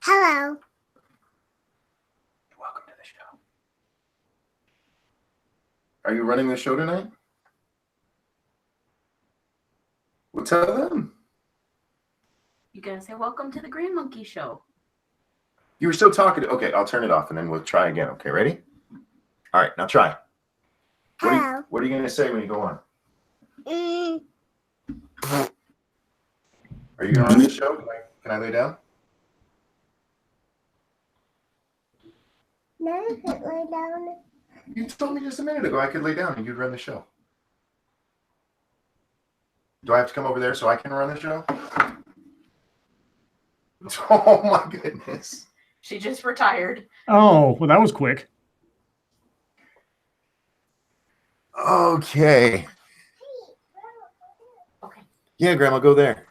Hello. Welcome to the show. Are you running the show tonight? Well, tell them. You gotta say, welcome to the Green Monkey Show. You were still talking. Okay, I'll turn it off and then we'll try again. Okay, ready? All right, now try. Hello. What are you going to say when you go on? Are you going to run the show? Can I lay down? No, I can't lay down. You told me just a minute ago I could lay down and you'd run the show. Do I have to come over there so I can run the show? Oh my goodness. She just retired. Oh, well, that was quick. Okay. Okay. Yeah, Grandma, go there.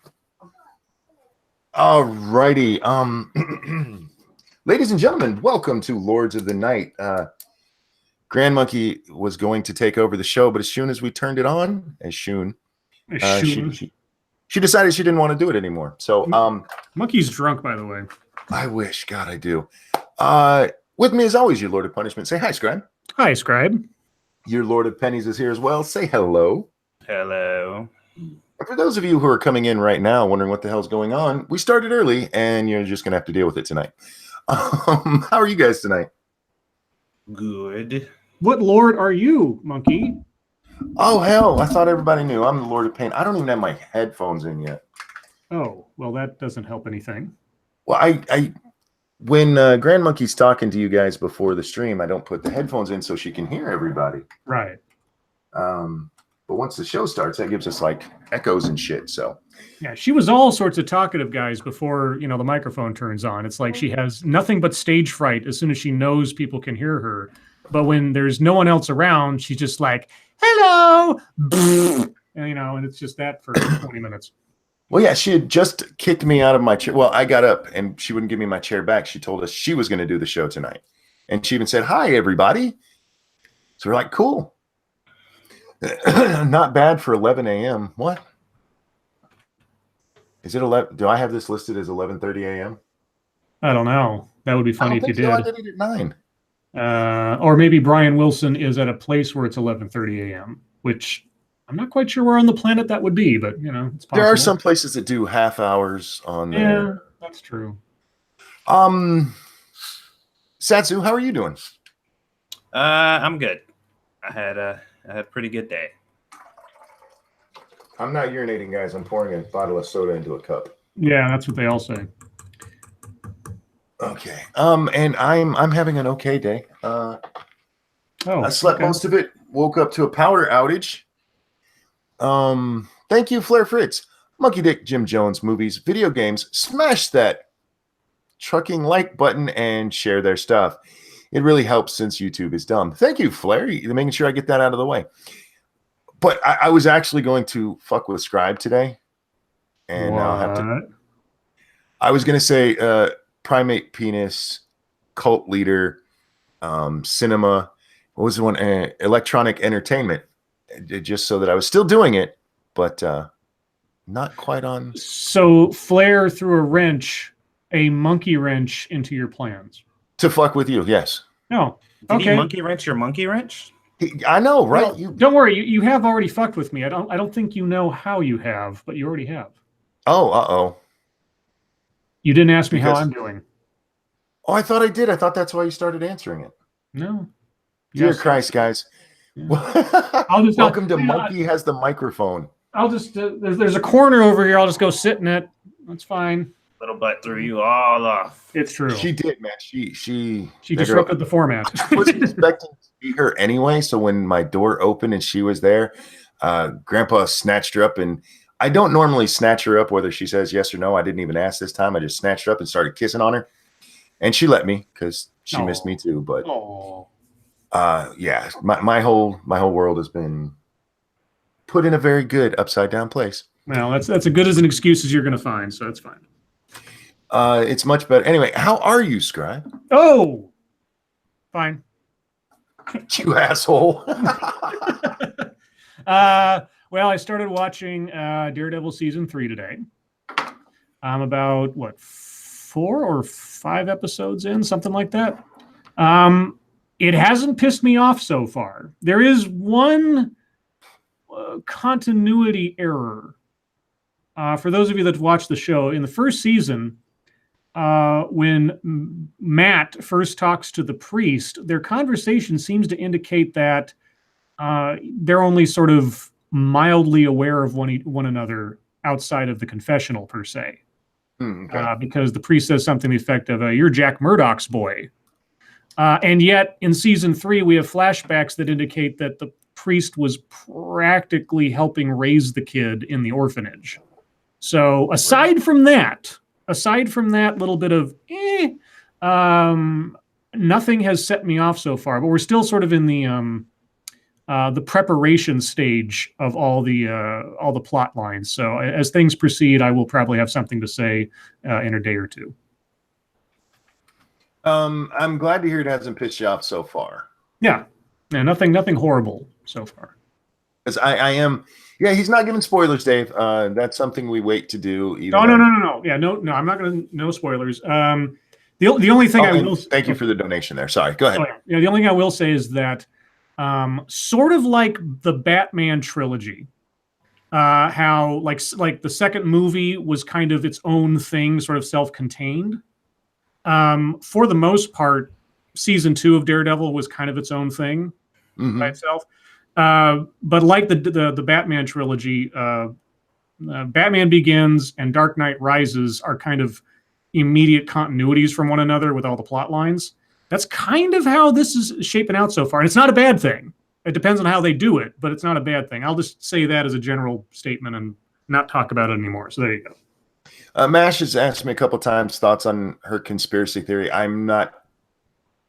All righty. Ladies and gentlemen, welcome to Lords of the Night. Grand Monkey was going to take over the show, but as soon as we turned it on, she decided she didn't want to do it anymore. So, Monkey's drunk, by the way. I wish, God, I do. With me, as always, your Lord of Punishment. Say hi, Scribe. Hi, Scribe. Your Lord of Pennies is here as well. Say hello. Hello. For those of you who are coming in right now wondering what the hell's going on, we started early, and you're just going to have to deal with it tonight. How are you guys tonight? Good. What lord are you, Monkey? Oh, hell. I thought everybody knew. I'm the Lord of Pain. I don't even have my headphones in yet. Oh, well, that doesn't help anything. Well, when Grand Monkey's talking to you guys before the stream, I don't put the headphones in so she can hear everybody. Right. But once the show starts, that gives us like echoes and shit. So Yeah, she was all sorts of talkative, guys, before, the microphone turns on. It's like she has nothing but stage fright as soon as she knows people can hear her. But when there's no one else around, she's just like, hello, and it's just that for 20 minutes. Well, yeah, she had just kicked me out of my chair. Well, I got up and she wouldn't give me my chair back. She told us she was going to do the show tonight. And she even said, hi, everybody. So we're like, cool. Not bad for 11 a.m. What? Is it 11? Do I have this listed as 11:30 a.m.? I don't know. That would be funny if you did. I did it at 9. Or maybe Brian Wilson is at a place where it's 11:30 a.m., which I'm not quite sure where on the planet that would be, but, it's possible. There are some places that do half hours on there. Yeah, that's true. Satsu, how are you doing? I'm good. I had a pretty good day. I'm not urinating, guys. I'm pouring a bottle of soda into a cup. Yeah, that's what they all say. Okay. And I'm having an okay day. I slept most of it. Woke up to a power outage. Thank you, Flair Fritz, Monkey Dick, Jim Jones, movies, video games. Smash that trucking like button and share their stuff. It really helps since YouTube is dumb. Thank you, Flair. You're making sure I get that out of the way. But I was actually going to fuck with Scribe today. And what? I'll have to. I was going to say primate penis, cult leader, cinema. What was the one? Electronic entertainment. Just so that I was still doing it, but not quite on. So Flair threw a monkey wrench into your plans. To fuck with you, yes. No. Did Okay. he monkey wrench your monkey wrench? I know, right? Well, don't worry. You have already fucked with me. I don't think you know how you have, but you already have. Oh, uh-oh. You didn't ask me how I'm doing. Oh, I thought I did. I thought that's why you started answering it. No. Dear Christ, guys. Yeah. Welcome to Monkey Has the Microphone. I'll just there's a corner over here. I'll just go sit in it. That's fine. Little butt threw you all off. It's true. She did, man. She disrupted the format. I wasn't expecting to see her anyway. So when my door opened and she was there, Grandpa snatched her up, and I don't normally snatch her up whether she says yes or no. I didn't even ask this time. I just snatched her up and started kissing on her, and she let me because she missed me too. But yeah, my whole world has been put in a very good upside down place. Well, that's as good as an excuse as you're going to find, so that's fine. It's much better. Anyway, how are you, Scribe? Oh, fine. You asshole. Well, I started watching Daredevil season 3 today. I'm about 4 or 5 episodes in, something like that. It hasn't pissed me off so far. There is one continuity error. For those of you that watched the show, in the first season, when Matt first talks to the priest, their conversation seems to indicate that they're only sort of mildly aware of one another outside of the confessional, per se. Okay. Because the priest says something to the effect of, you're Jack Murdoch's boy. And yet, in season 3, we have flashbacks that indicate that the priest was practically helping raise the kid in the orphanage. So aside from that little bit of nothing has set me off so far. But we're still sort of in the preparation stage of all the plot lines. So as things proceed, I will probably have something to say in a day or two. I'm glad to hear it hasn't pissed you off so far. Yeah, nothing horrible so far. Because I am, he's not giving spoilers, Dave. That's something we wait to do. No. Yeah, no, I'm not going to, no spoilers. The only thing I will. Thank you for the donation there. Sorry, go ahead. The only thing I will say is that, sort of like the Batman trilogy, how like the second movie was kind of its own thing, sort of self-contained. For the most part, season 2 of Daredevil was kind of its own thing by itself. But like the Batman trilogy, Batman Begins and Dark Knight Rises are kind of immediate continuities from one another with all the plot lines. That's kind of how this is shaping out so far. And it's not a bad thing. It depends on how they do it, but it's not a bad thing. I'll just say that as a general statement and not talk about it anymore. So there you go. Mash has asked me a couple times thoughts on her conspiracy theory. I'm not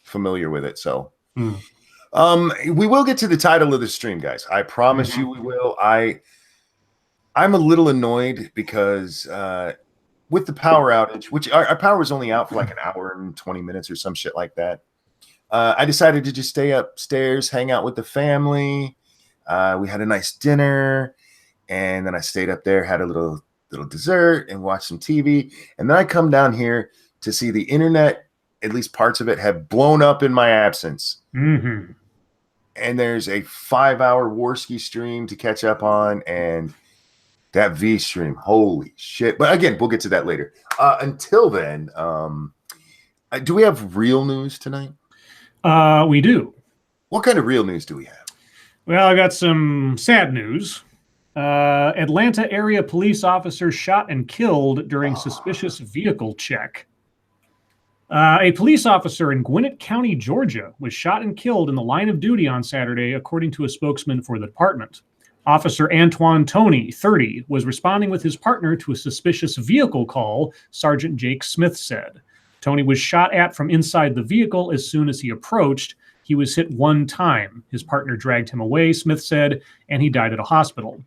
familiar with it, so we will get to the title of the stream, guys. I promise you we will. I'm a little annoyed because with the power outage, which our power was only out for like an hour and 20 minutes or some shit like that, I decided to just stay upstairs, hang out with the family. We had a nice dinner, and then I stayed up there, had a little dessert, and watched some TV. And then I come down here to see the internet, at least parts of it, have blown up in my absence. And there's a 5-hour Warski stream to catch up on, and that V stream, holy shit. But again, we'll get to that later. Until then, do we have real news tonight? We do. What kind of real news do we have? Well, I got some sad news. Atlanta area police officer shot and killed during suspicious vehicle check. A police officer in Gwinnett County, Georgia, was shot and killed in the line of duty on Saturday, according to a spokesman for the department. Officer Antoine Toney, 30, was responding with his partner to a suspicious vehicle call, Sergeant Jake Smith said. Toney was shot at from inside the vehicle as soon as he approached. He was hit one time. His partner dragged him away, Smith said, and he died at a hospital.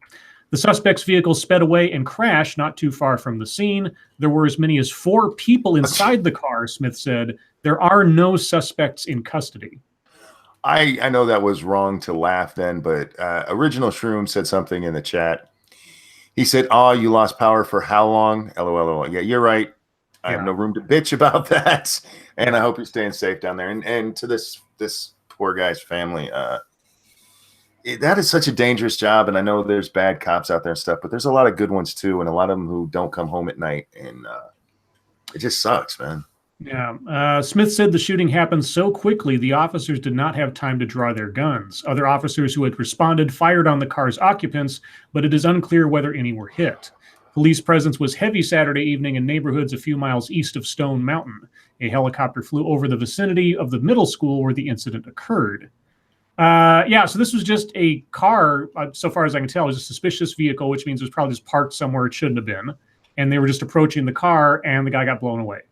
The suspect's vehicle sped away and crashed not too far from the scene. There were as many as 4 people inside the car, Smith said. There are no suspects in custody. I know that was wrong to laugh then, but Original Shroom said something in the chat. He said, you lost power for how long? LOL. Yeah, you're right. I have no room to bitch about that. And I hope you're staying safe down there. And to this poor guy's family, that is such a dangerous job. And I know there's bad cops out there and stuff, but there's a lot of good ones too. And a lot of them who don't come home at night. And it just sucks, man. Yeah. Smith said the shooting happened so quickly, the officers did not have time to draw their guns. Other officers who had responded fired on the car's occupants, but it is unclear whether any were hit. Police presence was heavy Saturday evening in neighborhoods a few miles east of Stone Mountain. A helicopter flew over the vicinity of the middle school where the incident occurred. So this was just a car, so far as I can tell, it was a suspicious vehicle, which means it was probably just parked somewhere it shouldn't have been. And they were just approaching the car, and the guy got blown away.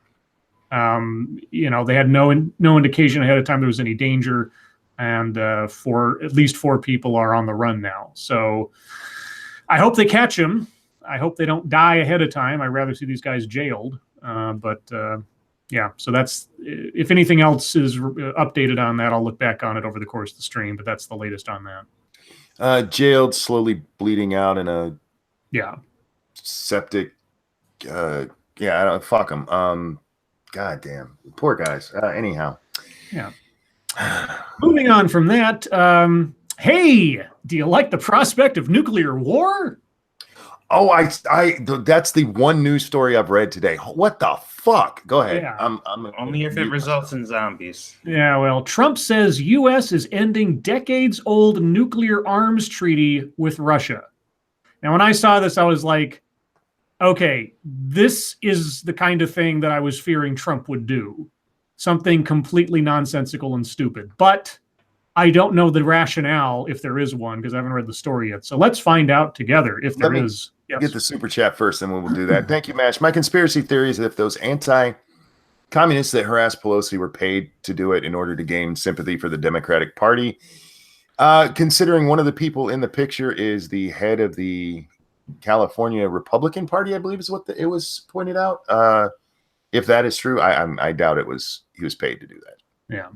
They had no indication ahead of time there was any danger, and for at least 4 people are on the run now. So I hope they catch him. I hope they don't die ahead of time. I'd rather see these guys jailed. So that's, if anything else is updated on that, I'll look back on it over the course of the stream, but that's the latest on that. Jailed, slowly bleeding out in a septic. Fuck him. God damn. Poor guys. Anyhow. Yeah. Moving on from that, hey, do you like the prospect of nuclear war? Oh, that's the one news story I've read today. What the fuck? Go ahead. Yeah. I'm Only if it results in zombies. Yeah, well, Trump says U.S. is ending decades-old nuclear arms treaty with Russia. Now, when I saw this, I was like, okay, this is the kind of thing that I was fearing Trump would do. Something completely nonsensical and stupid. But I don't know the rationale, if there is one, because I haven't read the story yet. So let's find out together if there is. Yes. Get the super chat first, and we'll do that. Thank you, Mash. My conspiracy theory is that if those anti-communists that harassed Pelosi were paid to do it in order to gain sympathy for the Democratic Party, considering one of the people in the picture is the head of the California Republican Party, I believe is what it was pointed out. If that is true, I doubt he was paid to do that. Yeah.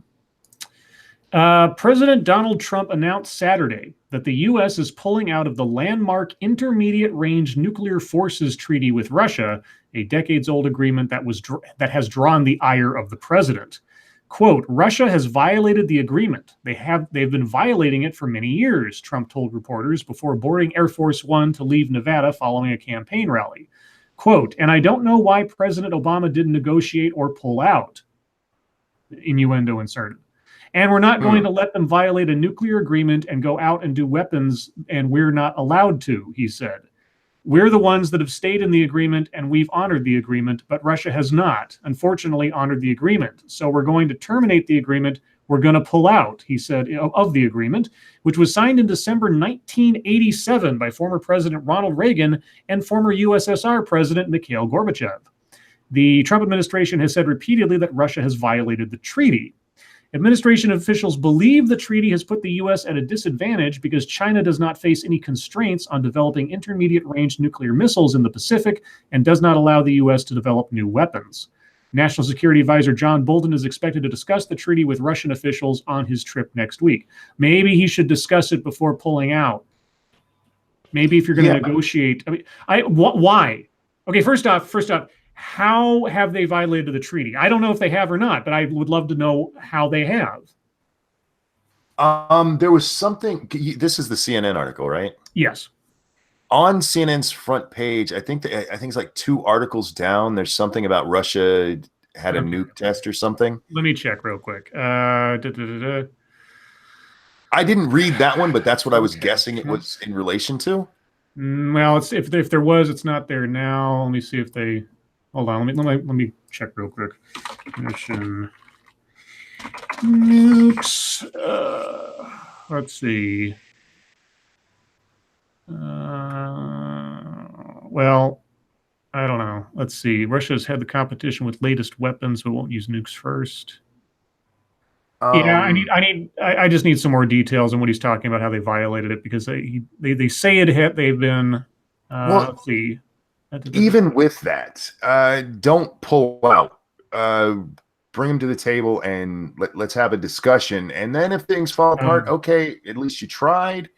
President Donald Trump announced Saturday that the U.S. is pulling out of the landmark Intermediate Range Nuclear Forces Treaty with Russia, a decades-old agreement that has drawn the ire of the president. Quote, Russia has violated the agreement. They've been violating it for many years, Trump told reporters before boarding Air Force One to leave Nevada following a campaign rally. Quote, and I don't know why President Obama didn't negotiate or pull out. Innuendo inserted. And we're not going to let them violate a nuclear agreement and go out and do weapons, and we're not allowed to, he said. We're the ones that have stayed in the agreement, and we've honored the agreement, but Russia has not, unfortunately, honored the agreement. So we're going to terminate the agreement. We're going to pull out, he said, of the agreement, which was signed in December 1987 by former President Ronald Reagan and former USSR President Mikhail Gorbachev. The Trump administration has said repeatedly that Russia has violated the treaty. Administration officials believe the treaty has put the U.S. at a disadvantage because China does not face any constraints on developing intermediate-range nuclear missiles in the Pacific and does not allow the U.S. to develop new weapons. National Security Advisor John Bolton is expected to discuss the treaty with Russian officials on his trip next week. Maybe he should discuss it before pulling out. Maybe if you're going to negotiate. I mean, why? Okay, first off, how have they violated the treaty? I don't know if they have or not, but I would love to know how they have. There was something. This is the CNN article, right? Yes. On CNN's front page, I think it's like 2 articles down. There's something about Russia had a nuke test or something. Let me check real quick. I didn't read that one, but that's what I was guessing it was in relation to. Well, if there was, it's not there now. Let me see if they. Hold on. Let me check real quick. Mission nukes. Let's see. Well, I don't know. Let's see. Russia's had the competition with latest weapons, but won't use nukes first. I just need some more details on what he's talking about, how they violated it, because they say it hit. They've been. Let's see. Even with that, don't pull out. Bring them to the table and let's have a discussion. And then if things fall apart, okay, at least you tried.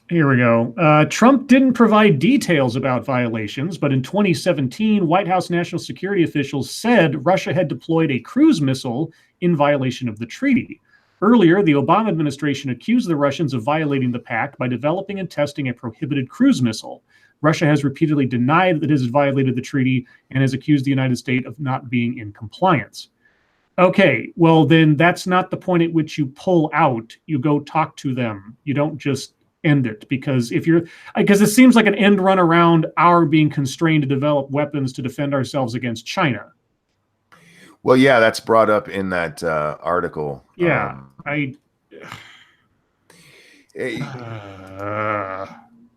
Here we go. Trump didn't provide details about violations, but in 2017, White House national security officials said Russia had deployed a cruise missile in violation of the treaty. Earlier, the Obama administration accused the Russians of violating the pact by developing and testing a prohibited cruise missile. Russia has repeatedly denied that it has violated the treaty and has accused the United States of not being in compliance. Okay, well, then that's not the point at which you pull out. You go talk to them. You don't just end it, because it seems like an end run around our being constrained to develop weapons to defend ourselves against China. Well, yeah, that's brought up in that article. Yeah,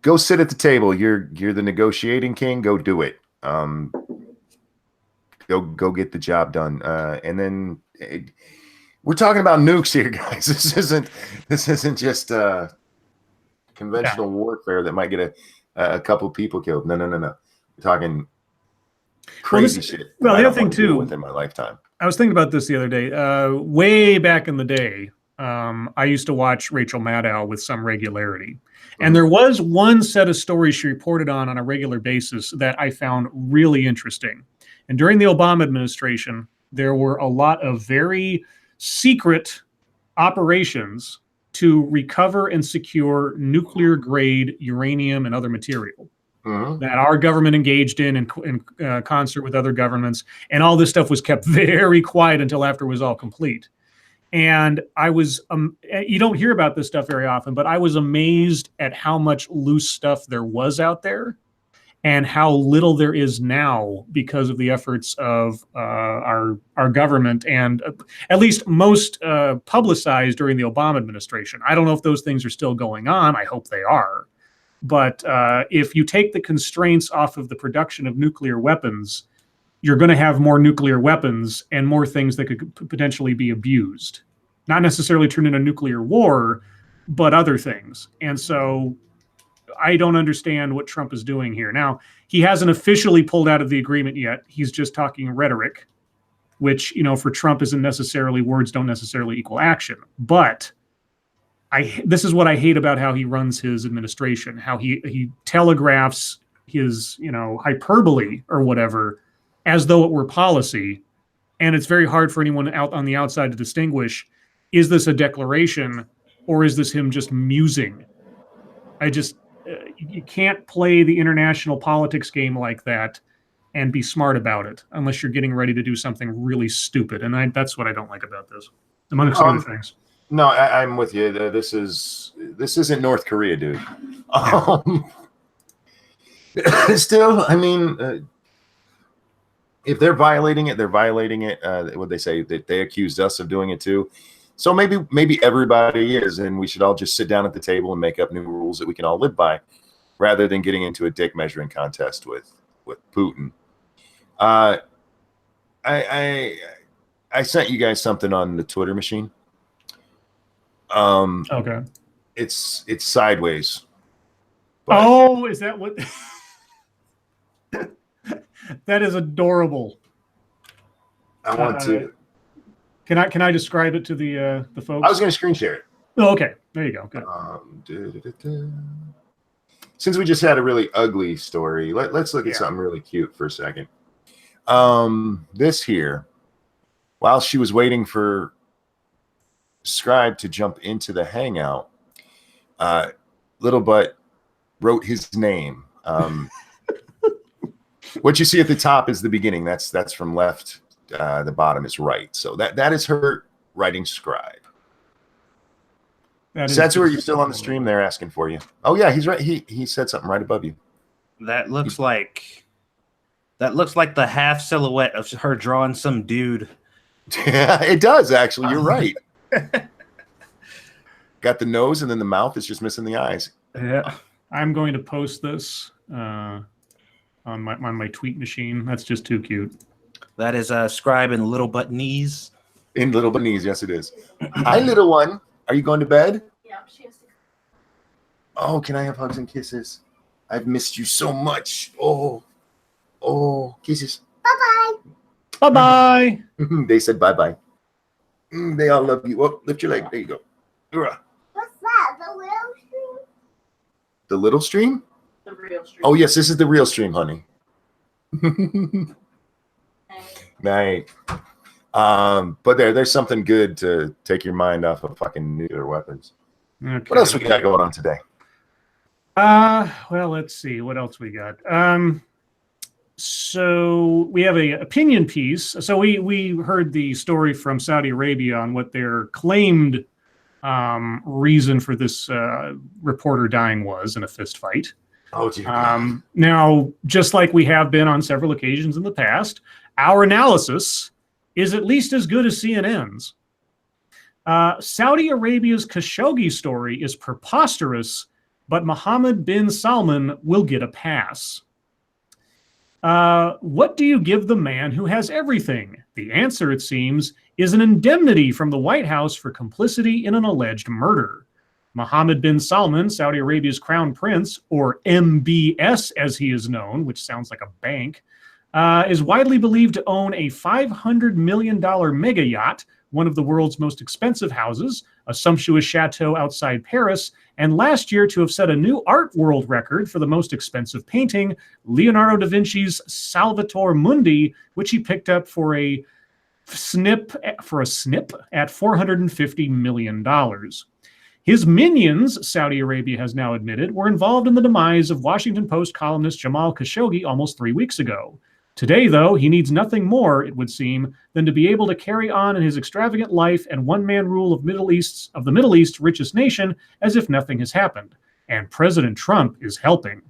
Go sit at the table. You're the negotiating king. Go do it. Go get the job done. And then we're talking about nukes here, guys. This isn't just conventional warfare that might get a couple people killed. No. We're talking crazy shit. Well, the other thing too, within my lifetime. I was thinking about this the other day. Way back in the day, I used to watch Rachel Maddow with some regularity. And there was one set of stories she reported on a regular basis that I found really interesting. And during the Obama administration, there were a lot of very secret operations to recover and secure nuclear-grade uranium and other material that our government engaged in concert with other governments. And all this stuff was kept very quiet until after it was all complete. And I was, you don't hear about this stuff very often, but I was amazed at how much loose stuff there was out there and how little there is now because of the efforts of our government, and at least most publicized during the Obama administration. I don't know if those things are still going on. I hope they are. But if you take the constraints off of the production of nuclear weapons, you're going to have more nuclear weapons and more things that could potentially be abused. Not necessarily turn into nuclear war, but other things. And so I don't understand what Trump is doing here. Now, he hasn't officially pulled out of the agreement yet. He's just talking rhetoric, which, you know, for Trump isn't necessarily, words don't necessarily equal action. But this is what I hate about how he runs his administration, how he telegraphs his, you know, hyperbole or whatever as though it were policy. And it's very hard for anyone out on the outside to distinguish, is this a declaration or is this him just musing? You can't play the international politics game like that and be smart about it unless you're getting ready to do something really stupid. And that's what I don't like about this, amongst other things. No, I'm with you. This isn't North Korea, dude. Still, I mean, if they're violating it, they're violating it. What they say, that they accused us of doing it too. So maybe everybody is, and we should all just sit down at the table and make up new rules that we can all live by, rather than getting into a dick measuring contest with Putin. I sent you guys something on the Twitter machine. Okay. It's sideways. Oh, is that what? That is adorable. I want to. Can I describe it to the folks? I was going to screen share it. Oh, okay. There you go. Good. Since we just had a really ugly story, let's look at something really cute for a second. This here, while she was waiting for Scribe to jump into the Hangout, Little Butt wrote his name. What you see at the top is the beginning. That's from left. The bottom is right. So that is her writing Scribe. Satsu, are you still on the stream? They're asking for you. Oh yeah, he's right. He said something right above you. That looks like the half silhouette of her drawing some dude. Yeah, it does actually. You're right. Got the nose and then the mouth is just missing the eyes. Yeah. I'm going to post this on my tweet machine. That's just too cute. That is Scribe in Little Butt Knees. In Little Butt Knees, yes it is. Hi, little one. Are you going to bed? Yeah, she has to. Oh, can I have hugs and kisses? I've missed you so much. Oh, kisses. Bye-bye. Bye-bye. They said bye-bye. They all love you. Oh, lift your leg. There you go. What's that? The little stream? The little stream? The real stream. Oh, yes, this is the real stream, honey. Night. But there's something good to take your mind off of fucking nuclear weapons. Okay. What else we got going on today? Well, let's see what else we got. So we have a opinion piece. So we heard the story from Saudi Arabia on what their claimed reason for this reporter dying was in a fist fight. Oh, dear. Now, just like we have been on several occasions in the past, our analysis is at least as good as CNN's. Saudi Arabia's Khashoggi story is preposterous, but Mohammed bin Salman will get a pass. What do you give the man who has everything? The answer, it seems, is an indemnity from the White House for complicity in an alleged murder. Mohammed bin Salman, Saudi Arabia's crown prince, or MBS as he is known, which sounds like a bank, is widely believed to own a $500 million mega yacht, one of the world's most expensive houses, a sumptuous chateau outside Paris, and last year to have set a new art world record for the most expensive painting, Leonardo da Vinci's Salvator Mundi, which he picked up for a snip at $450 million. His minions, Saudi Arabia has now admitted, were involved in the demise of Washington Post columnist Jamal Khashoggi almost 3 weeks ago. Today, though, he needs nothing more, it would seem, than to be able to carry on in his extravagant life and one-man rule of the Middle East's richest nation as if nothing has happened. And President Trump is helping.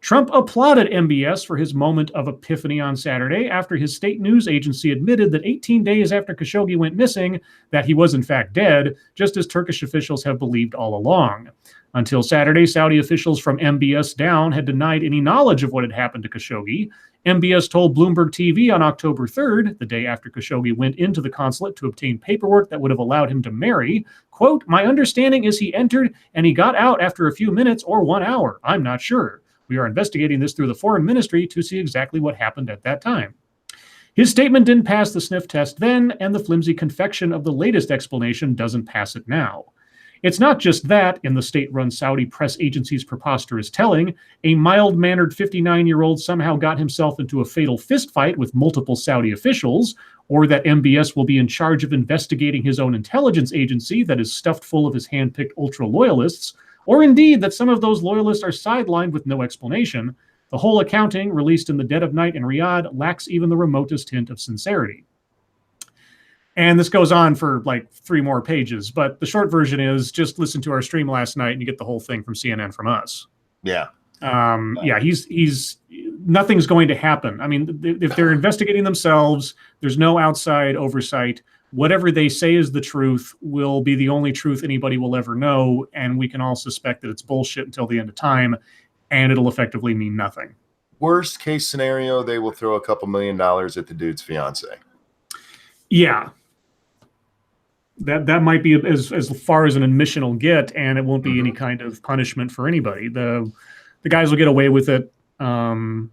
Trump applauded MBS for his moment of epiphany on Saturday after his state news agency admitted that 18 days after Khashoggi went missing, that he was in fact dead, just as Turkish officials have believed all along. Until Saturday, Saudi officials from MBS down had denied any knowledge of what had happened to Khashoggi. MBS told Bloomberg TV on October 3rd, the day after Khashoggi went into the consulate to obtain paperwork that would have allowed him to marry, quote, "My understanding is he entered and he got out after a few minutes or 1 hour. I'm not sure. We are investigating this through the foreign ministry to see exactly what happened at that time." His statement didn't pass the sniff test then, and the flimsy confection of the latest explanation doesn't pass it now. It's not just that, in the state-run Saudi press agency's preposterous telling, a mild-mannered 59-year-old somehow got himself into a fatal fistfight with multiple Saudi officials, or that MBS will be in charge of investigating his own intelligence agency that is stuffed full of his hand-picked ultra-loyalists, or indeed that some of those loyalists are sidelined with no explanation. The whole accounting, released in the dead of night in Riyadh, lacks even the remotest hint of sincerity. And this goes on for like 3 more pages, but the short version is just listen to our stream last night and you get the whole thing from CNN from us. Yeah. He's nothing's going to happen. I mean, if they're investigating themselves, there's no outside oversight. Whatever they say is the truth will be the only truth anybody will ever know, and we can all suspect that it's bullshit until the end of time, and it'll effectively mean nothing. Worst case scenario, they will throw a couple $1 million at the dude's fiance. Yeah. That might be as far as an admission will get, and it won't be any kind of punishment for anybody. The guys will get away with it. I mean,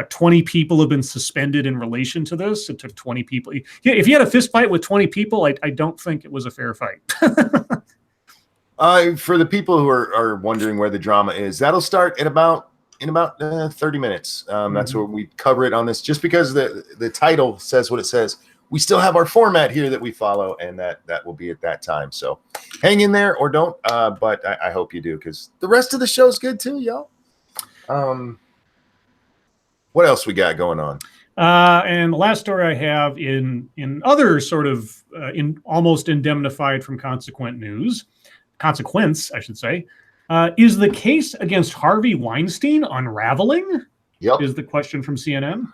20 people have been suspended in relation to this. It took 20 people. Yeah, if you had a fist fight with 20 people, I don't think it was a fair fight. For the people who are wondering where the drama is, that'll start in about 30 minutes. That's where we cover it on this. Just because the title says what it says, we still have our format here that we follow, and that will be at that time. So hang in there or don't, but I hope you do, because the rest of the show's good too, y'all. What else we got going on? And the last story I have in other sort of in almost indemnified from consequence, I should say, is the case against Harvey Weinstein unraveling? Yep. Is the question from CNN.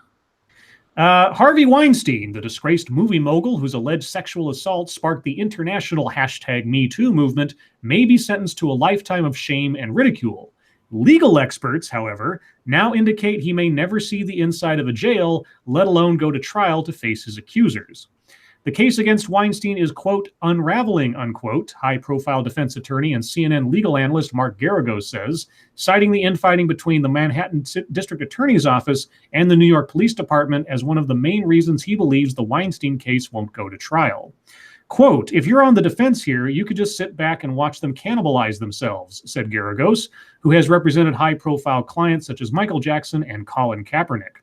Harvey Weinstein, the disgraced movie mogul whose alleged sexual assault sparked the international #MeToo movement, may be sentenced to a lifetime of shame and ridicule. Legal experts, however, now indicate he may never see the inside of a jail, let alone go to trial to face his accusers. The case against Weinstein is, quote, unraveling, unquote, high-profile defense attorney and CNN legal analyst Mark Garagos says, citing the infighting between the Manhattan District Attorney's Office and the New York Police Department as one of the main reasons he believes the Weinstein case won't go to trial. Quote, if you're on the defense here, you could just sit back and watch them cannibalize themselves, said Garagos, who has represented high-profile clients such as Michael Jackson and Colin Kaepernick.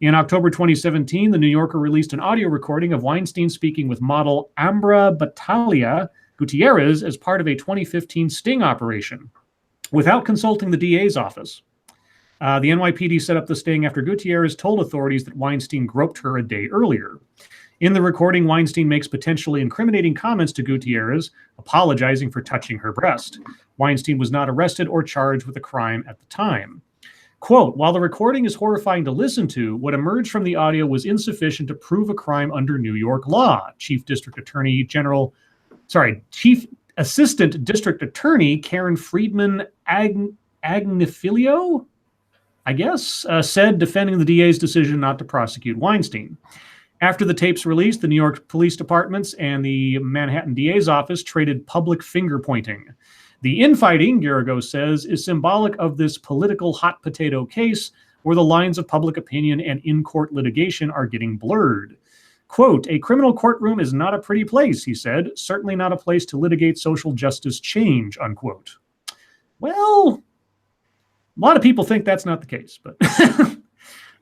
In October 2017, The New Yorker released an audio recording of Weinstein speaking with model Ambra Battaglia Gutierrez as part of a 2015 sting operation, without consulting the DA's office. The NYPD set up the sting after Gutierrez told authorities that Weinstein groped her a day earlier. In the recording, Weinstein makes potentially incriminating comments to Gutierrez, apologizing for touching her breast. Weinstein was not arrested or charged with a crime at the time. Quote, while the recording is horrifying to listen to, what emerged from the audio was insufficient to prove a crime under New York law, Chief Assistant District Attorney Karen Friedman Agnifilio, said, defending the DA's decision not to prosecute Weinstein. After the tape's release, the New York Police Departments and the Manhattan DA's office traded public finger-pointing. The infighting, Garagos says, is symbolic of this political hot potato case where the lines of public opinion and in-court litigation are getting blurred. Quote, a criminal courtroom is not a pretty place, he said, certainly not a place to litigate social justice change, unquote. Well, a lot of people think that's not the case, but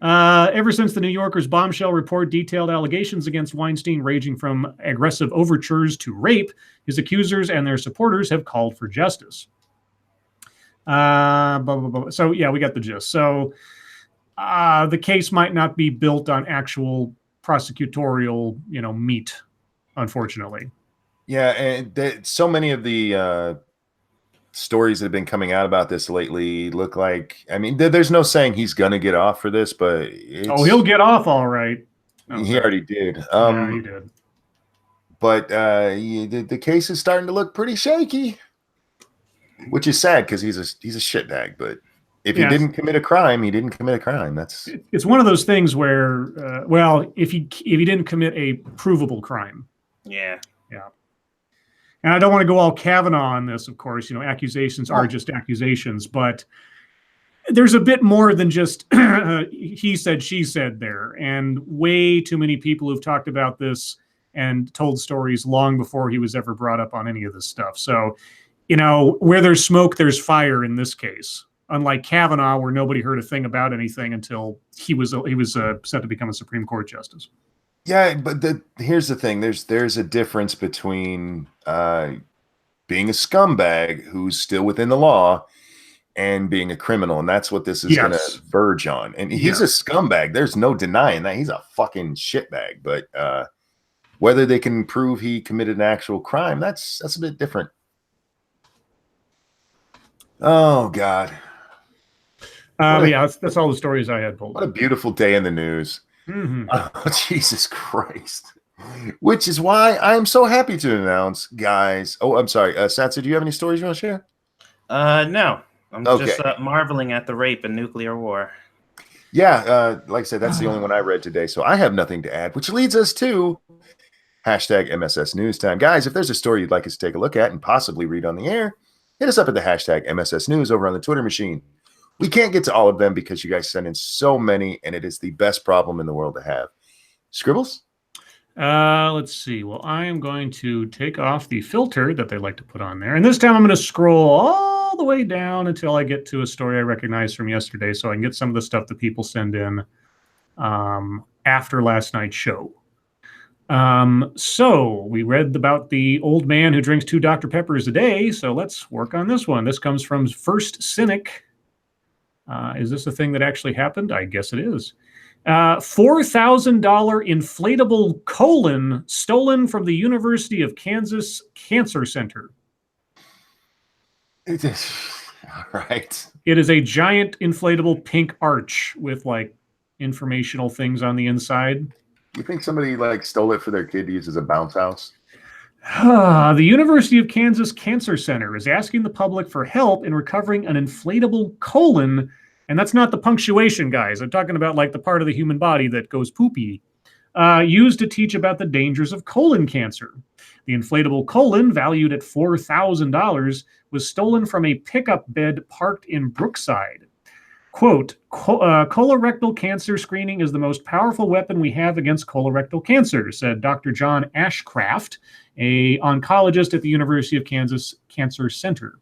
Ever since the New Yorker's bombshell report detailed allegations against Weinstein ranging from aggressive overtures to rape, his accusers and their supporters have called for justice. Blah, blah, blah. So, yeah, we got the gist. So the case might not be built on actual prosecutorial, meat, unfortunately. Yeah, and so many of the stories that have been coming out about this lately look like, I mean, there's no saying he's gonna get off for this, but he'll get off all right. He already did. Yeah, he did. But the case is starting to look pretty shaky, which is sad because he's a shitbag. But if he didn't commit a crime, he didn't commit a crime. It's one of those things where, if he didn't commit a provable crime. Yeah. And I don't want to go all Kavanaugh on this, of course. Accusations are just accusations, but there's a bit more than just he said, she said there. And way too many people who've talked about this and told stories long before he was ever brought up on any of this stuff. So, where there's smoke, there's fire in this case. Unlike Kavanaugh, where nobody heard a thing about anything until he was set to become a Supreme Court justice. Yeah, but here's the thing. There's a difference between being a scumbag who's still within the law and being a criminal, and that's what this is going to verge on. And he's a scumbag. There's no denying that. He's a fucking shitbag. But whether they can prove he committed an actual crime, that's a bit different. Oh, God. That's all the stories I had pulled. What a beautiful day in the news. Mm-hmm. Oh, Jesus Christ. Which is why I'm so happy to announce, guys. Oh, I'm sorry. Satsu, do you have any stories you want to share? No. I'm just marveling at the rape and nuclear war. Yeah, like I said, that's the only one I read today, so I have nothing to add, which leads us to hashtag MSS News Time. Guys, if there's a story you'd like us to take a look at and possibly read on the air, hit us up at the hashtag MSS News over on the Twitter machine. We can't get to all of them because you guys send in so many, and it is the best problem in the world to have. Scribbles? Let's see. Well, I am going to take off the filter that they like to put on there. And this time I'm going to scroll all the way down until I get to a story I recognize from yesterday so I can get some of the stuff that people send in after last night's show. So we read about the old man who drinks 2 Dr. Peppers a day. So let's work on this one. This comes from First Cynic. Is this a thing that actually happened? I guess it is. $4,000 inflatable colon stolen from the University of Kansas Cancer Center. It is. All right. It is a giant inflatable pink arch with informational things on the inside. You think somebody stole it for their kid to use as a bounce house? The University of Kansas Cancer Center is asking the public for help in recovering an inflatable colon. And that's not the punctuation, guys. I'm talking about the part of the human body that goes poopy, used to teach about the dangers of colon cancer. The inflatable colon, valued at $4,000, was stolen from a pickup bed parked in Brookside. Quote, colorectal cancer screening is the most powerful weapon we have against colorectal cancer, said Dr. John Ashcraft, an oncologist at the University of Kansas Cancer Center.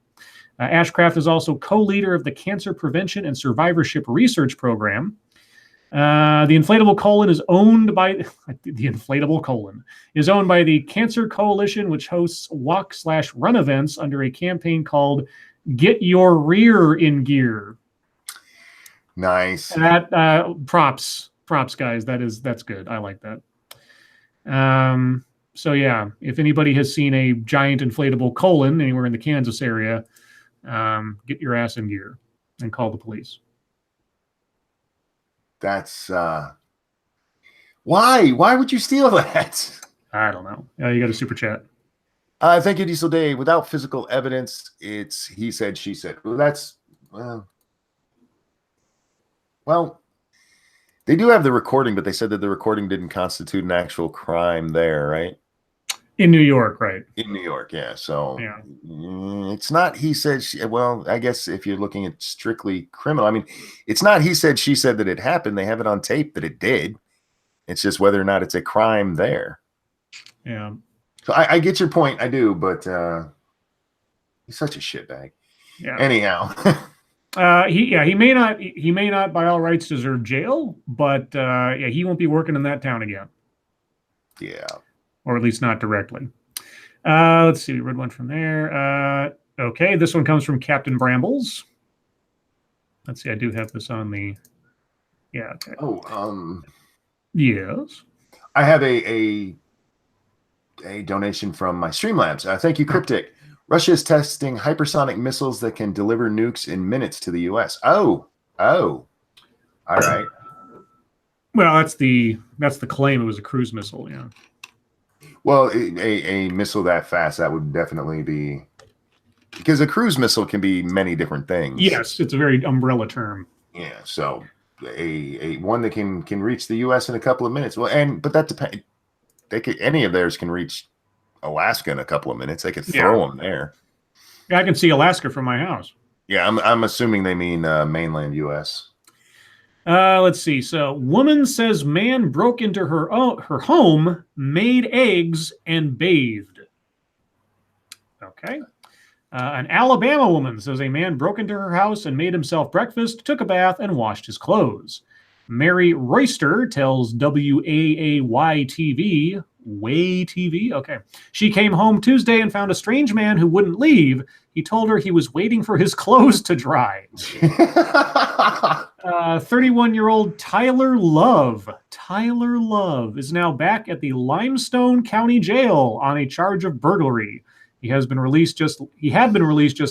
Ashcraft is also co-leader of the Cancer Prevention and Survivorship Research Program. The inflatable colon is owned by the Cancer Coalition, which hosts walk/run events under a campaign called "Get Your Rear in Gear." Nice. That props, guys. That's good. I like that. So yeah, if anybody has seen a giant inflatable colon anywhere in the Kansas area, get your ass in gear and call the police. That's why would you steal that? I don't know. You got a super chat. Thank you, Diesel Day. Without physical evidence, it's he said, she said. Well, that's well, they do have the recording, but they said that the recording didn't constitute an actual crime there, right? In New York, right? In New York, yeah. So yeah. It's not he said, she, well, I guess if you're looking at strictly criminal, I mean, it's not he said, she said that it happened. They have it on tape that it did. It's just whether or not it's a crime there. Yeah. So I get your point. I do, but he's such a shitbag. Yeah. Anyhow. He may not by all rights deserve jail, but yeah, he won't be working in that town again. Yeah. Or at least not directly. Let's see, we read one from there. Okay, this one comes from Captain Brambles. Let's see, I do have this on the. Yeah. Okay. Oh, Yes. I have a donation from my Streamlabs. Thank you, Cryptic. Russia is testing hypersonic missiles that can deliver nukes in minutes to the U.S. Oh, all right. Well, that's the claim. It was a cruise missile. Yeah. Well, a missile that fast, that would definitely be, because a cruise missile can be many different things. Yes, it's a very umbrella term. Yeah. So a one that can reach the U.S. in a couple of minutes. Well, but that depends. Any of theirs can reach Alaska in a couple of minutes. They could throw them there. Yeah, I can see Alaska from my house. Yeah, I'm assuming they mean mainland U.S. Let's see. So, woman says man broke into her home, made eggs, and bathed. Okay. An Alabama woman says a man broke into her house and made himself breakfast, took a bath, and washed his clothes. Mary Royster tells WAAY-TV, Way TV? Okay. She came home Tuesday and found a strange man who wouldn't leave. He told her he was waiting for his clothes to dry. 31-year-old Tyler Love is now back at the Limestone County Jail on a charge of burglary. He had been released just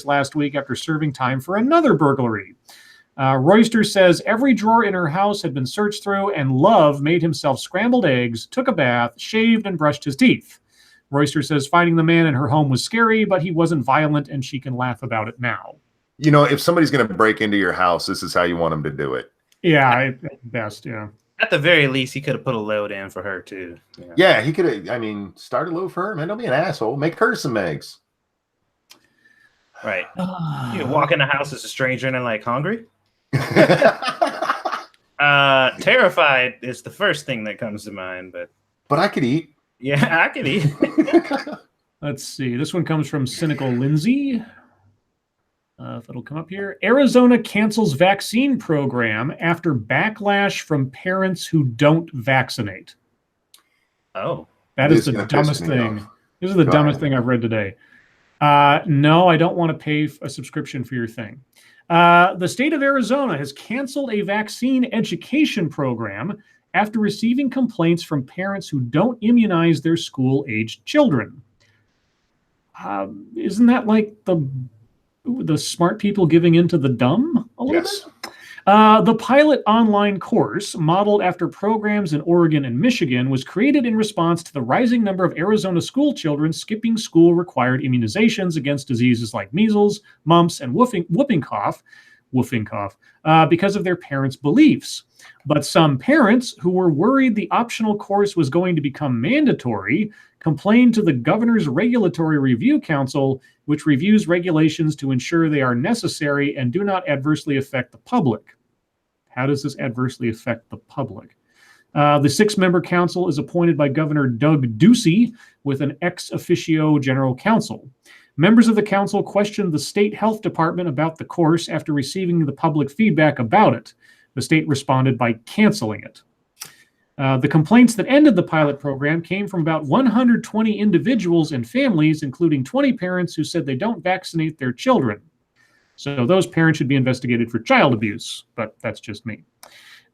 last week after serving time for another burglary. Royster says every drawer in her house had been searched through, and Love made himself scrambled eggs, took a bath, shaved, and brushed his teeth. Royster says finding the man in her home was scary, but he wasn't violent, and she can laugh about it now. You know, if somebody's going to break into your house, this is how you want them to do it. Yeah, best, yeah. At the very least, he could have put a load in for her, too. Yeah, he could have, start a load for her, man. Don't be an asshole. Make her some eggs. Right. You walk in the house as a stranger and like, hungry? Terrified is the first thing that comes to mind, but I could eat. Yeah, I could eat. Let's see. This one comes from Cynical Lindsay. If it'll come up here. Arizona cancels vaccine program after backlash from parents who don't vaccinate. Oh. That is the dumbest thing. This is the dumbest thing I've read today. No, I don't want to pay a subscription for your thing. The state of Arizona has canceled a vaccine education program after receiving complaints from parents who don't immunize their school-aged children. Isn't that like the smart people giving in to the dumb a little bit? The pilot online course, modeled after programs in Oregon and Michigan, was created in response to the rising number of Arizona school children skipping school-required immunizations against diseases like measles, mumps, and whooping cough, because of their parents' beliefs. But some parents who were worried the optional course was going to become mandatory complained to the Governor's Regulatory Review Council, which reviews regulations to ensure they are necessary and do not adversely affect the public. How does this adversely affect the public? The 6-member council is appointed by Governor Doug Ducey with an ex officio general counsel. Members of the council questioned the state health department about the course after receiving the public feedback about it. The state responded by canceling it. The complaints that ended the pilot program came from about 120 individuals and families, including 20 parents who said they don't vaccinate their children. So those parents should be investigated for child abuse, but that's just me.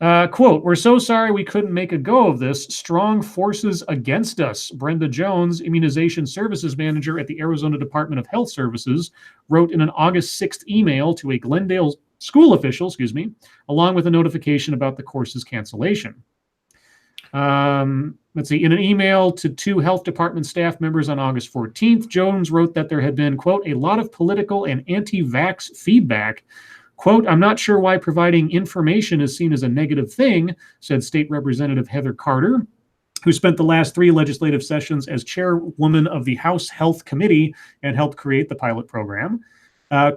Quote, "We're so sorry we couldn't make a go of this. Strong forces against us," Brenda Jones, Immunization Services Manager at the Arizona Department of Health Services, wrote in an August 6th email to a Glendale school official, along with a notification about the course's cancellation. Let's see. In an email to 2 health department staff members on August 14th, Jones wrote that there had been, quote, "a lot of political and anti-vax feedback." Quote, "I'm not sure why providing information is seen as a negative thing," said State Representative Heather Carter, who spent the last 3 legislative sessions as chairwoman of the House Health Committee and helped create the pilot program.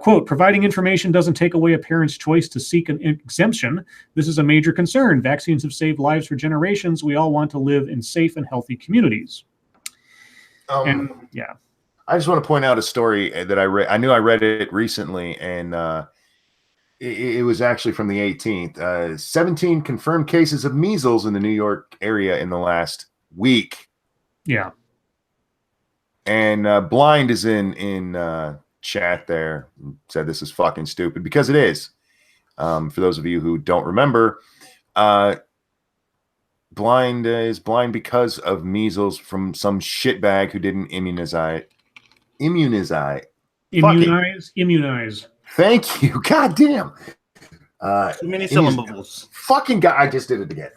Quote, "Providing information doesn't take away a parent's choice to seek an exemption. This is a major concern. Vaccines have saved lives for generations. We all want to live in safe and healthy communities." I just want to point out a story that I read. I knew I read it recently, and It was actually from the 18th. 17 confirmed cases of measles in the New York area in the last week. Yeah. And Blind is in chat there. Said this is fucking stupid because it is. For those of you who don't remember, Blind is blind because of measles from some shitbag who didn't immunize. Immunize. Thank you. God damn. Too many syllables. Fucking guy. I just did it again.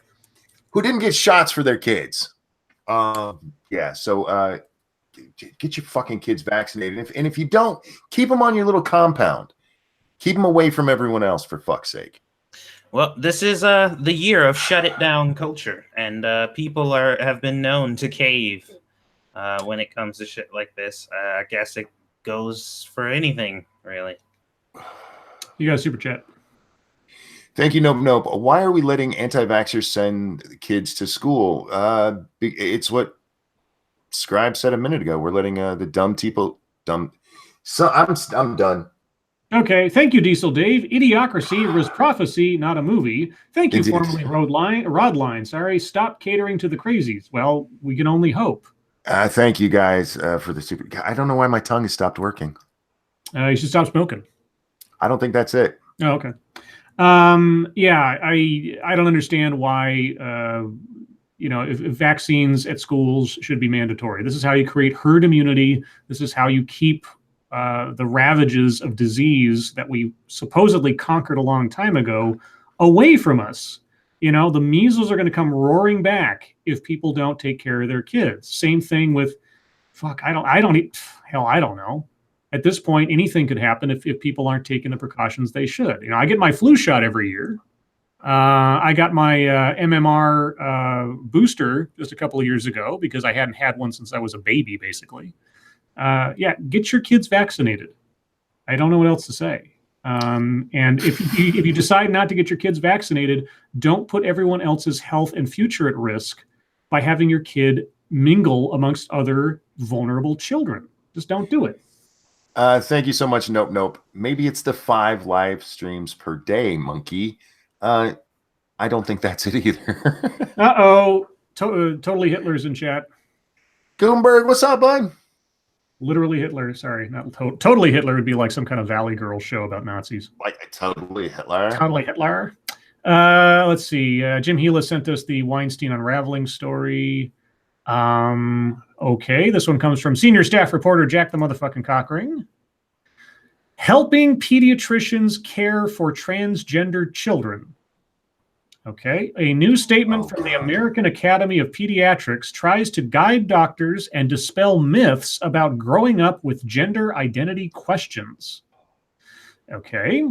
Who didn't get shots for their kids. Yeah. So get your fucking kids vaccinated. And if you don't, keep them on your little compound. Keep them away from everyone else, for fuck's sake. Well, this is the year of shut it down culture, and people have been known to cave when it comes to shit like this. I guess it goes for anything, really. You got a super chat. Thank you, Nope. Why are we letting anti-vaxxers send kids to school? It's what Scribe said a minute ago. We're letting the dumb people dumb. So I'm done. Okay, thank you, Diesel Dave. Idiocracy was prophecy, not a movie. Thank you, Indeed. formerly Rodline. Sorry, stop catering to the crazies. Well, we can only hope. Thank you guys for the super. I don't know why my tongue has stopped working. You should stop smoking. I don't think that's it. Oh, okay. Yeah, I don't understand why if vaccines at schools should be mandatory. This is how you create herd immunity. This is how you keep the ravages of disease that we supposedly conquered a long time ago away from us. The measles are going to come roaring back if people don't take care of their kids. Same thing with, I don't know. At this point, anything could happen if people aren't taking the precautions they should. I get my flu shot every year. I got my MMR booster just a couple of years ago because I hadn't had one since I was a baby, basically. Get your kids vaccinated. I don't know what else to say. And if you decide not to get your kids vaccinated, don't put everyone else's health and future at risk by having your kid mingle amongst other vulnerable children. Just don't do it. Thank you so much. Nope. Maybe it's the 5 live streams per day, monkey. I don't think that's it either. Uh-oh. Totally Hitler's in chat. Goomberg, what's up, bud? Literally Hitler. Sorry, not totally Hitler would be like some kind of Valley Girl show about Nazis. Like totally Hitler. Totally Hitler. Let's see. Jim Gila sent us the Weinstein unraveling story. Okay, this one comes from senior staff reporter Jack the motherfucking Cockring. Helping pediatricians care for transgender children. Okay, a new statement from the American Academy of Pediatrics tries to guide doctors and dispel myths about growing up with gender identity questions. Okay.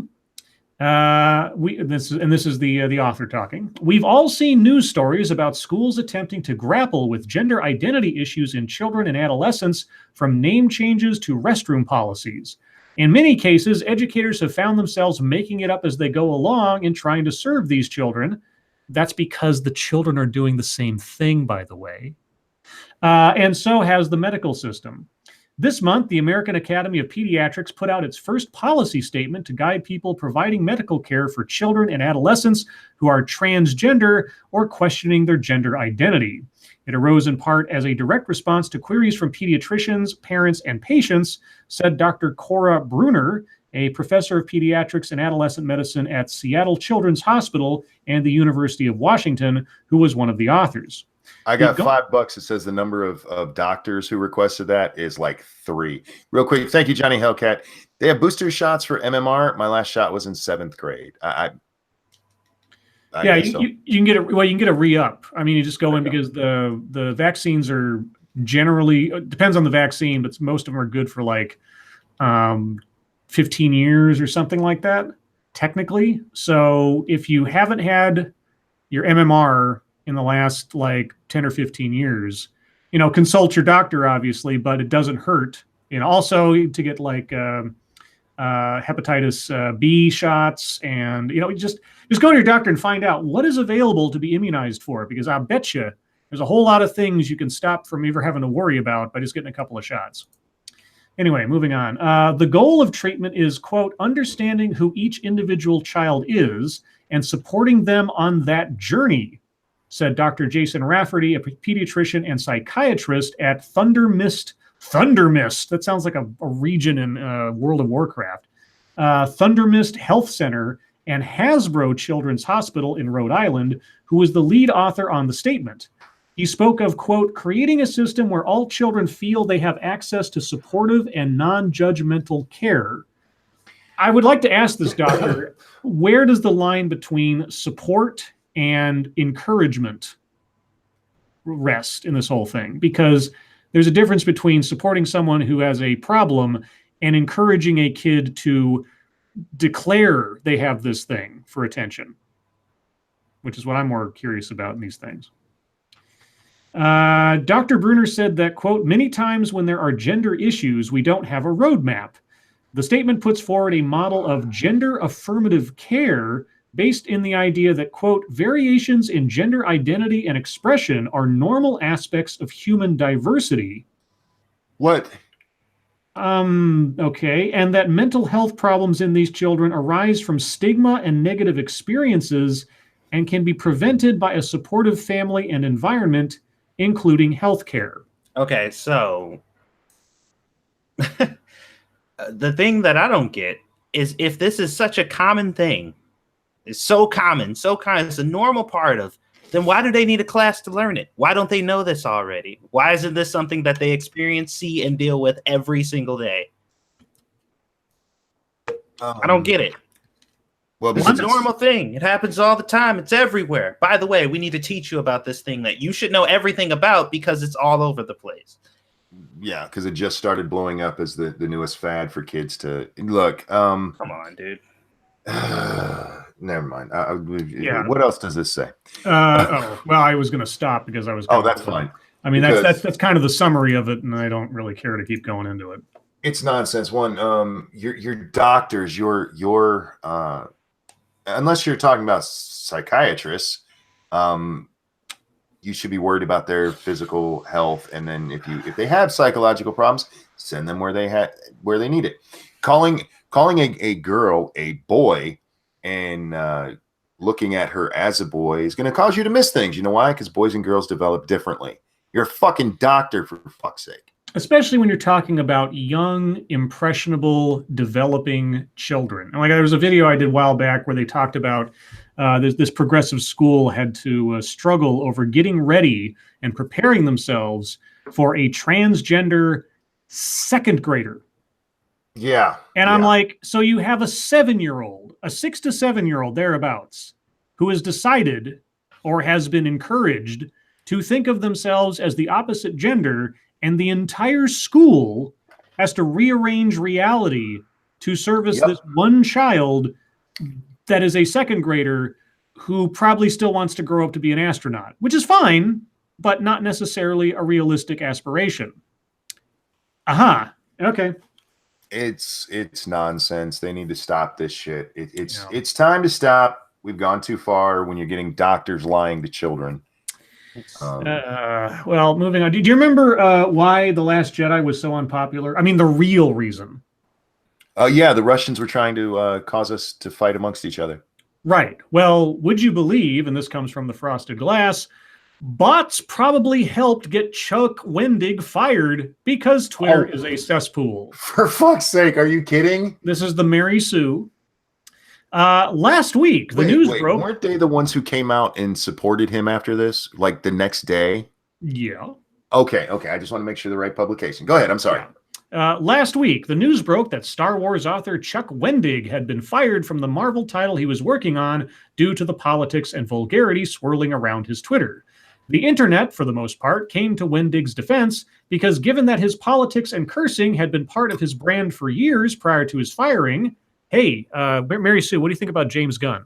This is the author talking. We've all seen news stories about schools attempting to grapple with gender identity issues in children and adolescents, from name changes to restroom policies. In many cases, educators have found themselves making it up as they go along and trying to serve these children. That's because the children are doing the same thing, by the way. And so has the medical system. This month, the American Academy of Pediatrics put out its first policy statement to guide people providing medical care for children and adolescents who are transgender or questioning their gender identity. It arose in part as a direct response to queries from pediatricians, parents, and patients, said Dr. Cora Bruner, a professor of pediatrics and adolescent medicine at Seattle Children's Hospital and the University of Washington, who was one of the authors. I got $5. It says the number of doctors who requested that is like 3. Real quick, thank you, Johnny Hellcat. They have booster shots for MMR. My last shot was in 7th grade. You can get you can get a re-up. I mean, you just go in because the vaccines are generally, it depends on the vaccine, but most of them are good for like 15 years or something like that, technically. So if you haven't had your MMR in the last like 10 or 15 years, consult your doctor, obviously, but it doesn't hurt. Also to get like hepatitis B shots, and just go to your doctor and find out what is available to be immunized for, because I bet you there's a whole lot of things you can stop from ever having to worry about by just getting a couple of shots. Anyway, moving on. The goal of treatment is, quote, understanding who each individual child is and supporting them on that journey, said Dr. Jason Rafferty, a pediatrician and psychiatrist at Thunder Mist. That sounds like a region in World of Warcraft. Thunder Mist Health Center and Hasbro Children's Hospital in Rhode Island, who was the lead author on the statement. He spoke of, quote, creating a system where all children feel they have access to supportive and non-judgmental care. I would like to ask this doctor, where does the line between support and encouragement rest in this whole thing? Because there's a difference between supporting someone who has a problem and encouraging a kid to declare they have this thing for attention, which is what I'm more curious about in these things. Dr. Bruner said that, quote, many times when there are gender issues, we don't have a roadmap. The statement puts forward a model of gender affirmative care based in the idea that, quote, variations in gender identity and expression are normal aspects of human diversity. What? Okay. And that mental health problems in these children arise from stigma and negative experiences and can be prevented by a supportive family and environment, including healthcare. Okay, so the thing that I don't get is if this is such a common thing, it's so common, it's a normal part of, then why do they need a class to learn it? Why don't they know this already? Why isn't this something that they experience, see, and deal with every single day? I don't get it. Well, it's a normal thing. It happens all the time. It's everywhere. By the way, we need to teach you about this thing that you should know everything about because it's all over the place. Yeah, because it just started blowing up as the newest fad for kids to look. Come on, dude. Never mind. Yeah. What else does this say? Well, I was going to stop because I was. Oh, that's fine. I mean, that's kind of the summary of it, and I don't really care to keep going into it. It's nonsense. One, your doctors, your unless you're talking about psychiatrists, you should be worried about their physical health. And then if they have psychological problems, send them where they need it. Calling a girl a boy and looking at her as a boy is going to cause you to miss things. You know why? Because boys and girls develop differently. You're a fucking doctor, for fuck's sake. Especially when you're talking about young, impressionable, developing children. And like there was a video I did a while back where they talked about this progressive school had to struggle over getting ready and preparing themselves for a transgender second grader. Yeah. And I'm like, so you have a 7-year-old, a 6 to 7-year-old thereabouts, who has decided or has been encouraged to think of themselves as the opposite gender, and the entire school has to rearrange reality to service this one child that is a second grader who probably still wants to grow up to be an astronaut, which is fine, but not necessarily a realistic aspiration. Okay. It's nonsense. They need to stop this shit. It's time to stop. We've gone too far when you're getting doctors lying to children. Well, moving on. Do you remember why The Last Jedi was so unpopular? I mean, the real reason. Yeah, the Russians were trying to cause us to fight amongst each other. Right. Well, would you believe, and this comes from the Frosted Glass, bots probably helped get Chuck Wendig fired because Twitter is a cesspool. For fuck's sake, are you kidding? This is the Mary Sue. Last week, the news broke. Weren't they the ones who came out and supported him after this, like the next day? Yeah. Okay. I just want to make sure the right publication. Go ahead. I'm sorry. Yeah. Last week, the news broke that Star Wars author Chuck Wendig had been fired from the Marvel title he was working on due to the politics and vulgarity swirling around his Twitter. The internet, for the most part, came to Wendig's defense because given that his politics and cursing had been part of his brand for years prior to his firing, hey, Mary Sue, what do you think about James Gunn?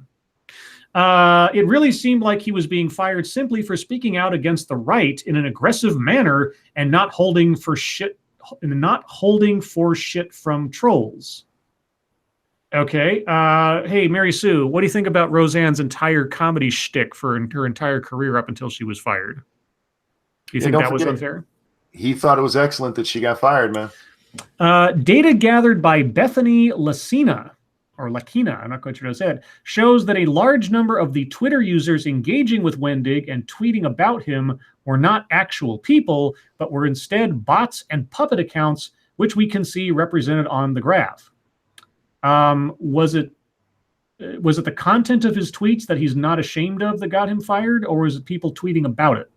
It really seemed like he was being fired simply for speaking out against the right in an aggressive manner and not holding for shit from trolls. Okay. Hey, Mary Sue, what do you think about Roseanne's entire comedy shtick for her entire career up until she was fired? Do you think that was unfair? He thought it was excellent that she got fired, man. Data gathered by Bethany Lacina, or Lakina, I'm not quite sure how to say it, shows that a large number of the Twitter users engaging with Wendig and tweeting about him were not actual people, but were instead bots and puppet accounts, which we can see represented on the graph. Was it the content of his tweets that he's not ashamed of that got him fired, or was it people tweeting about it?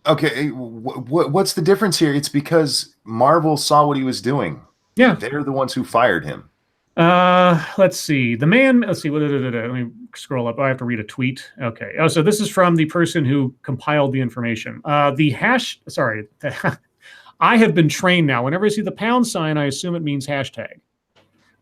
Okay, what's the difference here? It's because Marvel saw what he was doing. Yeah. They're the ones who fired him. Let's see. The man, let's see. Let me scroll up. I have to read a tweet. Okay. Oh, so this is from the person who compiled the information. I have been trained now. Whenever I see the pound sign, I assume it means hashtag.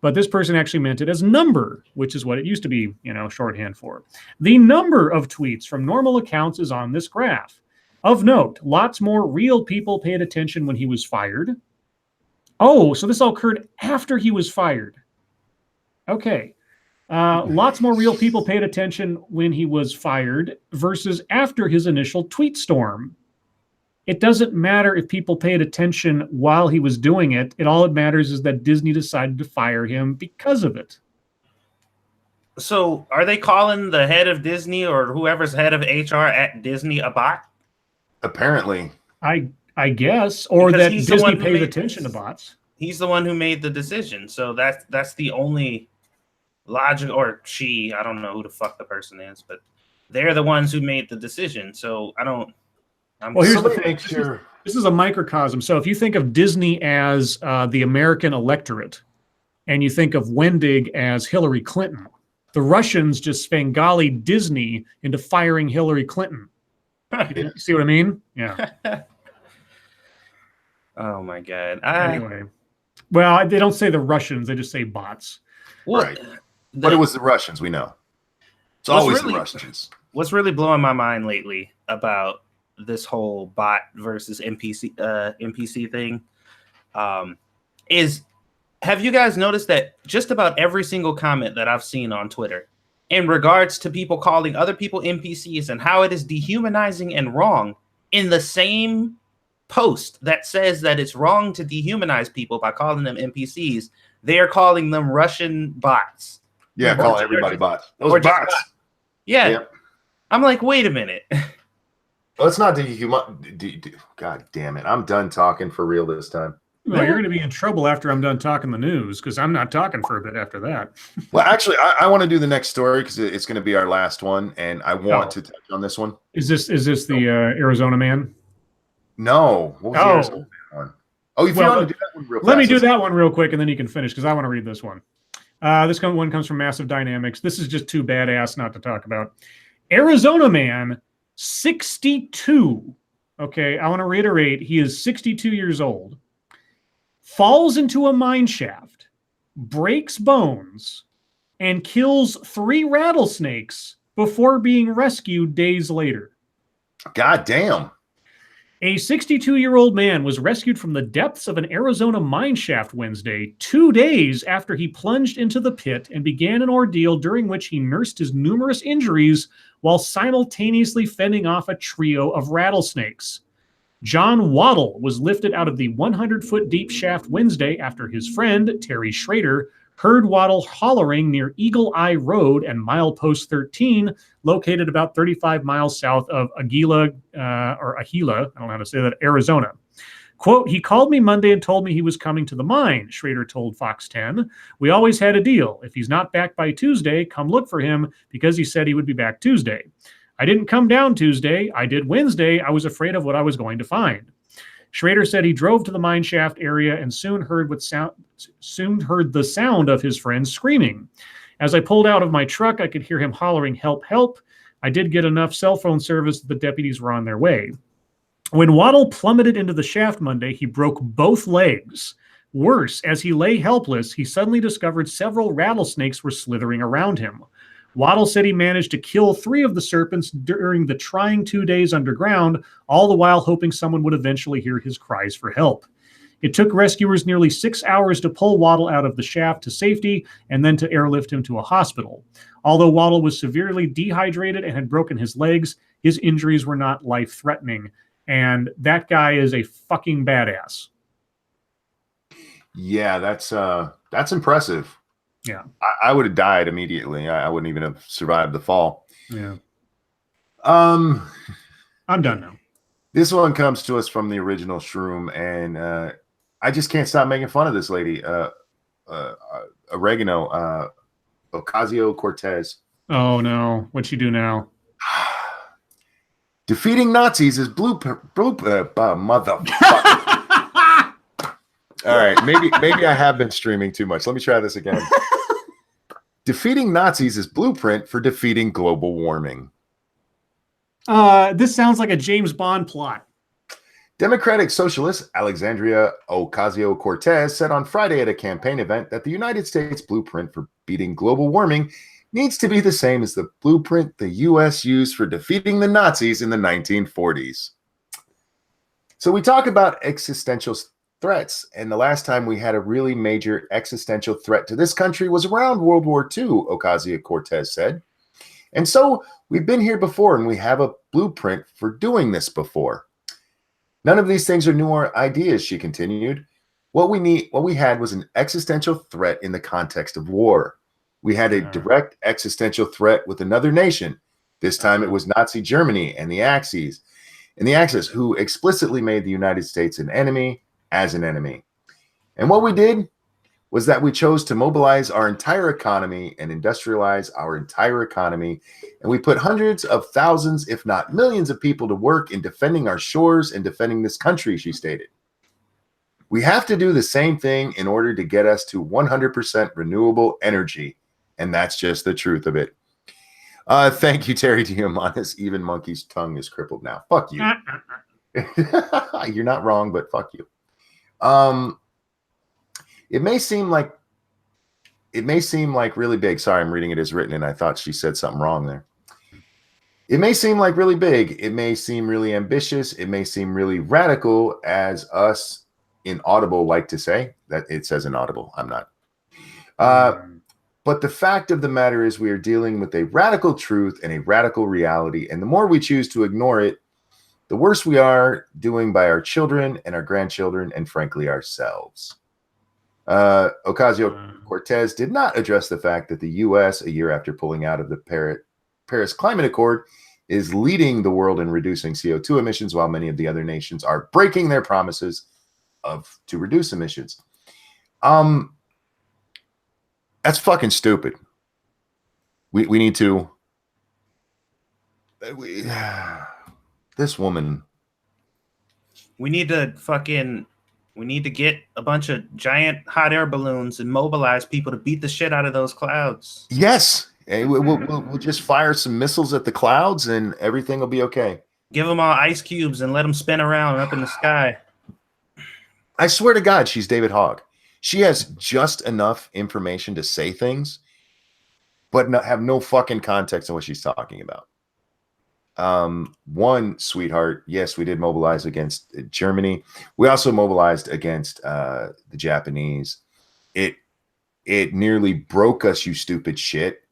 But this person actually meant it as number, which is what it used to be, shorthand for. The number of tweets from normal accounts is on this graph. Of note, lots more real people paid attention when he was fired. Oh, so this all occurred after he was fired. Okay. Lots more real people paid attention when he was fired versus after his initial tweet storm. It doesn't matter if people paid attention while he was doing it. All it matters is that Disney decided to fire him because of it. So are they calling the head of Disney or whoever's head of HR at Disney a bot? Apparently. I guess, or Because that he's the Disney one who pays made attention to this. bots. He's the one who made the decision. So that's the only logic, or she, I don't know who the fuck the person is, but they're the ones who made the decision. So well, here's the Somebody thing. This is a microcosm. So if you think of Disney as the American electorate, and you think of Wendig as Hillary Clinton, the Russians just Svengali Disney into firing Hillary Clinton. You see what I mean? Yeah. Oh my God. Anyway. Well, they don't say the Russians, they just say bots. Right. But it was the Russians, we know. It's always the Russians. What's really blowing my mind lately about this whole bot versus NPC thing is, have you guys noticed that just about every single comment that I've seen on Twitter in regards to people calling other people NPCs and how it is dehumanizing and wrong, in the same post that says that it's wrong to dehumanize people by calling them NPCs, they are calling them Russian bots. Yeah, call everybody bots. Those are bots. Yeah. Yep. I'm like, wait a minute. Well, it's not God damn it. I'm done talking for real this time. Well, you're going to be in trouble after I'm done talking the news, because I'm not talking for a bit after that. Well, actually, I want to do the next story because it's going to be our last one, and I want to touch on this one. Is this the Arizona man? No. What was the Arizona one? Oh, if you want to do that one real fast. Let me do that one real quick, and then you can finish, because I want to read this one. This one comes from Massive Dynamics. This is just too badass not to talk about. Arizona man, 62. Okay, I want to reiterate, he is 62 years old. Falls into a mine shaft, breaks bones, and kills 3 rattlesnakes before being rescued days later. God damn. A 62-year-old man was rescued from the depths of an Arizona mine shaft Wednesday, 2 days after he plunged into the pit and began an ordeal during which he nursed his numerous injuries while simultaneously fending off a trio of rattlesnakes. John Waddle was lifted out of the 100-foot deep shaft Wednesday after his friend, Terry Schrader, heard Waddle hollering near Eagle Eye Road and milepost 13, located about 35 miles south of Aguila, I don't know how to say that, Arizona. Quote, "He called me Monday and told me he was coming to the mine," Schrader told Fox 10. "We always had a deal. If he's not back by Tuesday, come look for him, because he said he would be back Tuesday. I didn't come down Tuesday. I did Wednesday. I was afraid of what I was going to find." Schrader said he drove to the mine shaft area and soon heard the sound of his friends screaming. "As I pulled out of my truck, I could hear him hollering, 'Help, help.' I did get enough cell phone service that the deputies were on their way." When Waddle plummeted into the shaft Monday, he broke both legs. Worse, as he lay helpless, he suddenly discovered several rattlesnakes were slithering around him. Waddle said he managed to kill 3 of the serpents during the trying 2 days underground, all the while hoping someone would eventually hear his cries for help. It took rescuers nearly 6 hours to pull Waddle out of the shaft to safety and then to airlift him to a hospital. Although Waddle was severely dehydrated and had broken his legs, his injuries were not life-threatening. And that guy is a fucking badass. Yeah, that's impressive. Yeah. I would have died immediately. I wouldn't even have survived the fall. Yeah. Um, I'm done now. This one comes to us from the original Shroom, and I just can't stop making fun of this lady, Oregano, Ocasio-Cortez. Oh no, what'd she do now? Defeating Nazis is motherfucker. All right, maybe I have been streaming too much. Let me try this again. Defeating Nazis is blueprint for defeating global warming. This sounds like a James Bond plot. Democratic Socialist Alexandria Ocasio-Cortez said on Friday at a campaign event that the United States blueprint for beating global warming needs to be the same as the blueprint the U.S. used for defeating the Nazis in the 1940s. So we talk about existential threats, and the last time we had a really major existential threat to this country was around World War II, Ocasio-Cortez said. And so we've been here before, and we have a blueprint for doing this before. None of these things are new ideas, she continued. What we had was an existential threat in the context of war. We had a direct existential threat with another nation. This time it was Nazi Germany and the Axis, who explicitly made the United States an enemy as an enemy. And what we did was that we chose to mobilize our entire economy and industrialize our entire economy. And we put hundreds of thousands, if not millions of people to work in defending our shores and defending this country, she stated. We have to do the same thing in order to get us to 100% renewable energy. And that's just the truth of it. Thank you, Terry Diamandis. Even Monkey's tongue is crippled now. Fuck you. You're not wrong, but fuck you. It may seem like really big. Sorry, I'm reading it as written, and I thought she said something wrong there. It may seem like really big. It may seem really ambitious. It may seem really radical, as us in Audible like to say. That it says in Audible. I'm not. But the fact of the matter is we are dealing with a radical truth and a radical reality. And the more we choose to ignore it, the worse we are doing by our children and our grandchildren and, frankly, ourselves. Ocasio-Cortez did not address the fact that the U.S., a year after pulling out of the Paris Climate Accord, is leading the world in reducing CO2 emissions, while many of the other nations are breaking their promises to reduce emissions. That's fucking stupid. We need to. This woman. We need to get a bunch of giant hot air balloons and mobilize people to beat the shit out of those clouds. Yes. We'll just fire some missiles at the clouds and everything will be okay. Give them all ice cubes and let them spin around up in the sky. I swear to God, she's David Hogg. She has just enough information to say things, but have no fucking context on what she's talking about. One, sweetheart, yes, we did mobilize against Germany. We also mobilized against the Japanese. It nearly broke us, you stupid shit.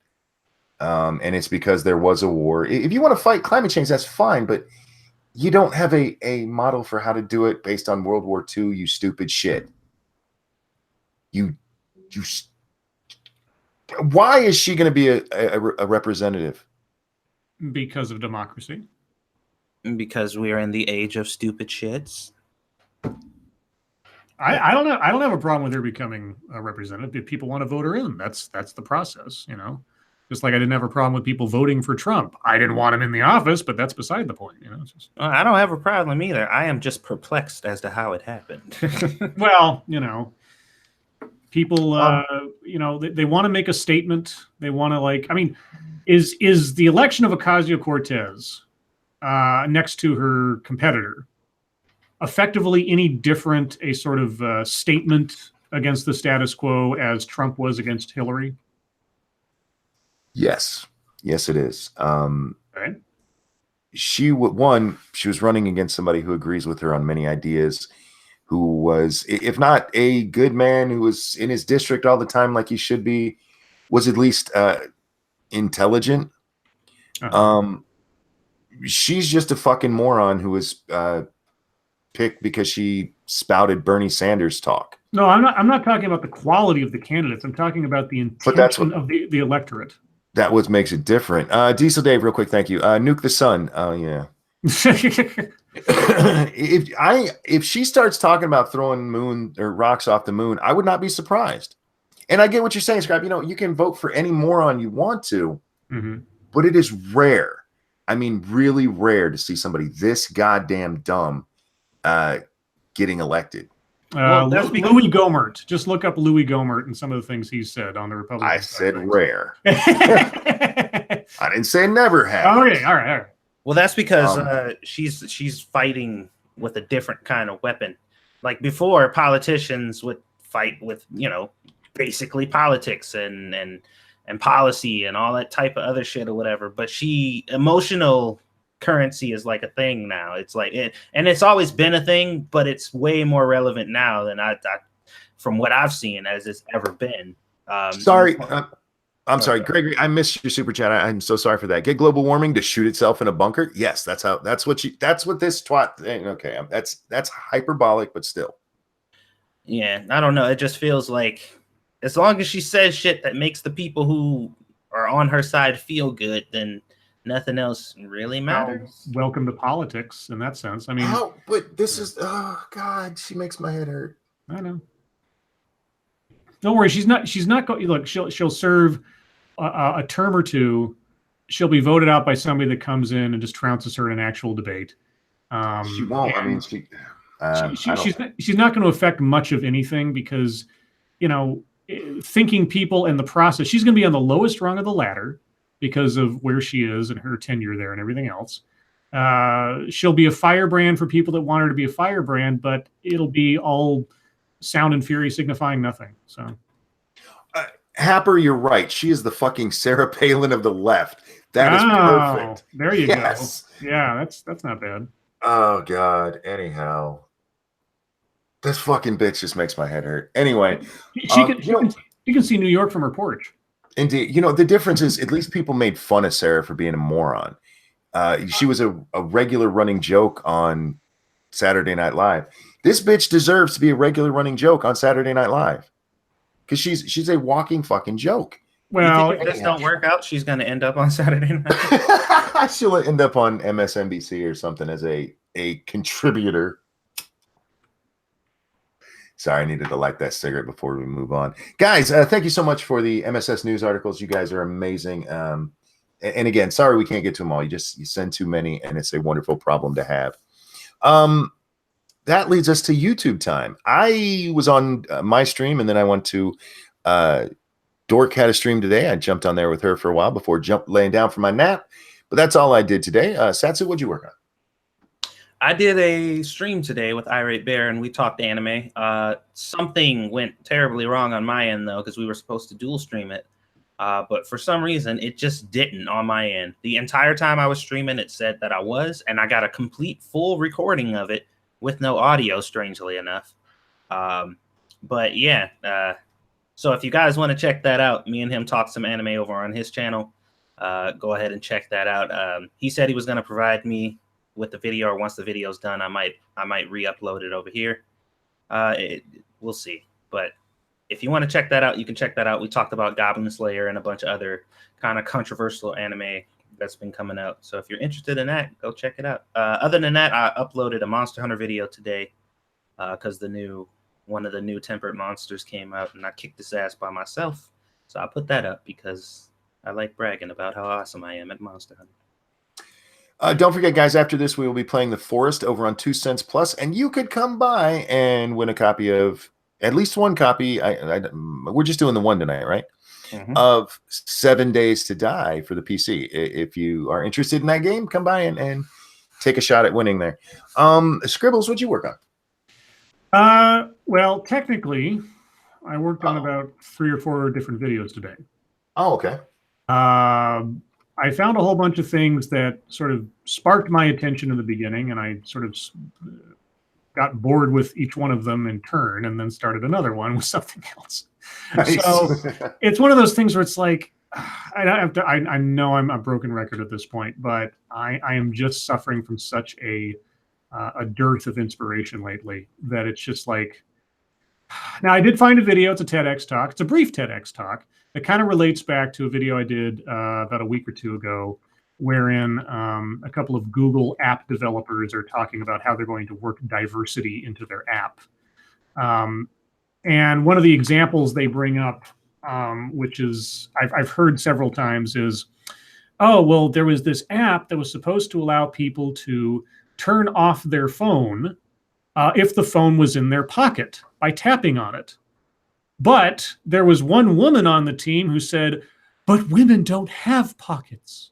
And it's because there was a war. If you want to fight climate change, that's fine, but you don't have a model for how to do it based on World War II, you stupid shit. Why is she going to be a representative? Because of democracy. Because we are in the age of stupid shits. I don't know. I don't have a problem with her becoming a representative. If people want to vote her in, that's the process, you know. Just like I didn't have a problem with people voting for Trump. I didn't want him in the office, but that's beside the point, you know. I don't have a problem either. I am just perplexed as to how it happened. Well, you know, people, you know, they want to make a statement. They want to is the election of Ocasio-Cortez next to her competitor effectively any different a sort of statement against the status quo as Trump was against Hillary? Yes, it is. Okay. She was running against somebody who agrees with her on many ideas, who was, if not a good man, who was in his district all the time like he should be, was at least intelligent. Uh-huh. She's just a fucking moron who is picked because she spouted Bernie Sanders talk. No, I'm not talking about the quality of the candidates. I'm talking about the intention of the electorate. That what makes it different. Diesel Dave, real quick, thank you. Nuke the Sun. Oh yeah. If she starts talking about throwing moon or rocks off the moon, I would not be surprised. And I get what you're saying, Scribe. You know, you can vote for any moron you want to, but it is rare. I mean, really rare to see somebody this goddamn dumb getting elected. Louis Gohmert. Just look up Louis Gohmert and some of the things he said on the Republican I side. said rare. I didn't say never have. Okay, all right. Well, that's because she's fighting with a different kind of weapon. Like before, politicians would fight with, you know, basically politics and policy and all that type of other shit or whatever. But emotional currency is like a thing now. It's like it, and it's always been a thing, but it's way more relevant now than I from what I've seen as it's ever been. I'm sorry, Gregory. I missed your super chat. I'm so sorry for that. Get global warming to shoot itself in a bunker. Yes, that's what this twat thing. Okay, that's hyperbolic, but still. Yeah, I don't know. It just feels like as long as she says shit that makes the people who are on her side feel good, then nothing else really matters. Welcome to politics in that sense. I mean, but this is God. She makes my head hurt. I know. Don't worry. She's not going. Look, she'll serve a term or two. She'll be voted out by somebody that comes in and just trounces her in an actual debate. She won't. I mean, she's not going to affect much of anything because, you know, thinking people and the process. She's going to be on the lowest rung of the ladder because of where she is and her tenure there and everything else. She'll be a firebrand for people that want her to be a firebrand, but it'll be all sound and fury signifying nothing. So, Happer, you're right. She is the fucking Sarah Palin of the left. That is perfect. There you go. Yeah, that's not bad. Oh God. Anyhow, this fucking bitch just makes my head hurt. Anyway, you can see New York from her porch. Indeed. You know, the difference is at least people made fun of Sarah for being a moron. She was a regular running joke on Saturday Night Live. This bitch deserves to be a regular running joke on Saturday Night Live because she's a walking fucking joke. Well, if this don't work out, she's going to end up on Saturday Night. She'll end up on MSNBC or something as a contributor. Sorry, I needed to light that cigarette before we move on. Guys, thank you so much for the MSS News articles. You guys are amazing. And again, sorry we can't get to them all. You send too many, and it's a wonderful problem to have. That leads us to YouTube time. I was on my stream, and then I went to Dork had a stream today. I jumped on there with her for a while before laying down for my nap. But that's all I did today. Satsu, what'd you work on? I did a stream today with Irate Bear, and we talked anime. Something went terribly wrong on my end, though, because we were supposed to dual stream it. But for some reason, it just didn't on my end. The entire time I was streaming, it said that I was, and I got a complete full recording of it with no audio, strangely enough. But yeah, so if you guys want to check that out, me and him talked some anime over on his channel. Go ahead and check that out. He said he was going to provide me with the video, or once the video's done, I might re-upload it over here. We'll see. But if you want to check that out, you can check that out. We talked about Goblin Slayer and a bunch of other kind of controversial anime that's been coming out. So if you're interested in that, go check it out. Other than that, I uploaded a Monster Hunter video today because one of the new Tempered Monsters came out, and I kicked his ass by myself. So I put that up because I like bragging about how awesome I am at Monster Hunter. Don't forget, guys, after this, we will be playing The Forest over on 2 Cents Plus, and you could come by and win a copy of, at least one copy. We're just doing the one tonight, right? Mm-hmm. Of 7 Days to Die for the PC. If you are interested in that game, come by and take a shot at winning there. Scribbles, what'd you work on? Well, technically, I worked on about 3 or 4 different videos today. Oh, okay. I found a whole bunch of things that sort of sparked my attention in the beginning, and I sort of got bored with each one of them in turn, and then started another one with something else. Nice. So it's one of those things where it's like, I know I'm a broken record at this point, but I am just suffering from such a a dearth of inspiration lately. That it's just like. Now, I did find a video. It's a TEDx talk. It's a brief TEDx talk that kind of relates back to a video I did about a week or two ago, wherein a couple of Google app developers are talking about how they're going to work diversity into their app. And one of the examples they bring up, which is I've heard several times, is, oh, well, there was this app that was supposed to allow people to turn off their phone if the phone was in their pocket by tapping on it. But there was one woman on the team who said, but women don't have pockets.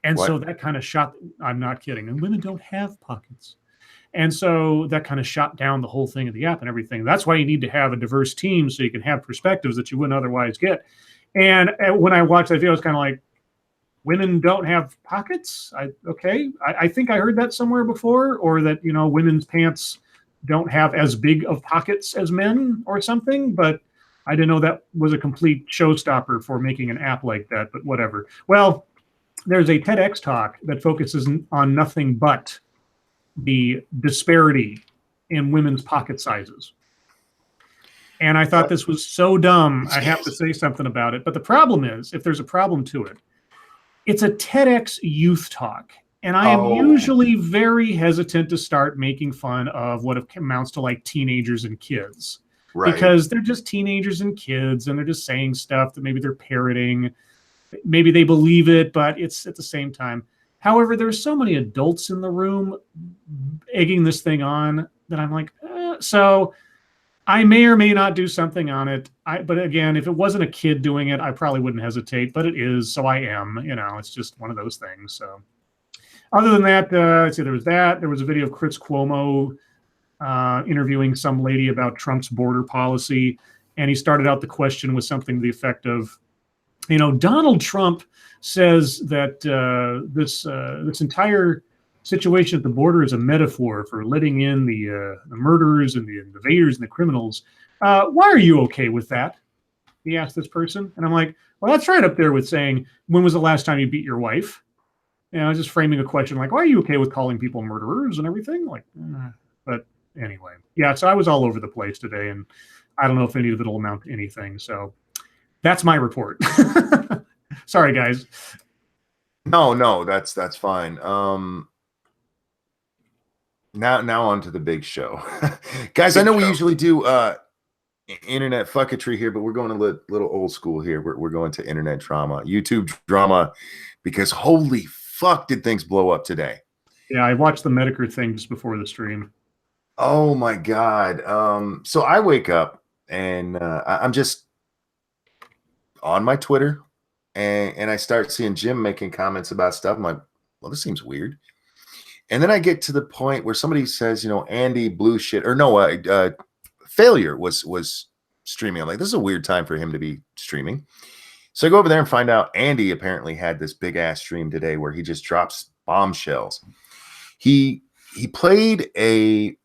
And so that kind of shot, I'm not kidding, and women don't have pockets. And so that kind of shot down the whole thing of the app and everything. That's why you need to have a diverse team so you can have perspectives that you wouldn't otherwise get. And when I watched that video, I was kind of like, women don't have pockets? I think I heard that somewhere before, or that, women's pants don't have as big of pockets as men or something, but I didn't know that was a complete showstopper for making an app like that, but whatever. Well, there's a TEDx talk that focuses on nothing but the disparity in women's pocket sizes. And I thought this was so dumb, I have to say something about it. But the problem is, if there's a problem to it, it's a TEDx youth talk. And I am usually very hesitant to start making fun of what amounts to like teenagers and kids. Right. Because they're just teenagers and kids, and they're just saying stuff that maybe they're parroting. Maybe they believe it, but it's at the same time. However, there's so many adults in the room egging this thing on that I'm like, so I may or may not do something on it. But again, if it wasn't a kid doing it, I probably wouldn't hesitate, but it is, so I am. It's just one of those things. So other than that, there was that. There was a video of Chris Cuomo interviewing some lady about Trump's border policy, and he started out the question with something to the effect of, Donald Trump says that this entire situation at the border is a metaphor for letting in the murderers and the invaders and the criminals. Why are you okay with that? He asked this person, and I'm like, well, that's right up there with saying, when was the last time you beat your wife? I was just framing a question like, why are you okay with calling people murderers and everything? Like, but anyway, yeah. So I was all over the place today, and I don't know if any of it will amount to anything. So that's my report. Sorry, guys. No, that's fine. Now on to the big show. Guys, I know we usually do internet fucketry here, but we're going a little old school here. We're going to internet drama, YouTube drama, because holy fuck did things blow up today. Yeah, I watched the Metokur thing just before the stream. Oh my God. So I wake up and I'm just on my Twitter, and I start seeing Jim making comments about stuff. I'm like, well, this seems weird. And then I get to the point where somebody says, Andy blew shit, or no, Failure was streaming. I'm like, this is a weird time for him to be streaming. So I go over there and find out Andy apparently had this big ass stream today where he just drops bombshells. He played a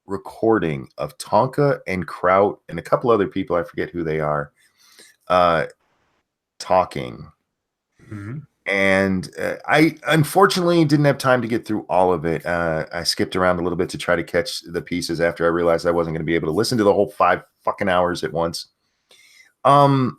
recording of Tonka and Kraut and a couple other people, I forget who they are, talking. Mm-hmm. And I unfortunately didn't have time to get through all of it. I skipped around a little bit to try to catch the pieces after I realized I wasn't going to be able to listen to the whole 5 fucking hours at once. God.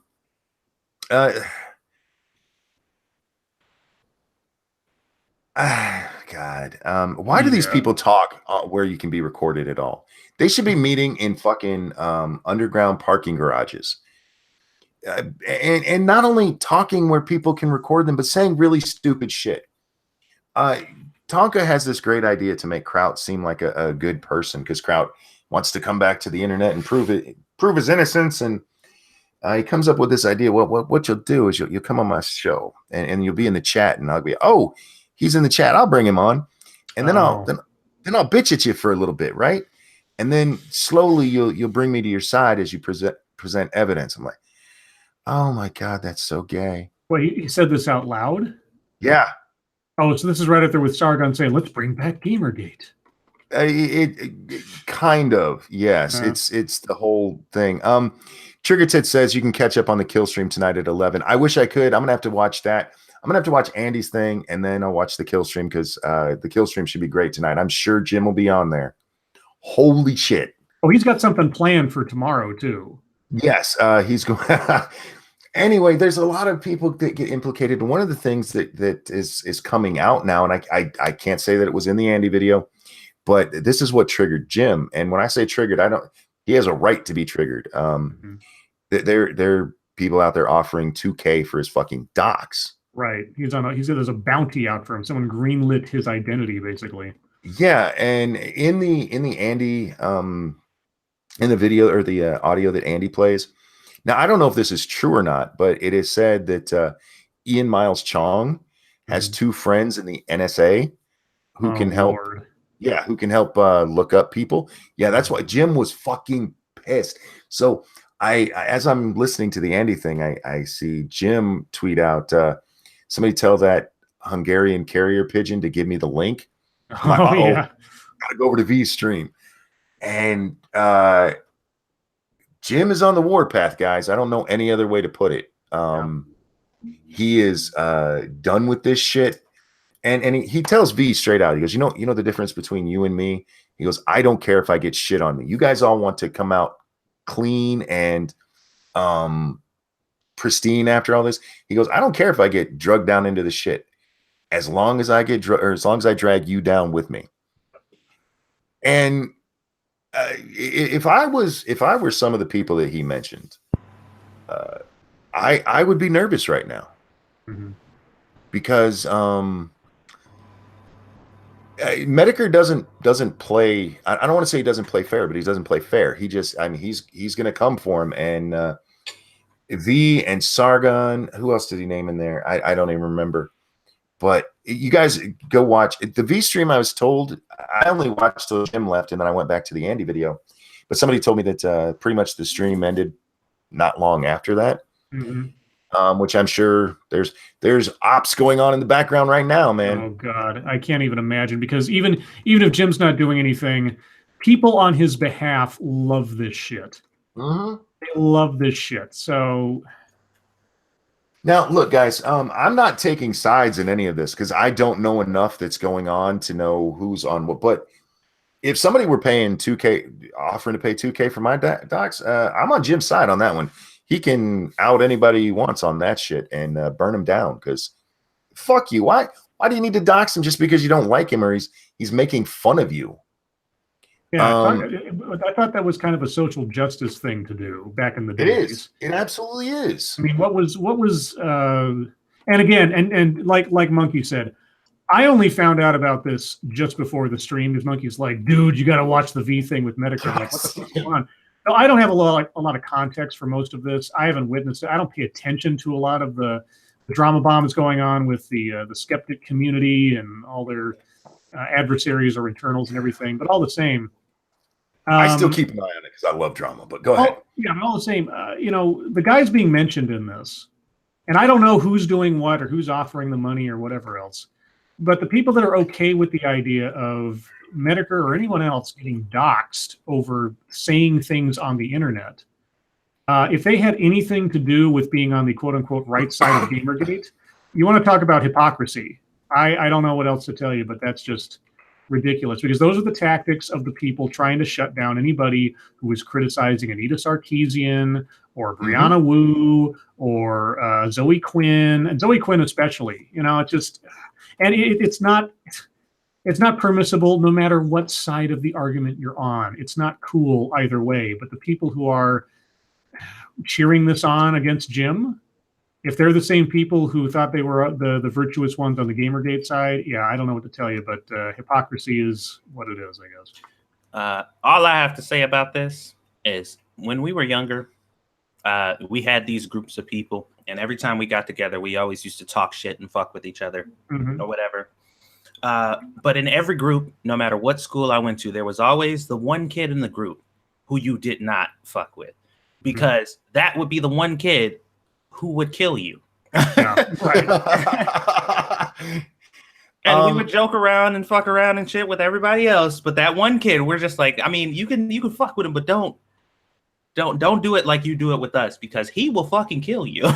Why do these people talk where you can be recorded at all? They should be meeting in fucking underground parking garages. And not only talking where people can record them, but saying really stupid shit. Tonka has this great idea to make Kraut seem like a good person, because Kraut wants to come back to the internet and prove his innocence. And he comes up with this idea. Well, what you'll do is you'll come on my show and you'll be in the chat, and I'll be, oh, he's in the chat, I'll bring him on, and then I'll bitch at you for a little bit, right? And then slowly you'll bring me to your side as you present evidence. I'm like, oh my God, that's so gay. Well, he said this out loud? Yeah. Oh, so this is right up there with Sargon saying, let's bring back Gamergate. It kind of, yes. It's the whole thing. Trigger Tit says you can catch up on the kill stream tonight at 11. I wish I could. I'm gonna have to watch that. I'm gonna have to watch Andy's thing, and then I'll watch the kill stream because the kill stream should be great tonight. I'm sure Jim will be on there. Holy shit! Oh, he's got something planned for tomorrow too. Yes, he's going. Anyway, there's a lot of people that get implicated, and one of the things that is coming out now, and I can't say that it was in the Andy video, but this is what triggered Jim. And when I say triggered, I don't. He has a right to be triggered. There are people out there offering $2K for his fucking docs. Right. He said there's a bounty out for him. Someone greenlit his identity, basically. Yeah, and in the Andy in the video or the audio that Andy plays. Now, I don't know if this is true or not, but it is said that Ian Miles Chong has two friends in the NSA who can help. Lord. Yeah, who can help look up people. Yeah, that's why Jim was fucking pissed. So as I'm listening to the Andy thing, I see Jim tweet out, somebody tell that Hungarian carrier pigeon to give me the link. Yeah. Gotta go over to V's stream. And Jim is on the warpath, guys. I don't know any other way to put it. He is done with this shit. And he tells V straight out. He goes, you know the difference between you and me? He goes, I don't care if I get shit on me. You guys all want to come out clean and pristine after all this. He goes, I don't care if I get drugged down into the shit, as long as I get as long as I drag you down with me. And if I were some of the people that he mentioned, I would be nervous right now, because Metokur doesn't play. I don't want to say he doesn't play fair, but he doesn't play fair. He just, he's going to come for him. And V and Sargon, who else did he name in there? I don't even remember. But you guys go watch the V stream. I was told I only watched till Jim left, and then I went back to the Andy video. But somebody told me that pretty much the stream ended not long after that. Which I'm sure there's ops going on in the background right now, man. Oh God, I can't even imagine, because even if Jim's not doing anything, people on his behalf love this shit. They love this shit. So now, look, guys, I'm not taking sides in any of this because I don't know enough that's going on to know who's on what. But if somebody were paying $2K, offering to pay $2K for my docs, I'm on Jim's side on that one. He can out anybody he wants on that shit and burn him down, because fuck you. Why do you need to dox him just because you don't like him or he's making fun of you? Yeah, I thought that was kind of a social justice thing to do back in the days. It is. It absolutely is. I mean, what was and again, and like Monkey said, I only found out about this just before the stream, because Monkey's like, dude, you got to watch the V thing with Metokur. Like, what the fuck's going on? No, I don't have a lot of context for most of this. I haven't witnessed it. I don't pay attention to a lot of the drama bombs going on with the skeptic community and all their adversaries or internals and everything. But all the same, I still keep an eye on it because I love drama. But go ahead. Yeah, but all the same, the guys being mentioned in this, and I don't know who's doing what or who's offering the money or whatever else, but the people that are okay with the idea of Metokur or anyone else getting doxxed over saying things on the internet, if they had anything to do with being on the quote-unquote right side of Gamergate, you want to talk about hypocrisy. I don't know what else to tell you, but that's just ridiculous, because those are the tactics of the people trying to shut down anybody who is criticizing Anita Sarkeesian or Brianna Wu or Zoe Quinn, and Zoe Quinn especially. It's just, and it's not permissible no matter what side of the argument you're on. It's not cool either way. But the people who are cheering this on against Jim, if they're the same people who thought they were the virtuous ones on the Gamergate side, yeah, I don't know what to tell you, but hypocrisy is what it is, I guess. All I have to say about this is when we were younger, we had these groups of people, and every time we got together, we always used to talk shit and fuck with each other or whatever. But in every group, no matter what school I went to, there was always the one kid in the group who you did not fuck with, because that would be the one kid who would kill you. Yeah, right. And we would joke around and fuck around and shit with everybody else, but that one kid, we're just like, I mean, you can fuck with him, but don't do it like you do it with us, because he will fucking kill you.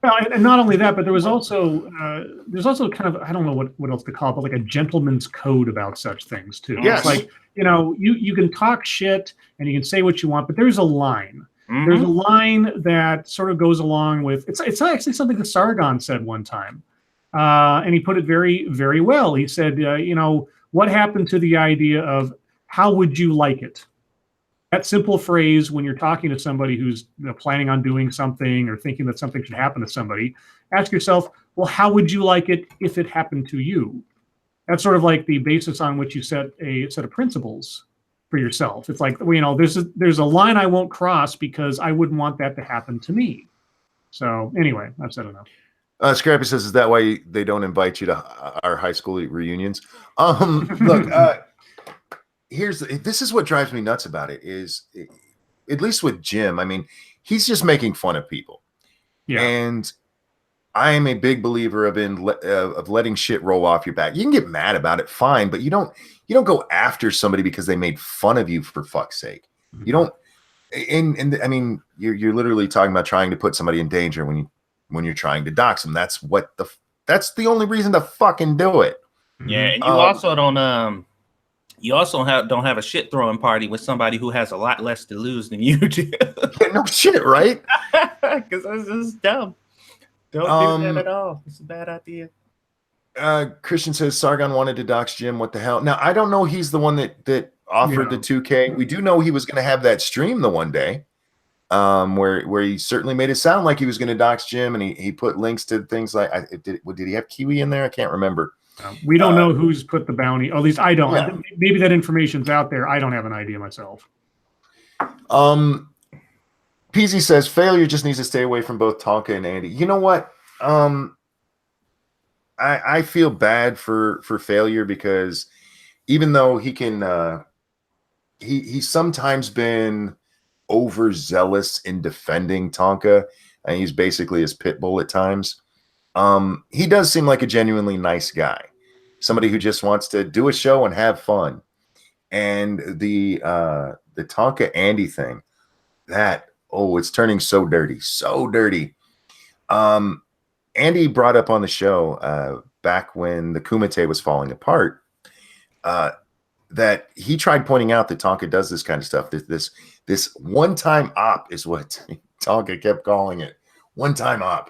Well, and not only that, but there's also kind of, I don't know what else to call it, but like a gentleman's code about such things too. Yes. It's like, you can talk shit and you can say what you want, but there's a line. Mhm. There's a line that sort of goes along with it's actually something that Sargon said one time, and he put it very, very well. He said, what happened to the idea of how would you like it? That simple phrase when you're talking to somebody who's planning on doing something or thinking that something should happen to somebody, ask yourself, well, how would you like it if it happened to you? That's sort of like the basis on which you set a set of principles for yourself. It's like, there's a line I won't cross because I wouldn't want that to happen to me. So anyway, I've said enough. Scrappy says, is that why they don't invite you to our high school reunions? Look, this is what drives me nuts about it is, at least with Jim, I mean, he's just making fun of people. Yeah. And I am a big believer of letting shit roll off your back. You can get mad about it, fine, but you don't go after somebody because they made fun of you, for fuck's sake. You don't, and I mean, you're literally talking about trying to put somebody in danger when you're trying to dox them. That's the only reason to fucking do it. Yeah, and you also don't don't have a shit throwing party with somebody who has a lot less to lose than you do. Yeah, no shit, right? Because that's just dumb. Don't do that at all. It's a bad idea. Christian says Sargon wanted to dox Jim. What the hell? Now I don't know. He's the one that offered the 2K. We do know he was going to have that stream the one day, where he certainly made it sound like he was going to dox Jim, and he put links to things like did he have Kiwi in there? I can't remember. We don't know who's put the bounty. Or at least I don't. Yeah. Maybe that information's out there. I don't have an idea myself. PZ says Failure just needs to stay away from both Tonka and Andy. You know what? I feel bad for Failure because even though he can, he's sometimes been overzealous in defending Tonka, and he's basically his pit bull at times. He does seem like a genuinely nice guy, somebody who just wants to do a show and have fun. And the Tonka Andy thing, it's turning so dirty, so dirty. Andy brought up on the show back when the Kumite was falling apart that he tried pointing out that Tonka does this kind of stuff. This one-time op is what Tonka kept calling it, one-time op.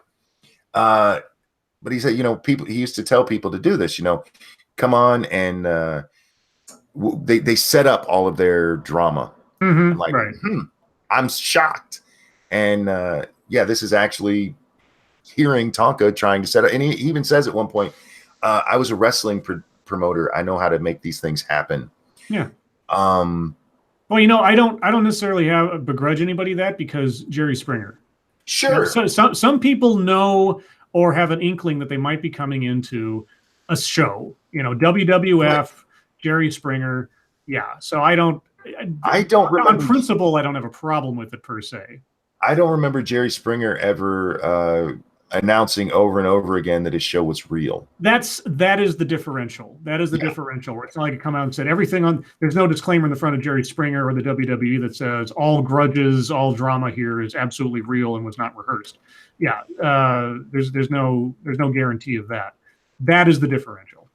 But he said, he used to tell people to do this, come on, and they set up all of their drama. Mm-hmm, like, right. I'm shocked. And this is actually hearing Tonka trying to set up. And he even says at one point, I was a wrestling promoter. I know how to make these things happen. Yeah. Well, I don't necessarily begrudge anybody that because Jerry Springer. Sure. Some people know or have an inkling that they might be coming into a show, WWF, right. Jerry Springer. Yeah. So I don't remember. On principle, I don't have a problem with it per se. I don't remember Jerry Springer ever announcing over and over again that his show was real. That is the differential. That is the differential where it's not like it come out and said everything there's no disclaimer in the front of Jerry Springer or the WWE that says all grudges, all drama here is absolutely real and was not rehearsed. Yeah. There's no guarantee of that. That is the differential.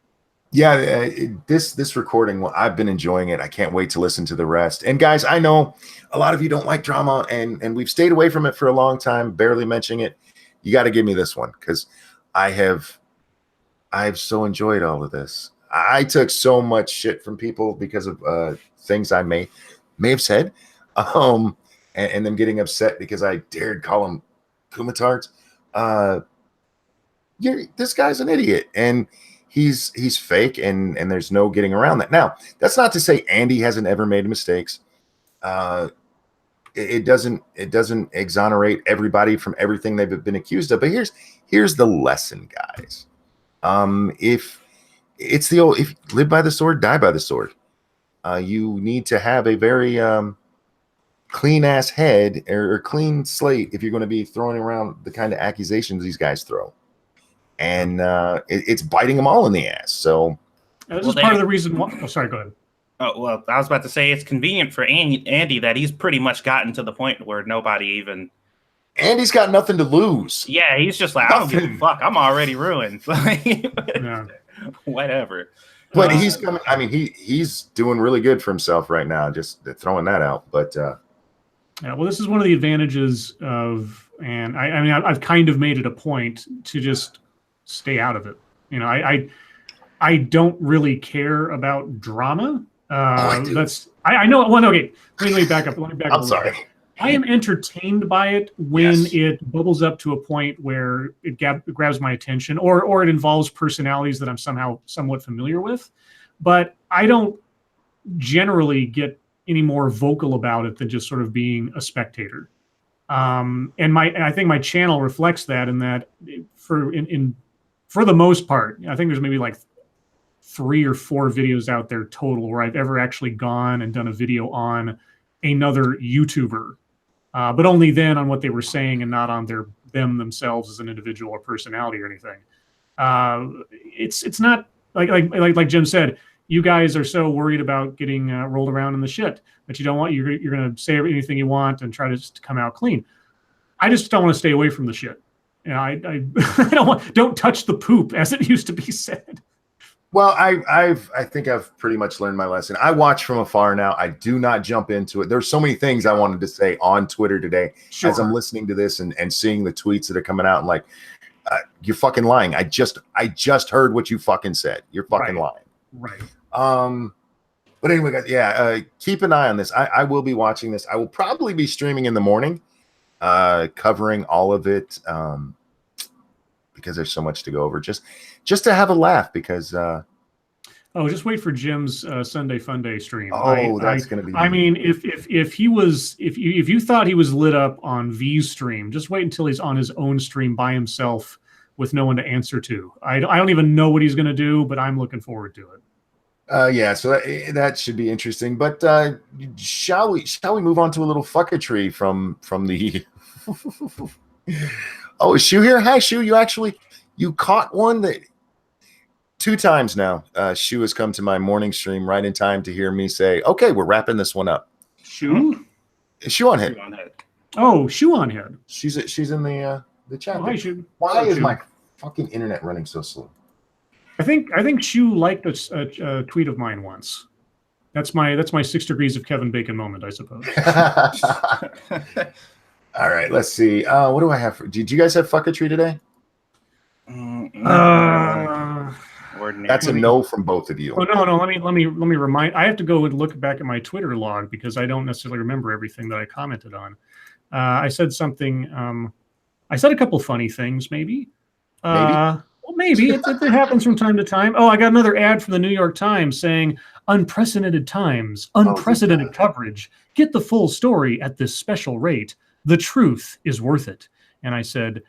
Yeah, this recording, I've been enjoying it. I can't wait to listen to the rest. And guys, I know a lot of you don't like drama, and we've stayed away from it for a long time, barely mentioning it. You got to give me this one because I've so enjoyed all of this. I took so much shit from people because of things I may have said, and them getting upset because I dared call them kumatards. This guy's an idiot, and he's fake, and there's no getting around that. Now, that's not to say Andy hasn't ever made mistakes. It doesn't exonerate everybody from everything they've been accused of. But here's the lesson, guys. If live by the sword, die by the sword. You need to have a very clean ass head or clean slate if you're going to be throwing around the kind of accusations these guys throw. And it's biting them all in the ass. So this is part of the reason why. Oh, sorry, go ahead. Oh, well, I was about to say it's convenient for Andy that he's pretty much gotten to the point where nobody even And he's got nothing to lose. Yeah, he's just like, I don't give a fuck. I'm already ruined. Yeah. Whatever. But he's coming. I mean, he's doing really good for himself right now. Just throwing that out. But yeah, well, this is one of the advantages of, and I mean, I've kind of made it a point to just stay out of it. You know, I don't really care about drama. I do. I know. Well, okay. Let me back up. Let me back up. I'm sorry. I am entertained by it when it bubbles up to a point where it grabs my attention, or it involves personalities that I'm somewhat familiar with. But I don't generally get any more vocal about it than just sort of being a spectator. And I think my channel reflects that, in that for the most part, I think there's maybe like 3 or 4 videos out there total where I've ever actually gone and done a video on another YouTuber. But only then on what they were saying and not on them themselves as an individual or personality or anything. It's not like Jim said. You guys are so worried about getting rolled around in the shit that you don't want. You're going to say anything you want and try to come out clean. I just don't want to stay away from the shit. You know, I don't touch the poop, as it used to be said. Well, I think I've pretty much learned my lesson. I watch from afar now. I do not jump into it. There's so many things I wanted to say on Twitter today as I'm listening to this and seeing the tweets that are coming out. And like, you're fucking lying. I just heard what you fucking said. You're fucking lying. Right. But anyway, guys, keep an eye on this. I will be watching this. I will probably be streaming in the morning, covering all of it, because there's so much to go over. Just to have a laugh, because just wait for Jim's Sunday Fun Day stream. That's gonna be. I mean, if you thought he was lit up on V's stream, just wait until he's on his own stream by himself with no one to answer to. I don't even know what he's gonna do, but I'm looking forward to it. So that should be interesting. But shall we move on to a little fucketry from the? Oh, is Shu here? Hi, Shu. You caught one that 2 times now. Shu has come to my morning stream right in time to hear me say, "Okay, we're wrapping this one up." Shu? Is Shu on head? Oh, Shu on head. She's in the chat. Oh, hi, Shu. Why is Shu. my fucking internet running so slow? I think Shu liked a tweet of mine once. That's my 6 degrees of Kevin Bacon moment, I suppose. All right, let's see. What do I have? Did you guys have fucketry today? That's a no from both of you. Oh no. Let me remind. I have to go and look back at my Twitter log because I don't necessarily remember everything that I commented on. I said something. I said a couple funny things, maybe. Well, maybe it happens from time to time. Oh, I got another ad from the New York Times saying unprecedented times, unprecedented coverage. Get the full story at this special rate. The truth is worth it. And I said,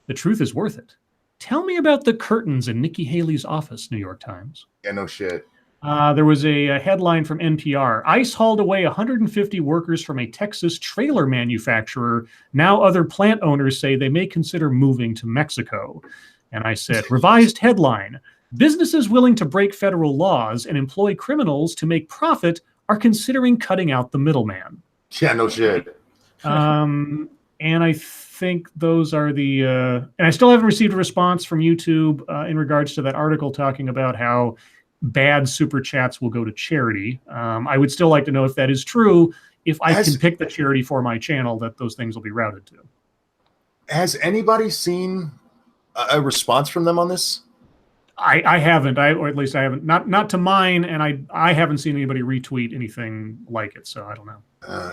the truth is worth it. Tell me about the curtains in Nikki Haley's office, New York Times. Yeah, no shit. There was a headline from NPR. ICE hauled away 150 workers from a Texas trailer manufacturer. Now other plant owners say they may consider moving to Mexico. And I said, revised headline. Businesses willing to break federal laws and employ criminals to make profit are considering cutting out the middleman. Yeah, no shit. And I think those are the and I still haven't received a response from YouTube in regards to that article talking about how bad super chats will go to charity. I would still like to know if that is true, if I can pick the charity for my channel that those things will be routed to. Has anybody seen a response from them on this? I haven't, or at least I haven't, not to mine, and I haven't seen anybody retweet anything like it, so I don't know.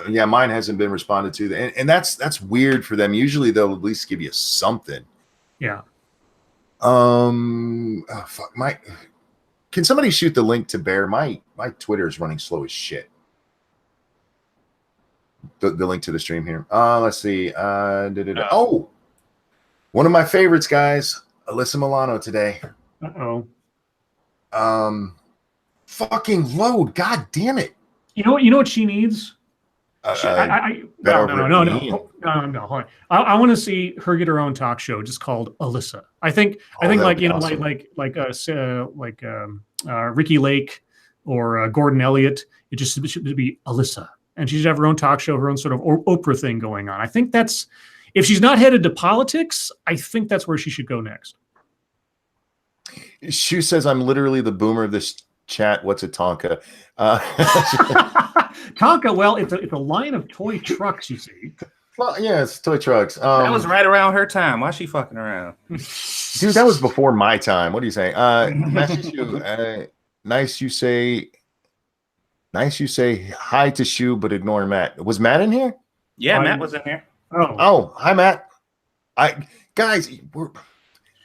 Yeah, mine hasn't been responded to, and that's weird for them. Usually they'll at least give you something. Yeah. Oh fuck, can somebody shoot the link to Bear? My Twitter is running slow as shit. The link to the stream here. Let's see. Oh, one of my favorites, guys, Alyssa Milano today. Uh-oh. Fucking load. God damn it. You know what she needs? No. Hold on. I want to see her get her own talk show just called Alyssa. I think like, you know, awesome. like Ricky Lake or Gordon Elliott. It just should be Alyssa, and she should have her own talk show, her own sort of Oprah thing going on. I think that's if she's not headed to politics, I think that's where she should go next. Shu says, I'm literally the boomer of this chat. What's a Tonka? Tonka, well, it's a line of toy trucks, you see. Well, yeah, it's toy trucks. That was right around her time. Why is she fucking around? Dude, that was before my time. What are you saying? Nice you say hi to Shu, but ignore Matt. Was Matt in here? Yeah, Matt was in here. Oh, hi Matt. Guys,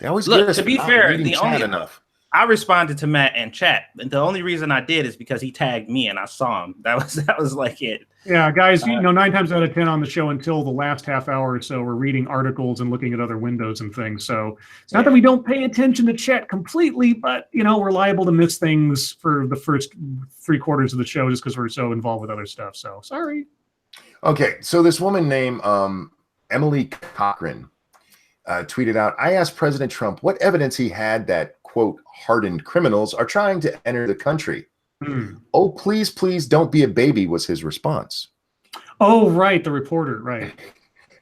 they always Look, get us to be for not fair, reading the chat only enough. I responded to Matt and chat. And the only reason I did is because he tagged me and I saw him. That was like it. Yeah, guys, 9 times out of 10 on the show until the last half hour or so, we're reading articles and looking at other windows and things. So it's not that we don't pay attention to chat completely, but we're liable to miss things for the first 3/4 of the show just because we're so involved with other stuff. So sorry. Okay, so this woman named Emily Cochran tweeted out, I asked President Trump what evidence he had that, quote, hardened criminals are trying to enter the country. Oh, please, please don't be a baby was his response. Oh, right. The reporter. Right.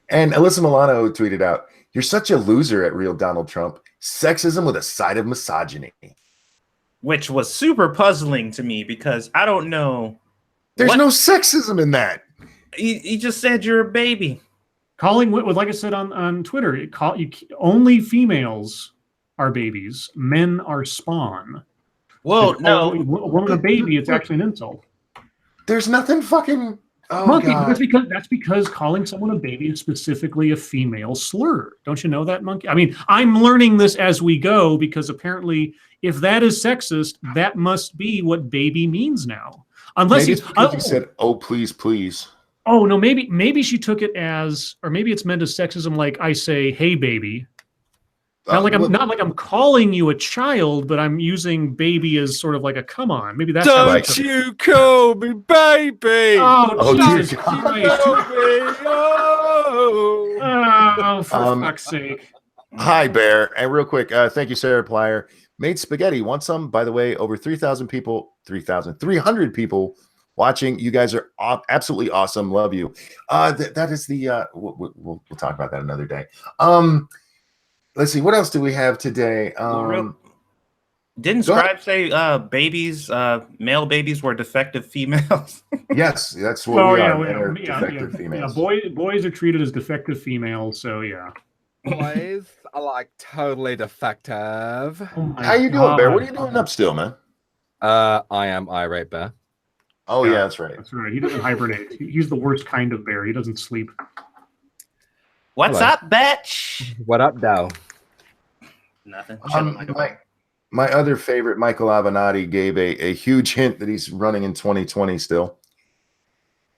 And Alyssa Milano tweeted out, you're such a loser at real Donald Trump. Sexism with a side of misogyny. Which was super puzzling to me because I don't know. There's no sexism in that. He just said you're a baby. Calling, like I said on Twitter, only females are babies. Men are spawn. Well, no. A woman a baby, it's actually an insult. There's nothing fucking... Oh, Monkey, God. that's because calling someone a baby is specifically a female slur. Don't you know that, Monkey? I mean, I'm learning this as we go because apparently if that is sexist, that must be what baby means now. Unless maybe it's because he said, oh, please, please. Oh, no, maybe she took it as, or maybe it's meant as sexism like I say, hey, baby. Not like I'm calling you a child, but I'm using baby as sort of like a come on. Maybe that's how Don't you call me baby. Oh, Jesus dear Christ. Oh, for fuck's sake. Hi, Bear. And real quick, thank you, Sarah Plyer. Made spaghetti. Want some? By the way, over 300 people watching. You guys are absolutely awesome. Love you. That is the we'll talk about that another day. Let's see, what else do we have today? Didn't Scribe say babies, male babies were defective females? Yes, that's what we are. Yeah, defective females. Boys are treated as defective females, so yeah. Boys are like totally defective. Oh How you doing, Bear? What are you doing up still, man? I am irate bear. Oh yeah, that's right. That's right. He doesn't hibernate. He's the worst kind of bear. He doesn't sleep. What's Hello. up, bitch? What up, Dow? Nothing. My other favorite, Michael Avenatti, gave a huge hint that he's running in 2020 still.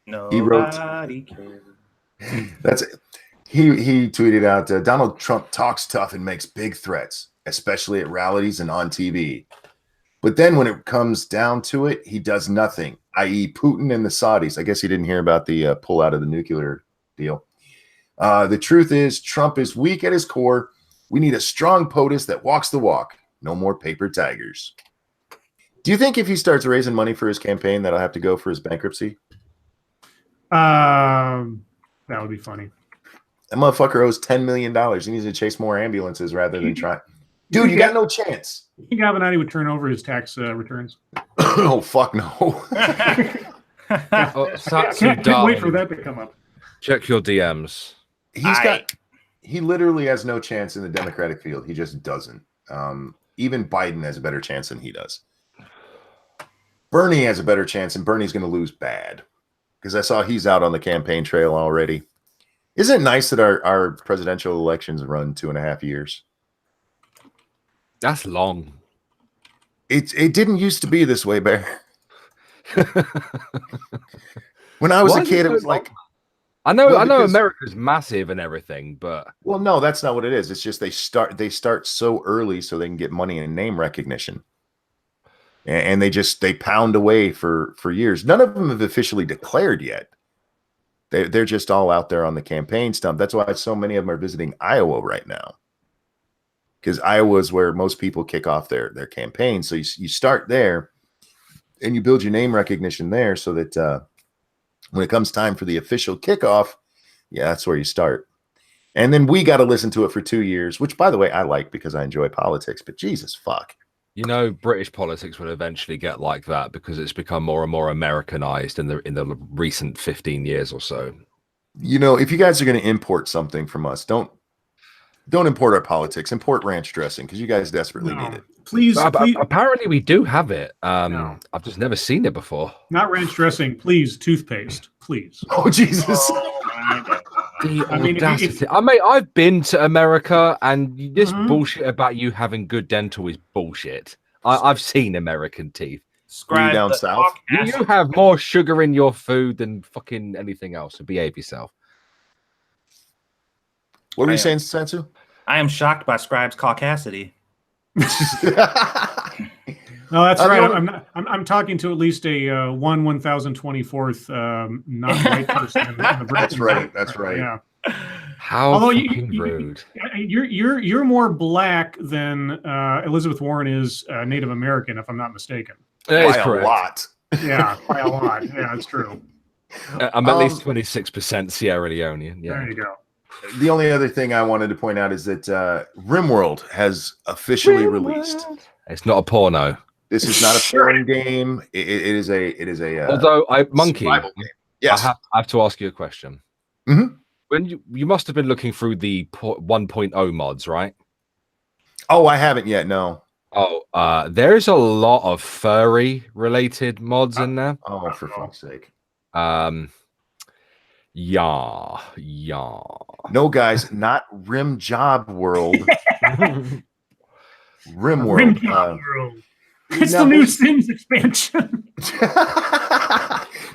Nobody cares. That's it. He tweeted out, Donald Trump talks tough and makes big threats, especially at rallies and on TV. But then when it comes down to it, he does nothing, i.e. Putin and the Saudis. I guess he didn't hear about the pull out of the nuclear deal. The truth is, Trump is weak at his core. We need a strong POTUS that walks the walk. No more paper tigers. Do you think if he starts raising money for his campaign, that'll have to go for his bankruptcy? That would be funny. That motherfucker owes $10 million. He needs to chase more ambulances rather than try. Dude, you got no chance. You think Avenatti would turn over his tax returns? Oh, fuck no. Satsu, Can't wait for that to come up. check your DMs. He literally has no chance in the Democratic field. He just doesn't. Even Biden has a better chance than he does. Bernie has a better chance, and Bernie's going to lose bad because I saw he's out on the campaign trail already. Isn't it nice that our presidential elections run 2.5 years? That's long. It didn't used to be this way, Bear. When I was a kid, it was like... I know because, America's massive and everything, but well, no, that's not what it is. It's just they start so early so they can get money and name recognition, and they pound away for years. None of them have officially declared yet. They're just all out there on the campaign stump. That's why so many of them are visiting Iowa right now, because Iowa is where most people kick off their campaign. So you start there, and you build your name recognition there, so that when it comes time for the official kickoff, yeah, that's where you start. And then we got to listen to it for 2 years, which, by the way, I like because I enjoy politics. But Jesus fuck. You know, British politics will eventually get like that because it's become more and more Americanized in the recent 15 years or so. You know, if you guys are going to import something from us, don't import our politics. Import ranch dressing because you guys desperately need it. Please, please. Apparently, we do have it. No. I've just never seen it before. Not ranch dressing, please. Toothpaste, please. Oh Jesus! The I mean, audacity. I've been to America, and this bullshit about you having good dental is bullshit. I've seen American teeth. Scribe down the south? You have more sugar in your food than fucking anything else. So behave yourself. What were you saying, Satsu? I am shocked by Scribe's caucasity. No, that's right. I'm talking to at least a 1,024th not-white person. In the That's right. That's right. Yeah. How fucking rude. You're more black than Elizabeth Warren is Native American, if I'm not mistaken. That is By correct. a lot. Yeah, by a lot. Yeah, that's true. I'm at least 26% Sierra Leonean. Yeah. There you go. The only other thing I wanted to point out is that RimWorld has officially released. It's not a porno. This is not a foreign game. It is a. Although Monkey, survival game. Yes. I have to ask you a question. Mhm. When you must have been looking through the 1.0 mods, right? Oh, I haven't yet. No. Oh, there's a lot of furry related mods in there. Oh, for fuck's sake. Yeah. No, guys, not Rim Job World. Rim World. Rim Job World. It's no, the new Sims expansion.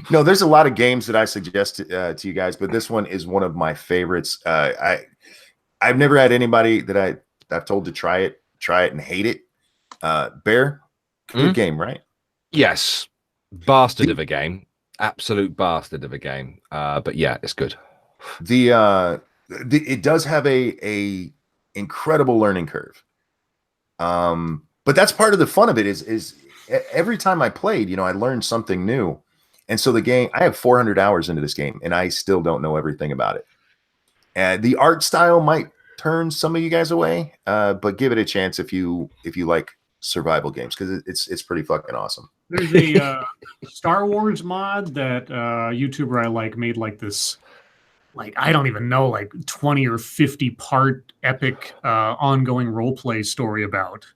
No, there's a lot of games that I suggest to you guys, but this one is one of my favorites. I've never had anybody that I've told to try it and hate it. Bear, good game, right? Yes. Bastard of a game. Absolute bastard of a game. But yeah, it's good. It does have a incredible learning curve. But that's part of the fun of it is every time I played, I learned something new. And so the game, I have 400 hours into this game and I still don't know everything about it. And the art style might turn some of you guys away, but give it a chance if you like survival games, because it's pretty fucking awesome. There's a Star Wars mod that YouTuber I like made like this, like I don't even know, like 20 or 50 part epic ongoing role play story about.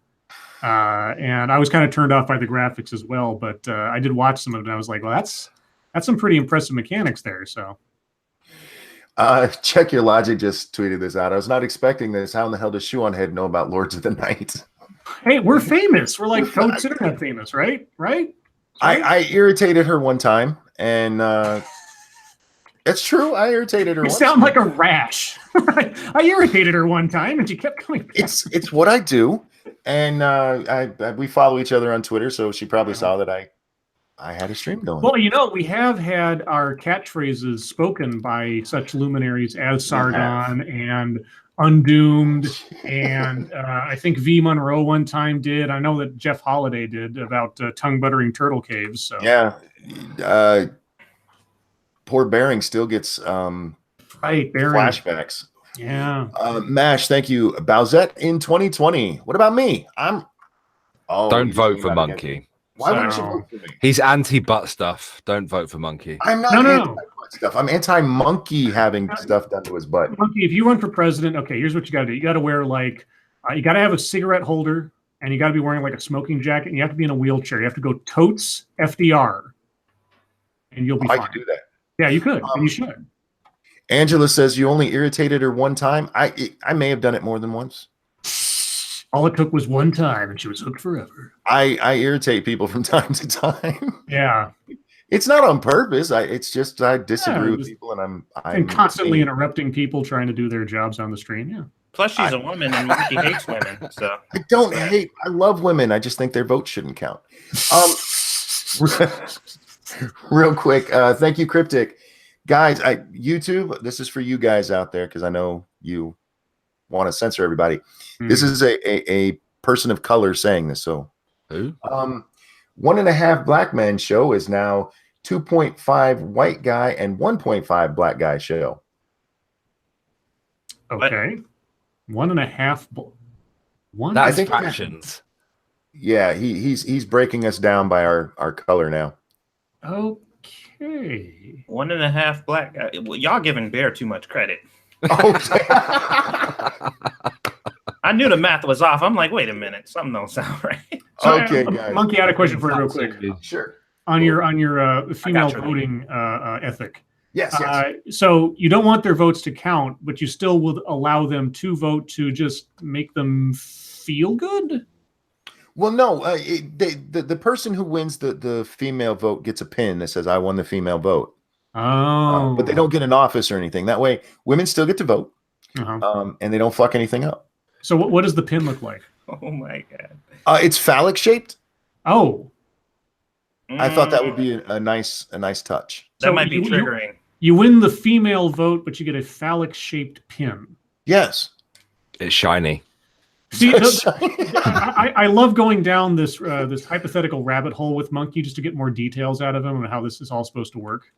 And I was kind of turned off by the graphics as well, but I did watch some of it and I was like, well, that's some pretty impressive mechanics there. So Check Your Logic just tweeted this out. I was not expecting this. How in the hell does Shoe on Head know about Lords of the Night? Hey, we're famous. We're like Toad's internet famous, right? Right? I irritated her one time, and it's true. I irritated her. You sound like a rash. I irritated her one time, and she kept coming back. It's what I do, and we follow each other on Twitter, so she probably saw that I had a stream going. Well, we have had our catchphrases spoken by such luminaries as Sargon and Undoomed, and I think V. Monroe one time did. I know that Jeff Holiday did about tongue-buttering turtle caves. So. Yeah. Poor Bering still gets Bering. flashbacks. Yeah. Mash, thank you. Bowsette in 2020. What about me? Don't vote for Monkey. Why wouldn't you vote for me? He's anti-butt stuff. Don't vote for Monkey. I'm not anti-butt stuff. I'm anti-monkey having stuff done to his butt. Monkey, if you run for president, okay, here's what you got to do. You got to wear like, you got to have a cigarette holder, and you got to be wearing like a smoking jacket, and you have to be in a wheelchair. You have to go totes FDR, and you'll be fine. I could do that. Yeah, you could, and you should. Angela says you only irritated her one time. I may have done it more than once. All it took was one time, and she was hooked forever. I irritate people from time to time. Yeah. It's not on purpose. It's just I disagree with people, and I'm constantly interrupting people trying to do their jobs on the stream. Yeah. Plus, she's a woman, and Monkey hates women. So I don't hate. I love women. I just think their vote shouldn't count. Real quick, thank you, Cryptic guys. YouTube. This is for you guys out there because I know you want to censor everybody. This is a person of color saying this. So, who? 1.5 black men show is now 2.5 white guy and 1.5 black guy show. Okay. 1.5. That's think- fractions. Yeah, he's breaking us down by our color now. Okay. 1.5 black. Well, y'all giving Bear too much credit. I knew the math was off. I'm like, wait a minute, something don't sound right. So, Okay, guys. Monkey, I had a question for you real quick. Sure. On your female you. voting ethic. Yes. So you don't want their votes to count, but you still will allow them to vote to just make them feel good? Well, no. The person who wins the female vote gets a pin that says "I won the female vote." Oh. But they don't get an office or anything. That way, women still get to vote, and they don't fuck anything up. So what does the pin look like? Oh my god. It's phallic shaped. Oh. I thought that would be a nice touch. That might be triggering. You win the female vote, but you get a phallic-shaped pin. Yes. It's shiny. See, I love going down this this hypothetical rabbit hole with Monkey just to get more details out of him and how this is all supposed to work.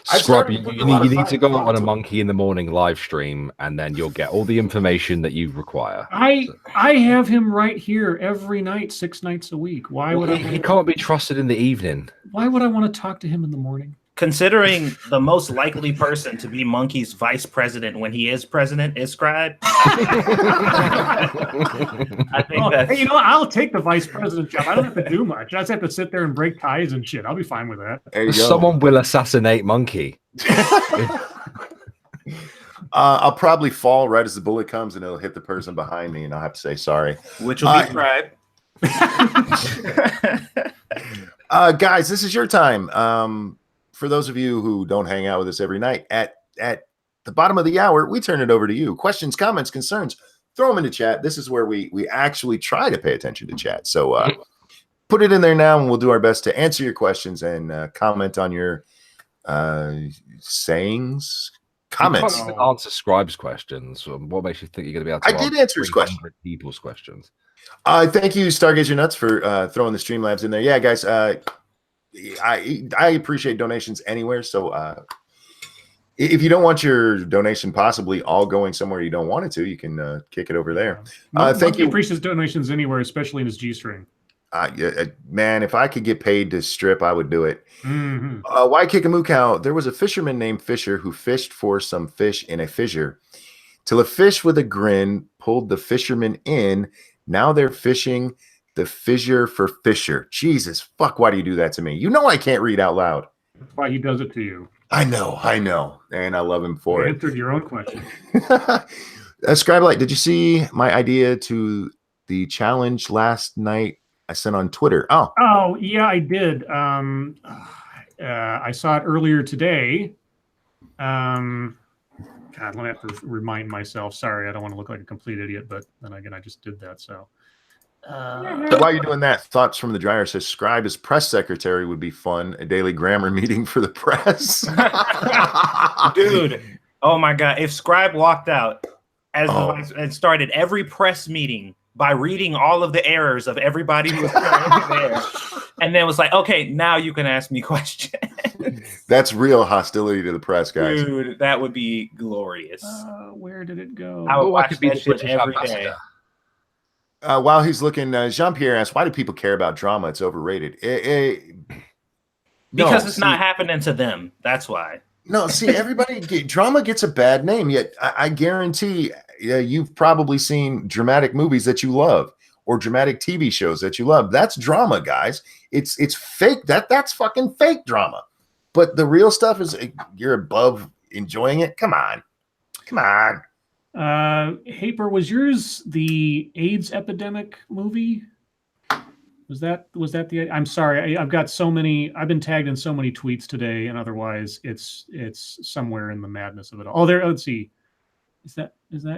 Scribe, you need to go on a Monkey in the Morning live stream, and then you'll get all the information that you require. I have him right here every night, 6 nights a week. Why would he can't be trusted in the evening? Why would I want to talk to him in the morning? Considering the most likely person to be Monkey's vice president when he is president is Scribe. I think that's... Hey, you know what? I'll take the vice president job. I don't have to do much. I just have to sit there and break ties and shit. I'll be fine with that. There you go. Someone will assassinate Monkey. I'll probably fall right as the bullet comes, and it'll hit the person behind me, and I'll have to say sorry. Which will be Scribe. Guys, this is your time. For those of you who don't hang out with us every night, at the bottom of the hour, we turn it over to you. Questions, comments, concerns, throw them into chat. This is where we actually try to pay attention to chat. So put it in there now, and we'll do our best to answer your questions and comment on your sayings, comments. You can't even answer Scribe's questions. What makes you think you're going to be able to I did answer his question. People's questions. Thank you, Stargazer Nuts, for throwing the Streamlabs in there. Yeah, guys, I appreciate donations anywhere. So if you don't want your donation possibly all going somewhere you don't want it to, you can kick it over there. Thank you. Appreciates donations anywhere, especially in his G-string. Man, if I could get paid to strip, I would do it. Mm-hmm. Why kick a moo cow? There was a fisherman named Fisher who fished for some fish in a fissure, till a fish with a grin pulled the fisherman in. Now they're fishing the fissure for Fisher. Jesus, fuck, why do you do that to me? You know I can't read out loud. That's why he does it to you. I know. And I love him for You it. answered your own question. Scribe Light, did you see my idea to the challenge last night I sent on Twitter? Oh, yeah, I did. I saw it earlier today. God, let me have to remind myself. Sorry, I don't want to look like a complete idiot, but then again, I just did that, so... While you're doing that, Thoughts from the Dryer says Scribe as press secretary would be fun. A daily grammar meeting for the press. Dude, oh my god! If Scribe walked out as the vice and started every press meeting by reading all of the errors of everybody who was there, and then was like, "Okay, now you can ask me questions." That's real hostility to the press, guys. Dude, that would be glorious. Where did it go? I would watch could be that the shit British every day. ambassador. While he's looking, Jean-Pierre asks, why do people care about drama? It's overrated. Because it's not happening to them. That's why. No, see, drama gets a bad name, yet I guarantee you've probably seen dramatic movies that you love or dramatic TV shows that you love. That's drama, guys. It's fake. That's fucking fake drama. But the real stuff is you're above enjoying it. Come on. Haper, was yours the AIDS epidemic movie? Was that the? I'm sorry, I've got so many. I've been tagged in so many tweets today, and otherwise, it's somewhere in the madness of it all. Oh, there. Let's see. Is that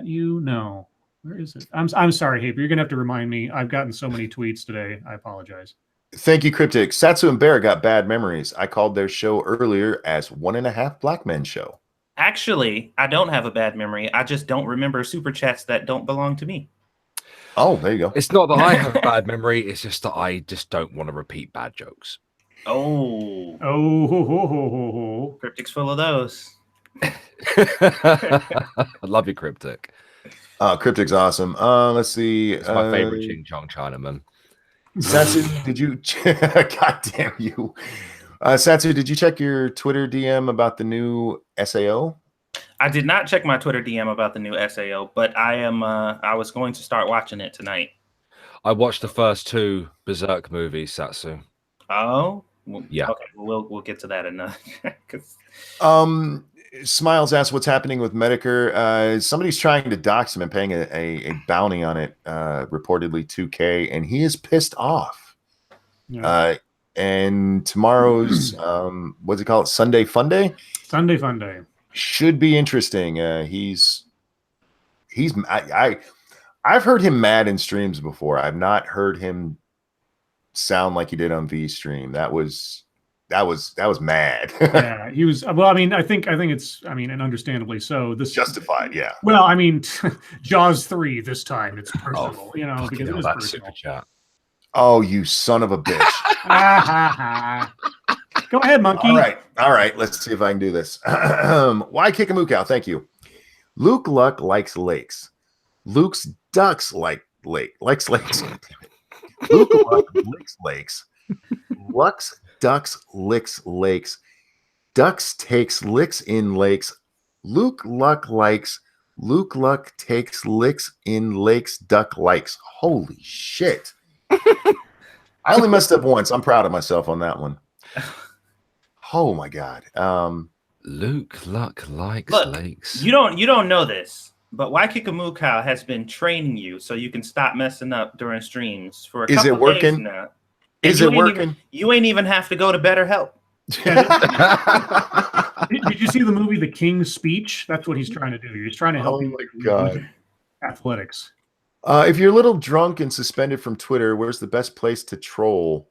you? No. Where is it? I'm sorry, Haper. You're gonna have to remind me. I've gotten so many tweets today. I apologize. Thank you, Cryptic. Satsu and Bear got bad memories. I called their show earlier as 1.5 Black Men Show. Actually, I don't have a bad memory. I just don't remember super chats that don't belong to me. Oh, there you go. It's not that I have a bad memory. It's just that I just don't want to repeat bad jokes. Oh. Oh. Cryptic's full of those. I love your cryptic. Cryptic's awesome. Let's see. It's my favorite Ching Chong Chinaman. Satsu, did you? God damn you, Satsu! Did you check your Twitter DM about the new SAO? I did not check my Twitter DM about the new SAO, but I am. I was going to start watching it tonight. I watched the first 2 Berserk movies, Satsu. Oh, well, yeah. Okay, we'll get to that enough. Smiles asks what's happening with Metokur. Somebody's trying to dox him and paying a bounty on it, reportedly 2K, and he is pissed off. Yeah. And tomorrow's what's it called? Sunday Fun Day? Sunday Fun Day. Should be interesting. I've heard him mad in streams before. I've not heard him sound like he did on V stream. That was mad. Yeah, he was. Well, I mean, I think it's. I mean, and understandably so. This justified. Yeah. Well, I mean, Jaws 3 this time. It's personal, because it is that personal. super chat. Oh, you son of a bitch! Go ahead, monkey. All right. Let's see if I can do this. Why kick a moo cow? Thank you. Luke Luck likes lakes. Luke's ducks likes lakes. Luke Luck licks lakes. Luck's ducks licks lakes. Ducks takes licks in lakes. Luke Luck likes. Luke Luck takes licks in lakes. Duck likes. Holy shit! I only messed up once. I'm proud of myself on that one. Oh my god. Luke Luck likes Look, lakes. You don't know this, but Why Kick a Moo Cow has been training you so you can stop messing up during streams for a couple it working? days now. Is it working? You ain't even have to go to BetterHelp. Did you see the movie The King's Speech? That's what he's trying to do. He's trying to help you. Oh my god. Athletics. If you're a little drunk and suspended from Twitter, where's the best place to troll?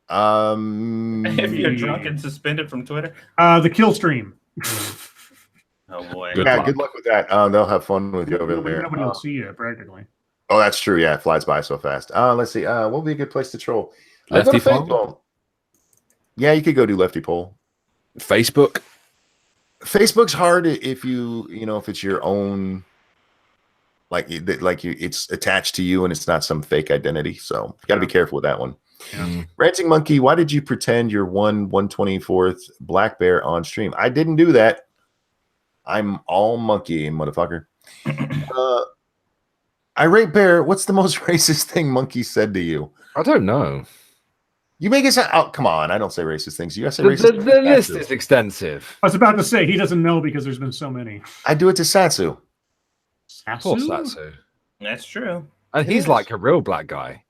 If you're drunk and suspended from Twitter, the kill stream. Oh boy. Good luck with that. They'll have fun with you over there. Nobody will see you practically. Oh, that's true. Yeah, it flies by so fast. Let's see. What would be a good place to troll? Lefty Go to poll? Facebook. Yeah, you could go do lefty poll. Facebook. Facebook's hard if if it's your own, it's attached to you and it's not some fake identity. So you got to be careful with that one. Yeah. Ranting Monkey, why did you pretend you're 1/124th black bear on stream? I didn't do that. I'm all monkey, motherfucker. Irate Bear, what's the most racist thing Monkey said to you? I don't know. You make it sound. Oh, come on! I don't say racist things. You gotta say racist. The list is extensive. I was about to say he doesn't know because there's been so many. I do it to Satsu. Of course, Satsu. That's true. And he's like a real black guy.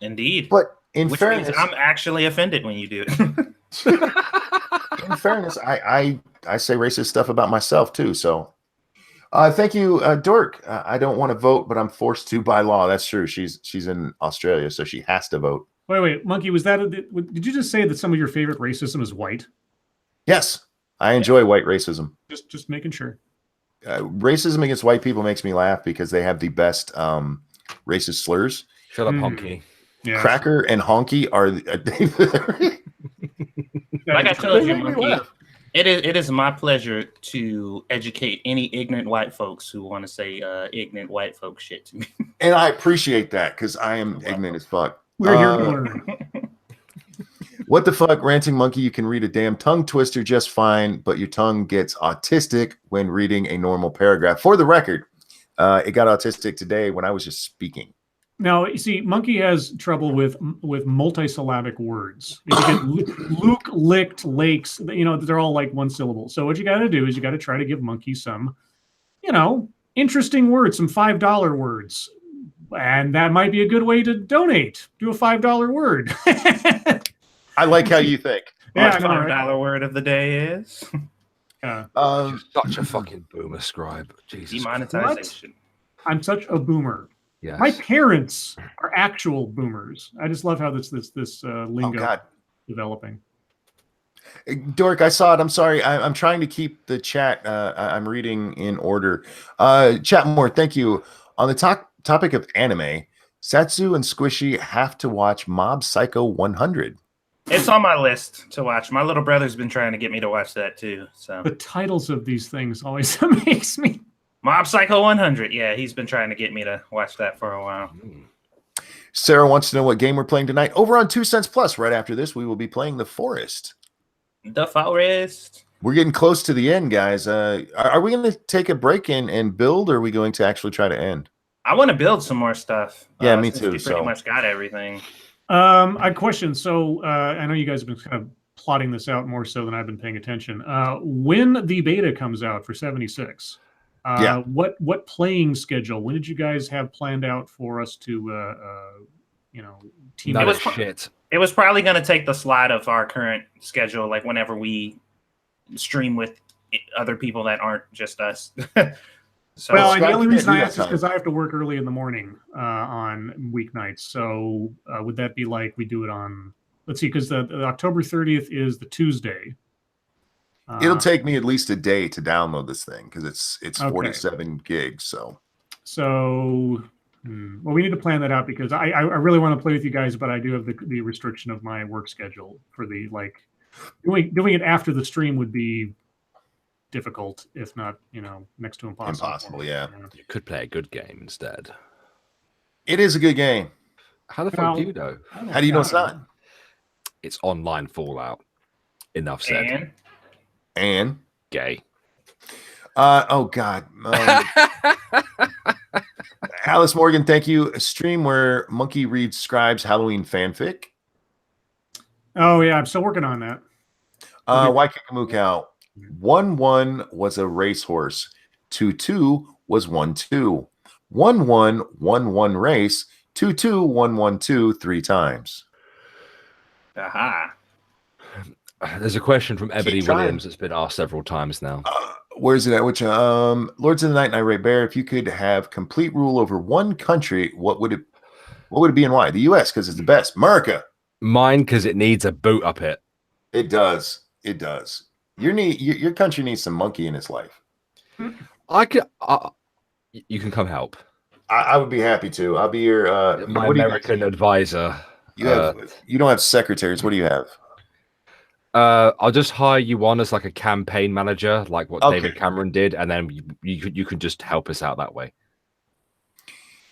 Indeed. But in Which fairness, means I'm actually offended when you do it. in fairness, I say racist stuff about myself too. So, thank you, Dork. I don't want to vote, but I'm forced to by law. That's true. She's in Australia, so she has to vote. Wait, Monkey, did you just say that some of your favorite racism is white? Yes, I enjoy white racism. Just making sure. Racism against white people makes me laugh because they have the best racist slurs. Shut up, honky. Yes. Cracker and honky are. Like I told you, They make me Monkey, laugh. it is my pleasure to educate any ignorant white folks who want to say ignorant white folk shit to me. And I appreciate that because I am ignorant as fuck. We're here to learn. What the fuck, Ranting Monkey? You can read a damn tongue twister just fine, but your tongue gets autistic when reading a normal paragraph. For the record, it got autistic today when I was just speaking. Now, you see, Monkey has trouble with multisyllabic words. If you get Luke licked lakes, they're all like one syllable. So what you got to do is you got to try to give Monkey some, interesting words, some $5 words. And that might be a good way to donate. Do a $5 word. I like how you think. Yeah, My I know, right? $5 word of the day is Such a fucking boomer, Scribe. Jesus. demonetization. I'm such a boomer. Yes. My parents are actual boomers. I just love how this Oh lingo God, developing. Dork, I saw it. I'm sorry. I'm trying to keep the chat. I'm reading in order. Chat more. Thank you. On the topic of anime, Satsu and Squishy have to watch Mob Psycho 100. It's on my list to watch. My little brother's been trying to get me to watch that too. So The titles of these things always amaze me. Mob Psycho 100. Yeah, he's been trying to get me to watch that for a while. Sarah wants to know what game we're playing tonight. Over on 2 Cents Plus, right after this, we will be playing The Forest. The Forest. We're getting close to the end, guys. Are we going to take a break and build, or are we going to actually try to end? I want to build some more stuff. Yeah, me since too, We pretty much got everything. I question. So I know you guys have been kind of plotting this out more so than I've been paying attention. When the beta comes out for 76, what playing schedule? When did you guys have planned out for us to, team? No was shit. It was probably going to take the slot of our current schedule, like whenever we stream with other people that aren't just us. So, Well, and the Scribe only can't reason do I that asked is time. because I have to work early in the morning on weeknights. So would that be like we do it on? Let's see, because the October 30th is the Tuesday. It'll take me at least a day to download this thing because it's Okay. 47 gigs. So well, we need to plan that out because I really want to play with you guys, but I do have the restriction of my work schedule for the doing it after the stream would be difficult, if not next to impossible. Impossible, yeah. You could play a good game instead. it is a good game. How the fuck Well, do you know? How do you know it's not? It's online Fallout. Enough said. And Gay. oh god, Alice Morgan, thank you. A stream where Monkey reads Scribe's Halloween fanfic. Oh yeah, I'm still working on that. Why kick a mook out? 1-1 was a racehorse. 2-2 was 1-2. 1-1 1-1 race. 2-2 1-1-2 3 times. Aha. There's a question from Ebony trying. Williams that's been asked several times now. Where's it at? Which Lords of the Night and Irate Bear, if you could have complete rule over one country, what would it be and why? The US, because it's the best. America. Mine, because it needs a boot up it. It does. It does. Your country needs some monkey in its life. I could. You can come help. I would be happy to. I'll be your My what do you American advisor. You don't have secretaries. What do you have? I'll just hire you on as like a campaign manager, like what Okay. David Cameron did, and then you could just help us out that way.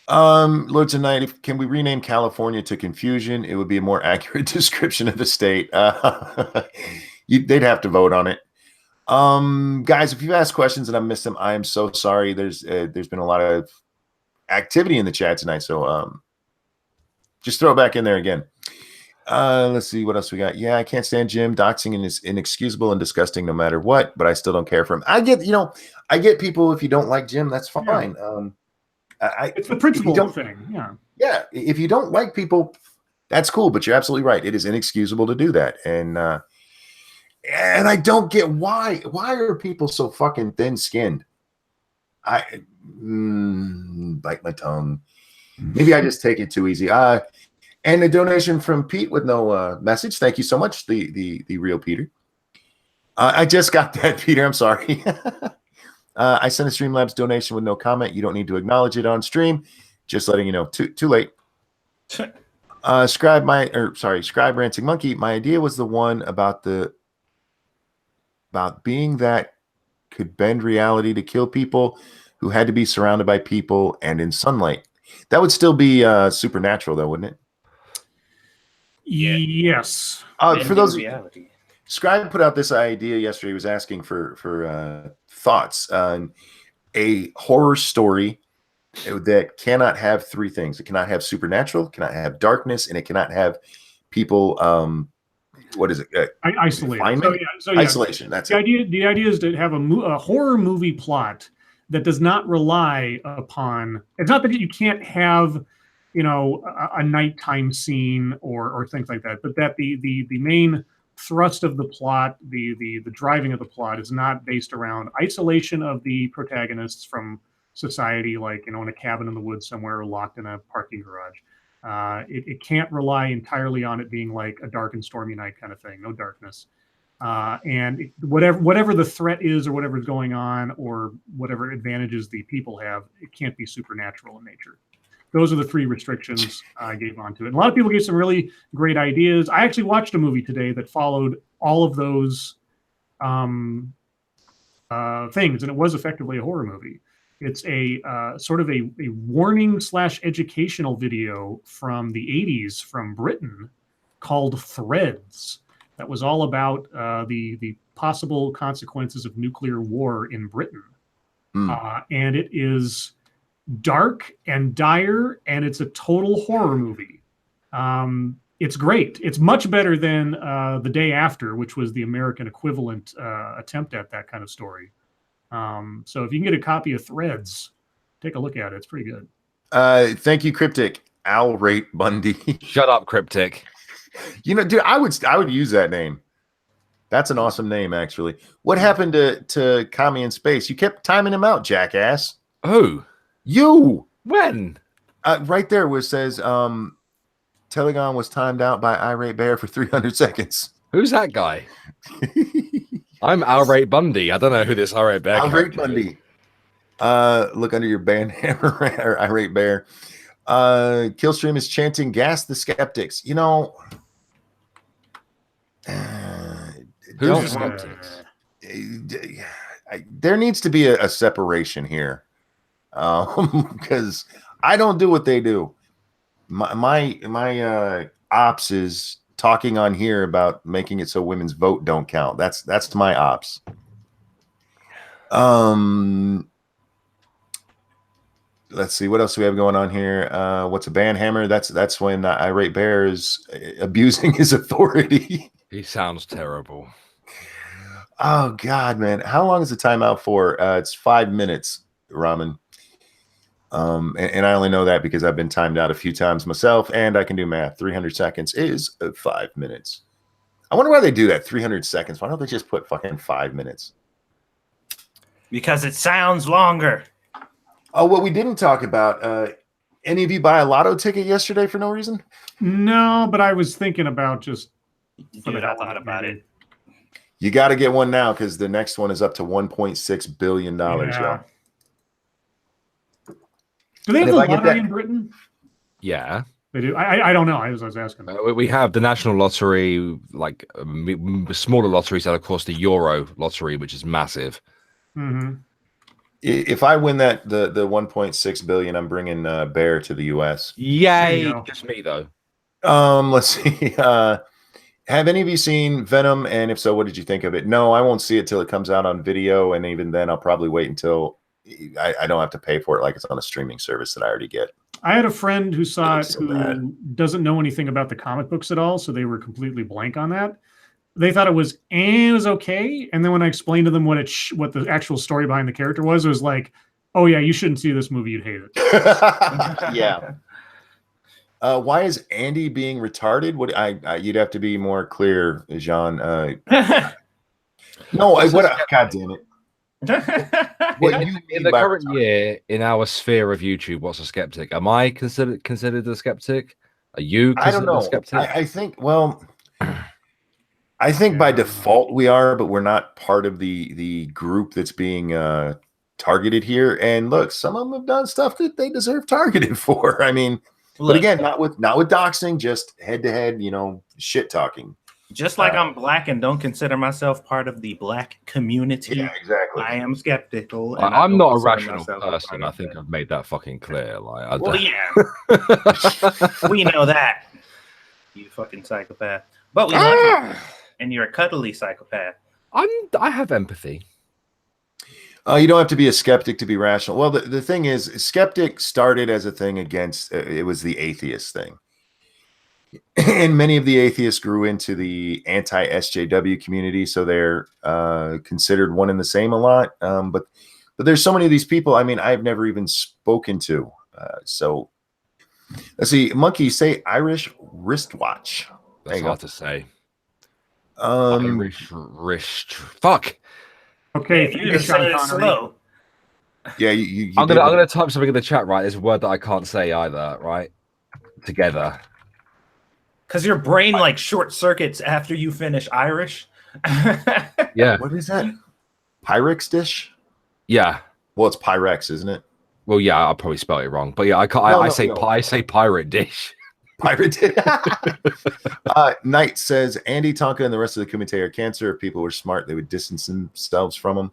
Lords of Night, can we rename California to Confusion? It would be a more accurate description of the state. They'd have to vote on it. Guys, if you've asked questions and I missed them, I am so sorry. There's been a lot of activity in the chat tonight, so just throw it back in there again. Let's see what else we got. Yeah, I can't stand Jim. Doxing is inexcusable and disgusting no matter what, but I still don't care for him. I get people, if you don't like Jim, that's fine. It's the principle thing. Yeah, if you don't like people, that's cool, but you're absolutely right. It is inexcusable to do that. And I don't get why are people so fucking thin-skinned? I bite my tongue. Maybe I just take it too easy. And a donation from Pete with no message. Thank you so much, the real Peter. I just got that, Peter. I'm sorry. I sent a Streamlabs donation with no comment. You don't need to acknowledge it on stream. Just letting you know. Too late. Scribe Ranting Monkey. My idea was the one about being that could bend reality to kill people who had to be surrounded by people and in sunlight. That would still be supernatural, though, wouldn't it? Yeah. Yes. For those reality. Scribe put out this idea yesterday. He was asking for thoughts on a horror story that cannot have three things. It cannot have supernatural, cannot have darkness, and it cannot have people. What is it? Isolated. So isolation. That's the idea. The idea is to have a horror movie plot that does not rely upon. It's not that you can't have, a nighttime scene or things like that, but that the main thrust of the plot, the driving of the plot is not based around isolation of the protagonists from society, like in a cabin in the woods somewhere or locked in a parking garage. It can't rely entirely on it being like a dark and stormy night kind of thing, no darkness. And whatever the threat is or whatever's going on or whatever advantages the people have, it can't be supernatural in nature. those are the 3 restrictions I gave onto it. And a lot of people gave some really great ideas. I actually watched a movie today that followed all of those things, and it was effectively a horror movie. It's a sort of a warning / educational video from the 80s from Britain called Threads. That was all about the possible consequences of nuclear war in Britain. And it is dark and dire, and it's a total horror movie. It's great. It's much better than The Day After, which was the American equivalent attempt at that kind of story. So if you can get a copy of Threads, take a look at it. It's pretty good. Thank you, Cryptic. Al Rate Bundy. Shut up, Cryptic. You know, dude, I would use that name. That's an awesome name, actually. What happened to Kami in Space? You kept timing him out, jackass. Who? You. When? Right there where it says Telegon was timed out by Irate Bear for 300 seconds. Who's that guy? I'm Alrate Bundy. I don't know who this Alrate Bear Alrate character is. Bundy. Look under your band hammer or Irate Bear. Killstream is chanting "Gas the Skeptics." You know, Who's the Skeptics? There needs to be a separation here, because I don't do what they do. My ops is talking on here about making it so women's vote don't count. That's my ops. Let's see what else do we have going on here. What's a band hammer? That's when Irate Bear is abusing his authority. He sounds terrible. Oh God, man! How long is the timeout for? It's 5 minutes, Ramen. And I only know that because I've been timed out a few times myself, and I can do math. 300 seconds is 5 minutes. I wonder why they do that. 300 seconds. Why don't they just put fucking 5 minutes? Because it sounds longer. Oh, what we didn't talk about. Any of you buy a lotto ticket yesterday for no reason? No, but I was thinking about just. Dude, I thought about it. You got to get one now because the next one is up to $1.6 billion. Yeah. Y'all. Do they have And the if I get lottery that- in Britain? Yeah. They do. I don't know. I was asking. We have the National Lottery, like smaller lotteries, and of course the Euro Lottery, which is massive. Mm-hmm. If I win that the 1.6 billion, I'm bringing Bear to the U.S. Yay! There you go. Just me though. Let's see. Have any of you seen Venom? And if so, what did you think of it? No, I won't see it till it comes out on video, and even then, I'll probably wait until I don't have to pay for it, like it's on a streaming service that I already get. I had a friend who saw it So who bad. doesn't know anything about the comic books at all, so they were completely blank on that. They thought it was okay, and then when I explained to them what the actual story behind the character was, it was like, "Oh yeah, you shouldn't see this movie; you'd hate it." Yeah. Why is Andy being retarded? What you'd have to be more clear, Jean. No, God damn it. What you In mean the by current retarded? year, in our sphere of YouTube, what's a skeptic? Am I considered a skeptic? Are you I don't considered a know. skeptic? I think. Well, I think by default we are, but we're not part of the group that's being targeted here. And look, some of them have done stuff that they deserve targeted for. I mean, but Look, again, not with doxing, just head to head, shit talking. just like I'm black and don't consider myself part of the black community, Yeah, exactly. I am skeptical. and I I'm don't not a consider rational myself a person. part I of think that. I've made that fucking clear. Like, Well, yeah, we know that. You fucking psychopath. But we love you, and you're a cuddly psychopath. I have empathy. You don't have to be a skeptic to be rational. Well, the thing is, skeptic started as a thing against, it was the atheist thing. And many of the atheists grew into the anti-SJW community, so they're considered one and the same a lot. But there's so many of these people, I mean, I've never even spoken to. So let's see, Monkey, say Irish wristwatch. There That's you hard go. to say. Irish. Wrist. Fuck. Okay, You just said it slow. Yeah, you I'm did gonna type something in the chat. Right, there's a word that I can't say either. Right, together. Because your brain like short circuits after you finish Irish. Yeah, What is that? Pyrex dish? yeah. Well, it's Pyrex, isn't it? Well, yeah, I'll probably spell it wrong, but yeah, I say pirate dish. Pirate. Knight says Andy, Tonka, and the rest of the Kumite are cancer. If people were smart, they would distance themselves from them.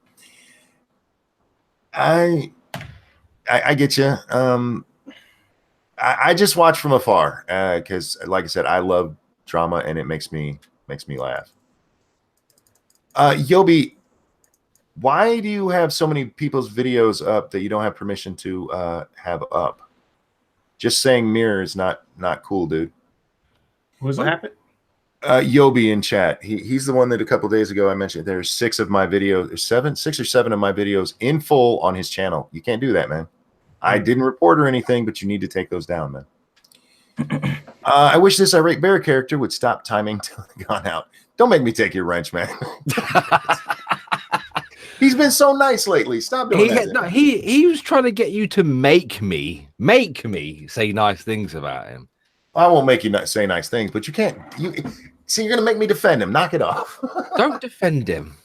I get you. I just watch from afar because, like I said, I love drama and it makes me laugh. Yobi, why do you have so many people's videos up that you don't have permission to have up? Just saying mirror is not cool, dude. What happened? Yobi in chat. He's the one that a couple days ago I mentioned there's 6 of my videos, 6 or 7 of my videos in full on his channel. You can't do that, man. I didn't report or anything, but you need to take those down, man. I wish this irate bear character would stop timing till it gone out. Don't make me take your wrench, man. He's been so nice lately. Stop doing that. No, he was trying to get you to make me say nice things about him. I won't make you say nice things, but you can't. See, you're gonna make me defend him. Knock it off. Don't defend him.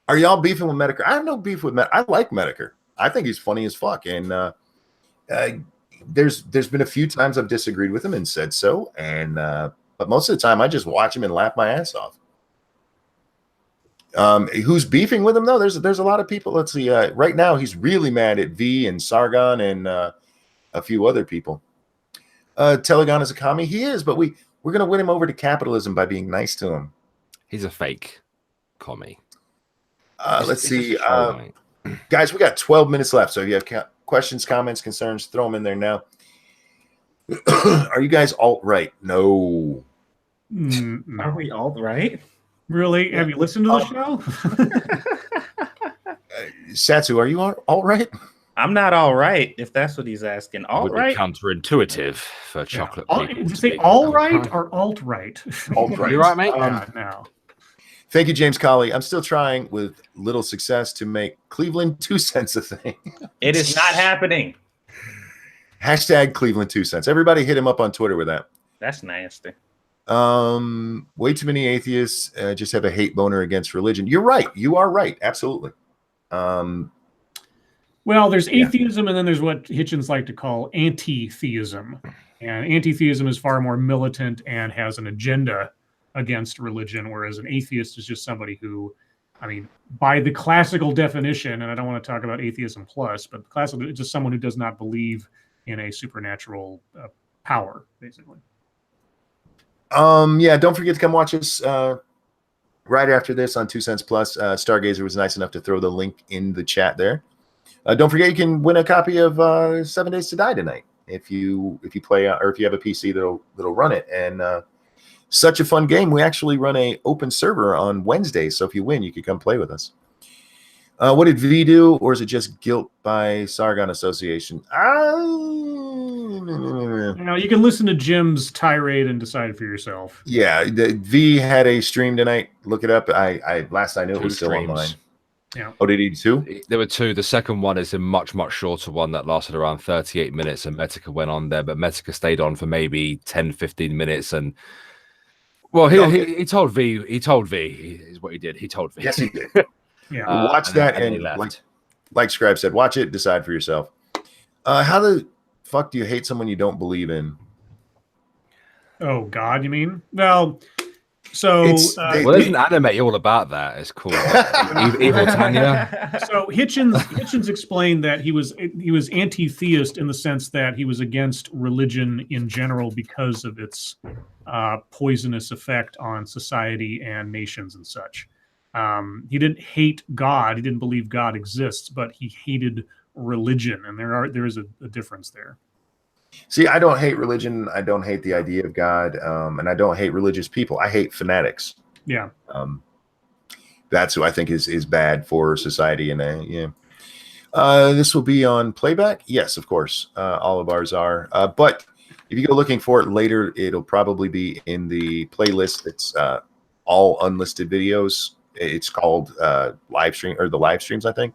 Are y'all beefing with Metokur? I have no beef with Metokur. I like Metokur. I think he's funny as fuck. And there's been a few times I've disagreed with him and said so. And but most of the time I just watch him and laugh my ass off. Who's beefing with him though? There's a lot of people. Let's see. Right now he's really mad at V and Sargon and a few other people. Telegon is a commie. He is, but we're gonna win him over to capitalism by being nice to him. He's a fake commie. Let's see. Guys, we got 12 minutes left. So if you have questions, comments, concerns, throw them in there now. Are you guys alt-right? No. Are we alt-right? Really? Have you listened to the show? Satsu, are you alt-right? I'm not all right, if that's what he's asking. All would right. be counterintuitive for chocolate people. Did you say all right or alt-right? Alt-right. You right, mate? No. Thank you, James Colley. I'm still trying with little success to make Cleveland 2 cents a thing. It is not happening. Hashtag Cleveland 2 cents. Everybody hit him up on Twitter with that. That's nasty. Way too many atheists just have a hate boner against religion. You're right. You are right. Absolutely. Well, there's atheism, and then there's what Hitchens like to call anti-theism. And anti-theism is far more militant and has an agenda against religion, whereas an atheist is just somebody who, I mean, by the classical definition, and I don't want to talk about atheism plus, but classical, it's just someone who does not believe in a supernatural power, basically. Yeah, don't forget to come watch us right after this on 2 cents plus. Stargazer was nice enough to throw the link in the chat there. Don't forget you can win a copy of 7 Days to Die tonight if you play or if you have a PC that'll run it. And such a fun game. We actually run a open server on Wednesday, so if you win, you could come play with us. What did V do, or is it just guilt by Sargon Association? You can listen to Jim's tirade and decide for yourself. Yeah, the V had a stream tonight. Look it up. I last I knew it was still streams. online. Yeah. Oh, did he do 2? There were 2. The second one is a much shorter one that lasted around 38 minutes, and Metokur went on there, but Metokur stayed on for maybe 10-15 minutes. And well, he told V is what he did. He told V. Yes, he did. Yeah. Watch that and like Scribe said, watch it, decide for yourself. How the fuck do you hate someone you don't believe in? Oh God, you mean? Well, so well, there's an anime all about that. It's called Evil Tanya. So Hitchens explained that he was anti-theist in the sense that he was against religion in general because of its poisonous effect on society and nations and such. He didn't hate God. He didn't believe God exists, but he hated religion, and there is a difference there. See, I don't hate religion. I don't hate the idea of God, and I don't hate religious people. I hate fanatics. Yeah. That's who I think is bad for society. And this will be on playback. Yes, of course. All of ours are. But if you go looking for it later, it'll probably be in the playlist. It's all unlisted videos. It's called live stream or the live streams, I think.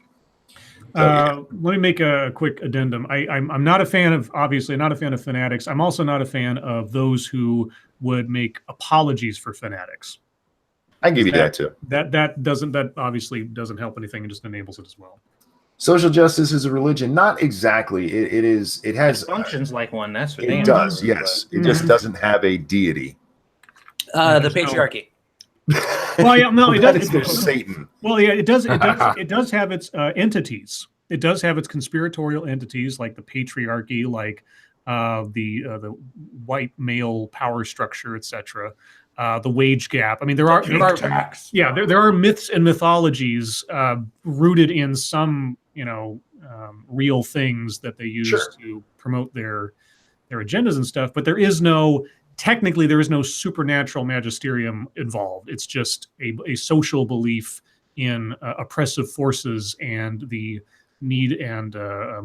Let me make a quick addendum. I'm not a fan of, obviously not a fan of fanatics. I'm also not a fan of those who would make apologies for fanatics. I give you that too. That obviously doesn't help anything. It just enables it as well. Social justice is a religion. Not exactly. It is. It has. It functions like one. That's for It damn does. sure, Yes. It just doesn't have a deity. The There's no- patriarchy. Well, yeah, no, it That does. is their Satan. Well, yeah, it does. It does have its entities. It does have its conspiratorial entities, like the patriarchy, like the white male power structure, etc. The wage gap. I mean, there are myths and mythologies rooted in some real things that they use Sure. to promote their agendas and stuff. But there is no supernatural magisterium involved. It's just a social belief in oppressive forces and the need and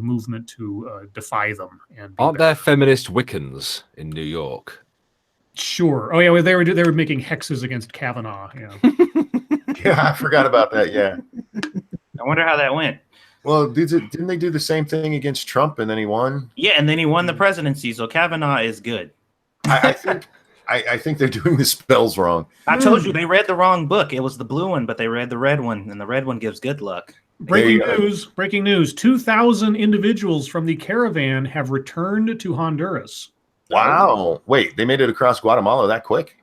movement to defy them. And Aren't there feminist Wiccans in New York? Sure. Oh yeah, well, they were making hexes against Kavanaugh. Yeah. Yeah, I forgot about that. Yeah. I wonder how that went. Well, didn't they do the same thing against Trump and then he won? Yeah, and then he won the presidency, so Kavanaugh is good. I think they're doing the spells wrong. I told you they read the wrong book. It was the blue one, but they read the red one, and the red one gives good luck. Breaking news. 2,000 individuals from the caravan have returned to Honduras. Wow. Wait, they made it across Guatemala that quick?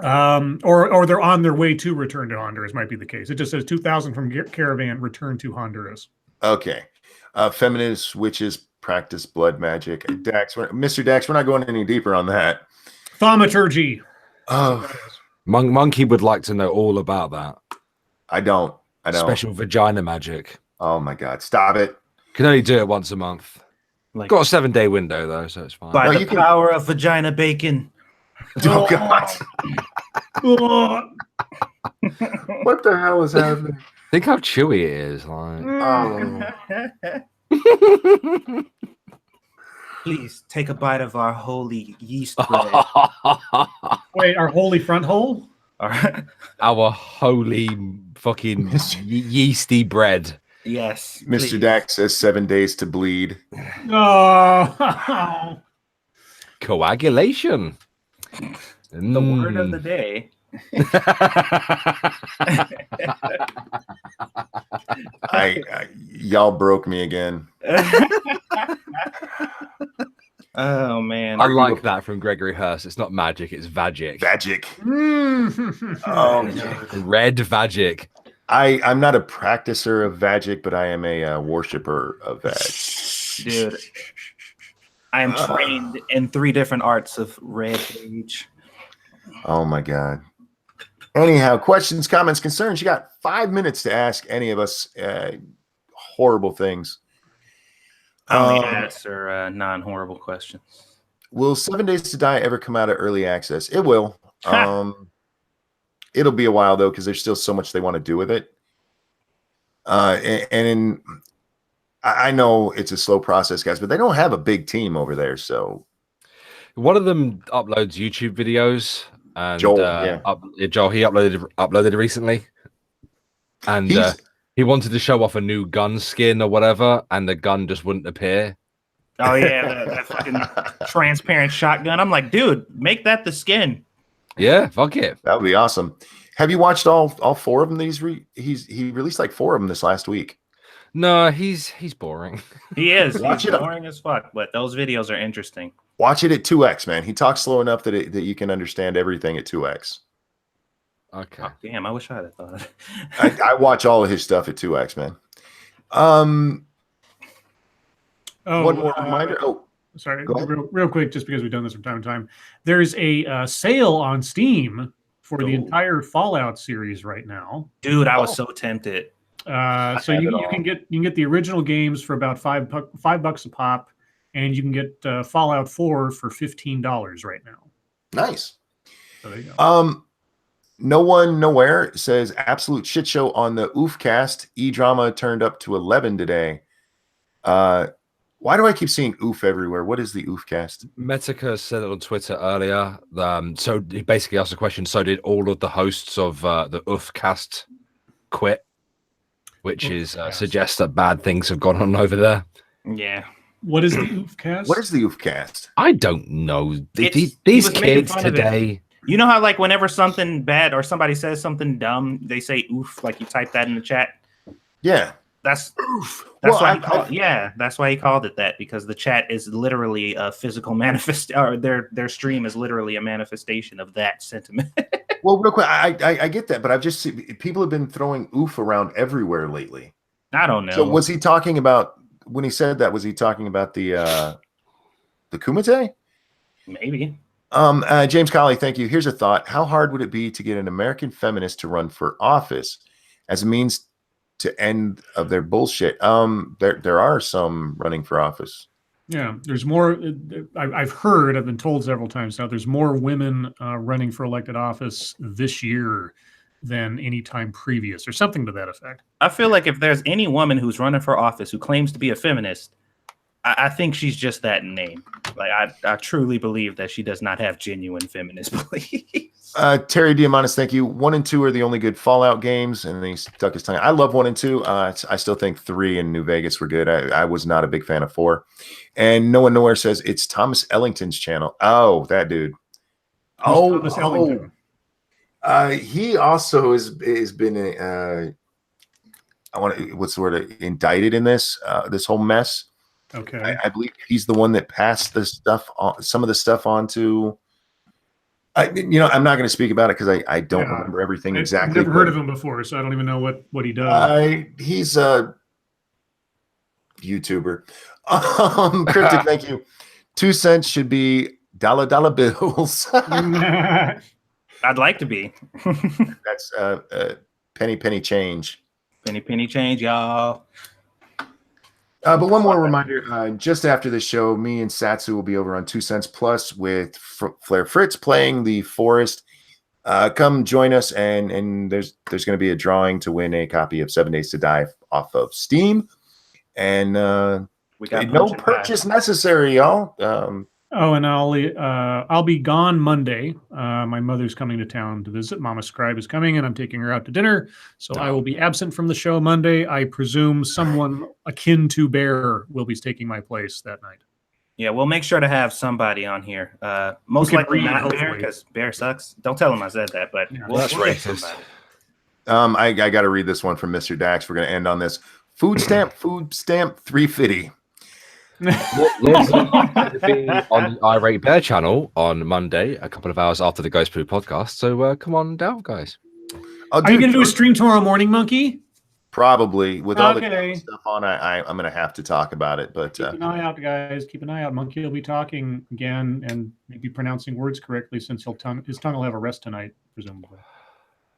Or they're on their way to return to Honduras, might be the case. It just says 2,000 from caravan returned to Honduras. Okay. Feminist witches practice blood magic. Mr. Dax, we're not going any deeper on that. Thaumaturgy. Oh, Monkey would like to know all about that. I don't. Special vagina magic. Oh my God. Stop it. Can only do it once a month. Got a 7-day window though, so it's fine. By the power of vagina bacon. Oh God. What the hell is happening? Think how chewy it is. Like, Oh. Please take a bite of our holy yeast bread. Wait, our holy front hole? our holy fucking yeasty bread. Yes. Mr. please. Dax says 7 days to bleed. Oh. Coagulation. The word of the day. Y'all broke me again. Oh man. I like that from Gregory Hurst. It's not magic, it's vagic. Vagic. Oh, Red vagic. I'm not a practicer of Vagic, but I am a worshiper of Vag. Dude, I am trained in 3 different arts of red rage. Oh my God. Anyhow, questions, comments, concerns. You got 5 minutes to ask any of us horrible things. Only answer non-horrible questions. Will 7 Days to Die ever come out of early access? It will. It'll be a while though, because there's still so much they want to do with it. I know it's a slow process, guys, but they don't have a big team over there. So one of them uploads YouTube videos, and Joel, Joel, he uploaded recently, and he wanted to show off a new gun skin or whatever, and the gun just wouldn't appear. Oh yeah, that fucking transparent shotgun. I'm like, dude, make that the skin. Yeah, fuck it. That would be awesome. Have you watched all 4 of them? He released like 4 of them this last week. No, he's boring. He is. Watch He's it. boring as fuck, but those videos are interesting. Watch it at 2x, man. He talks slow enough that you can understand everything at 2x. Okay. Oh, damn, I wish I had thought of that. I watch all of his stuff at 2x, man. One more reminder. Sorry, Go ahead. real quick, just because we've done this from time to time. There's a sale on Steam for the entire Fallout series right now. Dude, I was so tempted. So you can get the original games for about $5 a pop, and you can get Fallout 4 for $15 right now. Nice. So there you go. No One Nowhere says absolute shit show on the Oofcast. E-drama turned up to 11 today. Why do I keep seeing oof everywhere? What is the Oofcast? Metokur said it on Twitter earlier. So he basically asked a question. So did all of the hosts of the Oofcast quit? Which suggests that bad things have gone on over there. Yeah. What is the Oofcast? What is the Oofcast? I don't know. These was making kids fun of it. today. You know how like whenever something bad or somebody says something dumb, they say oof, like you type that in the chat? Yeah. That's Oof. that's Well, why I- that's why he called it that, because the chat is literally a physical manifest, or their stream is literally a manifestation of that sentiment. Well, real quick, I get that, but I've just seen people have been throwing oof around everywhere lately. I don't know. So was he talking about when he said that? Was he talking about the Kumite? Maybe. James Colley, thank you. Here's a thought: how hard would it be to get an American feminist to run for office as a means to end of their bullshit? There are some running for office. Yeah, there's more. I've heard, I've been told several times now, there's more women running for elected office this year than any time previous, or something to that effect. I feel like if there's any woman who's running for office who claims to be a feminist, I think she's just that in name. Like I truly believe that she does not have genuine feminist beliefs. Terry Diamandis, thank you. 1 and 2 are the only good Fallout games, and he stuck his tongue. I love 1 and 2. I still think 3 in New Vegas were good. I was not a big fan of 4. And No One Nowhere says it's Thomas Ellington's channel. Oh, that dude. Thomas Ellington? He also has been what's the word, indicted in this whole mess. Okay. I believe he's the one that passed the stuff on, some of the stuff on to. I'm not going to speak about it because I don't remember everything exactly. I've never heard of him before, so I don't even know what he does. He's a YouTuber. Cryptic, thank you. 2 cents should be dollar bills. I'd like to be. That's penny change. Penny change, y'all. But one more reminder, just after the show, me and Satsu will be over on 2 cents plus with Flair Fritz playing the Forest. Come join us, and there's going to be a drawing to win a copy of 7 Days to Die off of Steam. And We got no purchase necessary, y'all. And I'll be gone Monday. My mother's coming to town to visit. Mama Scribe is coming, and I'm taking her out to dinner. So I will be absent from the show Monday. I presume someone akin to Bear will be taking my place that night. Yeah, we'll make sure to have somebody on here. Most likely read, not Bear, hopefully. because Bear sucks. Don't tell him I said that, but Yeah. That's we'll get racist. somebody. I got to read this one from Mr. Dax. We're going to end on this. Food stamp 350. Liz to be on the Irate Bear channel on Monday, a couple of hours after the Ghost Poo podcast. So come on down, guys. Oh, Are you dude, going to do a stream tomorrow morning, Monkey? probably with all the Okay. stuff on. I'm going to have to talk about it, but Keep an eye out, guys. Keep an eye out. Monkey will be talking again and maybe pronouncing words correctly, since his tongue will have a rest tonight, presumably.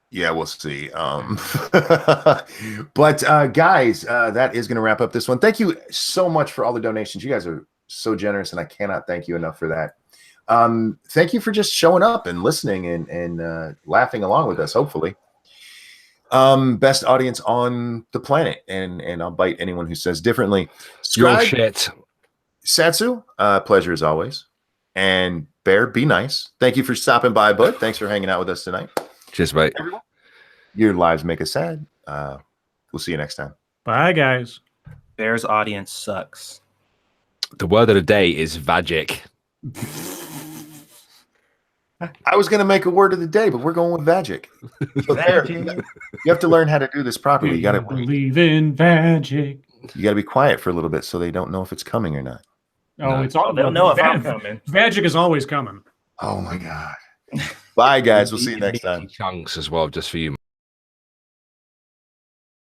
yeah, we'll see. But guys, that is going to wrap up this one. Thank you so much for all the donations. You guys are so generous, and I cannot thank you enough for that. Thank you for just showing up and listening and laughing along with us, hopefully. Best audience on the planet, and I'll bite anyone who says differently. Your Scribe, shit. Satsu, pleasure as always. And Bear, be nice. Thank you for stopping by, bud. Thanks for hanging out with us tonight. Cheers, mate. Your lives make us sad. We'll see you next time. Bye, guys. Bear's audience sucks. The word of the day is vagic. I was going to make a word of the day, but we're going with Vagic. So there, you have to learn how to do this properly. You got to believe in magic. be quiet for a little bit so they don't know if it's coming or not. Oh, No. it's all They'll know if I'm coming. Magic is always coming. Oh my God. Bye, guys. We'll see you next time. Chunks as well, just for you.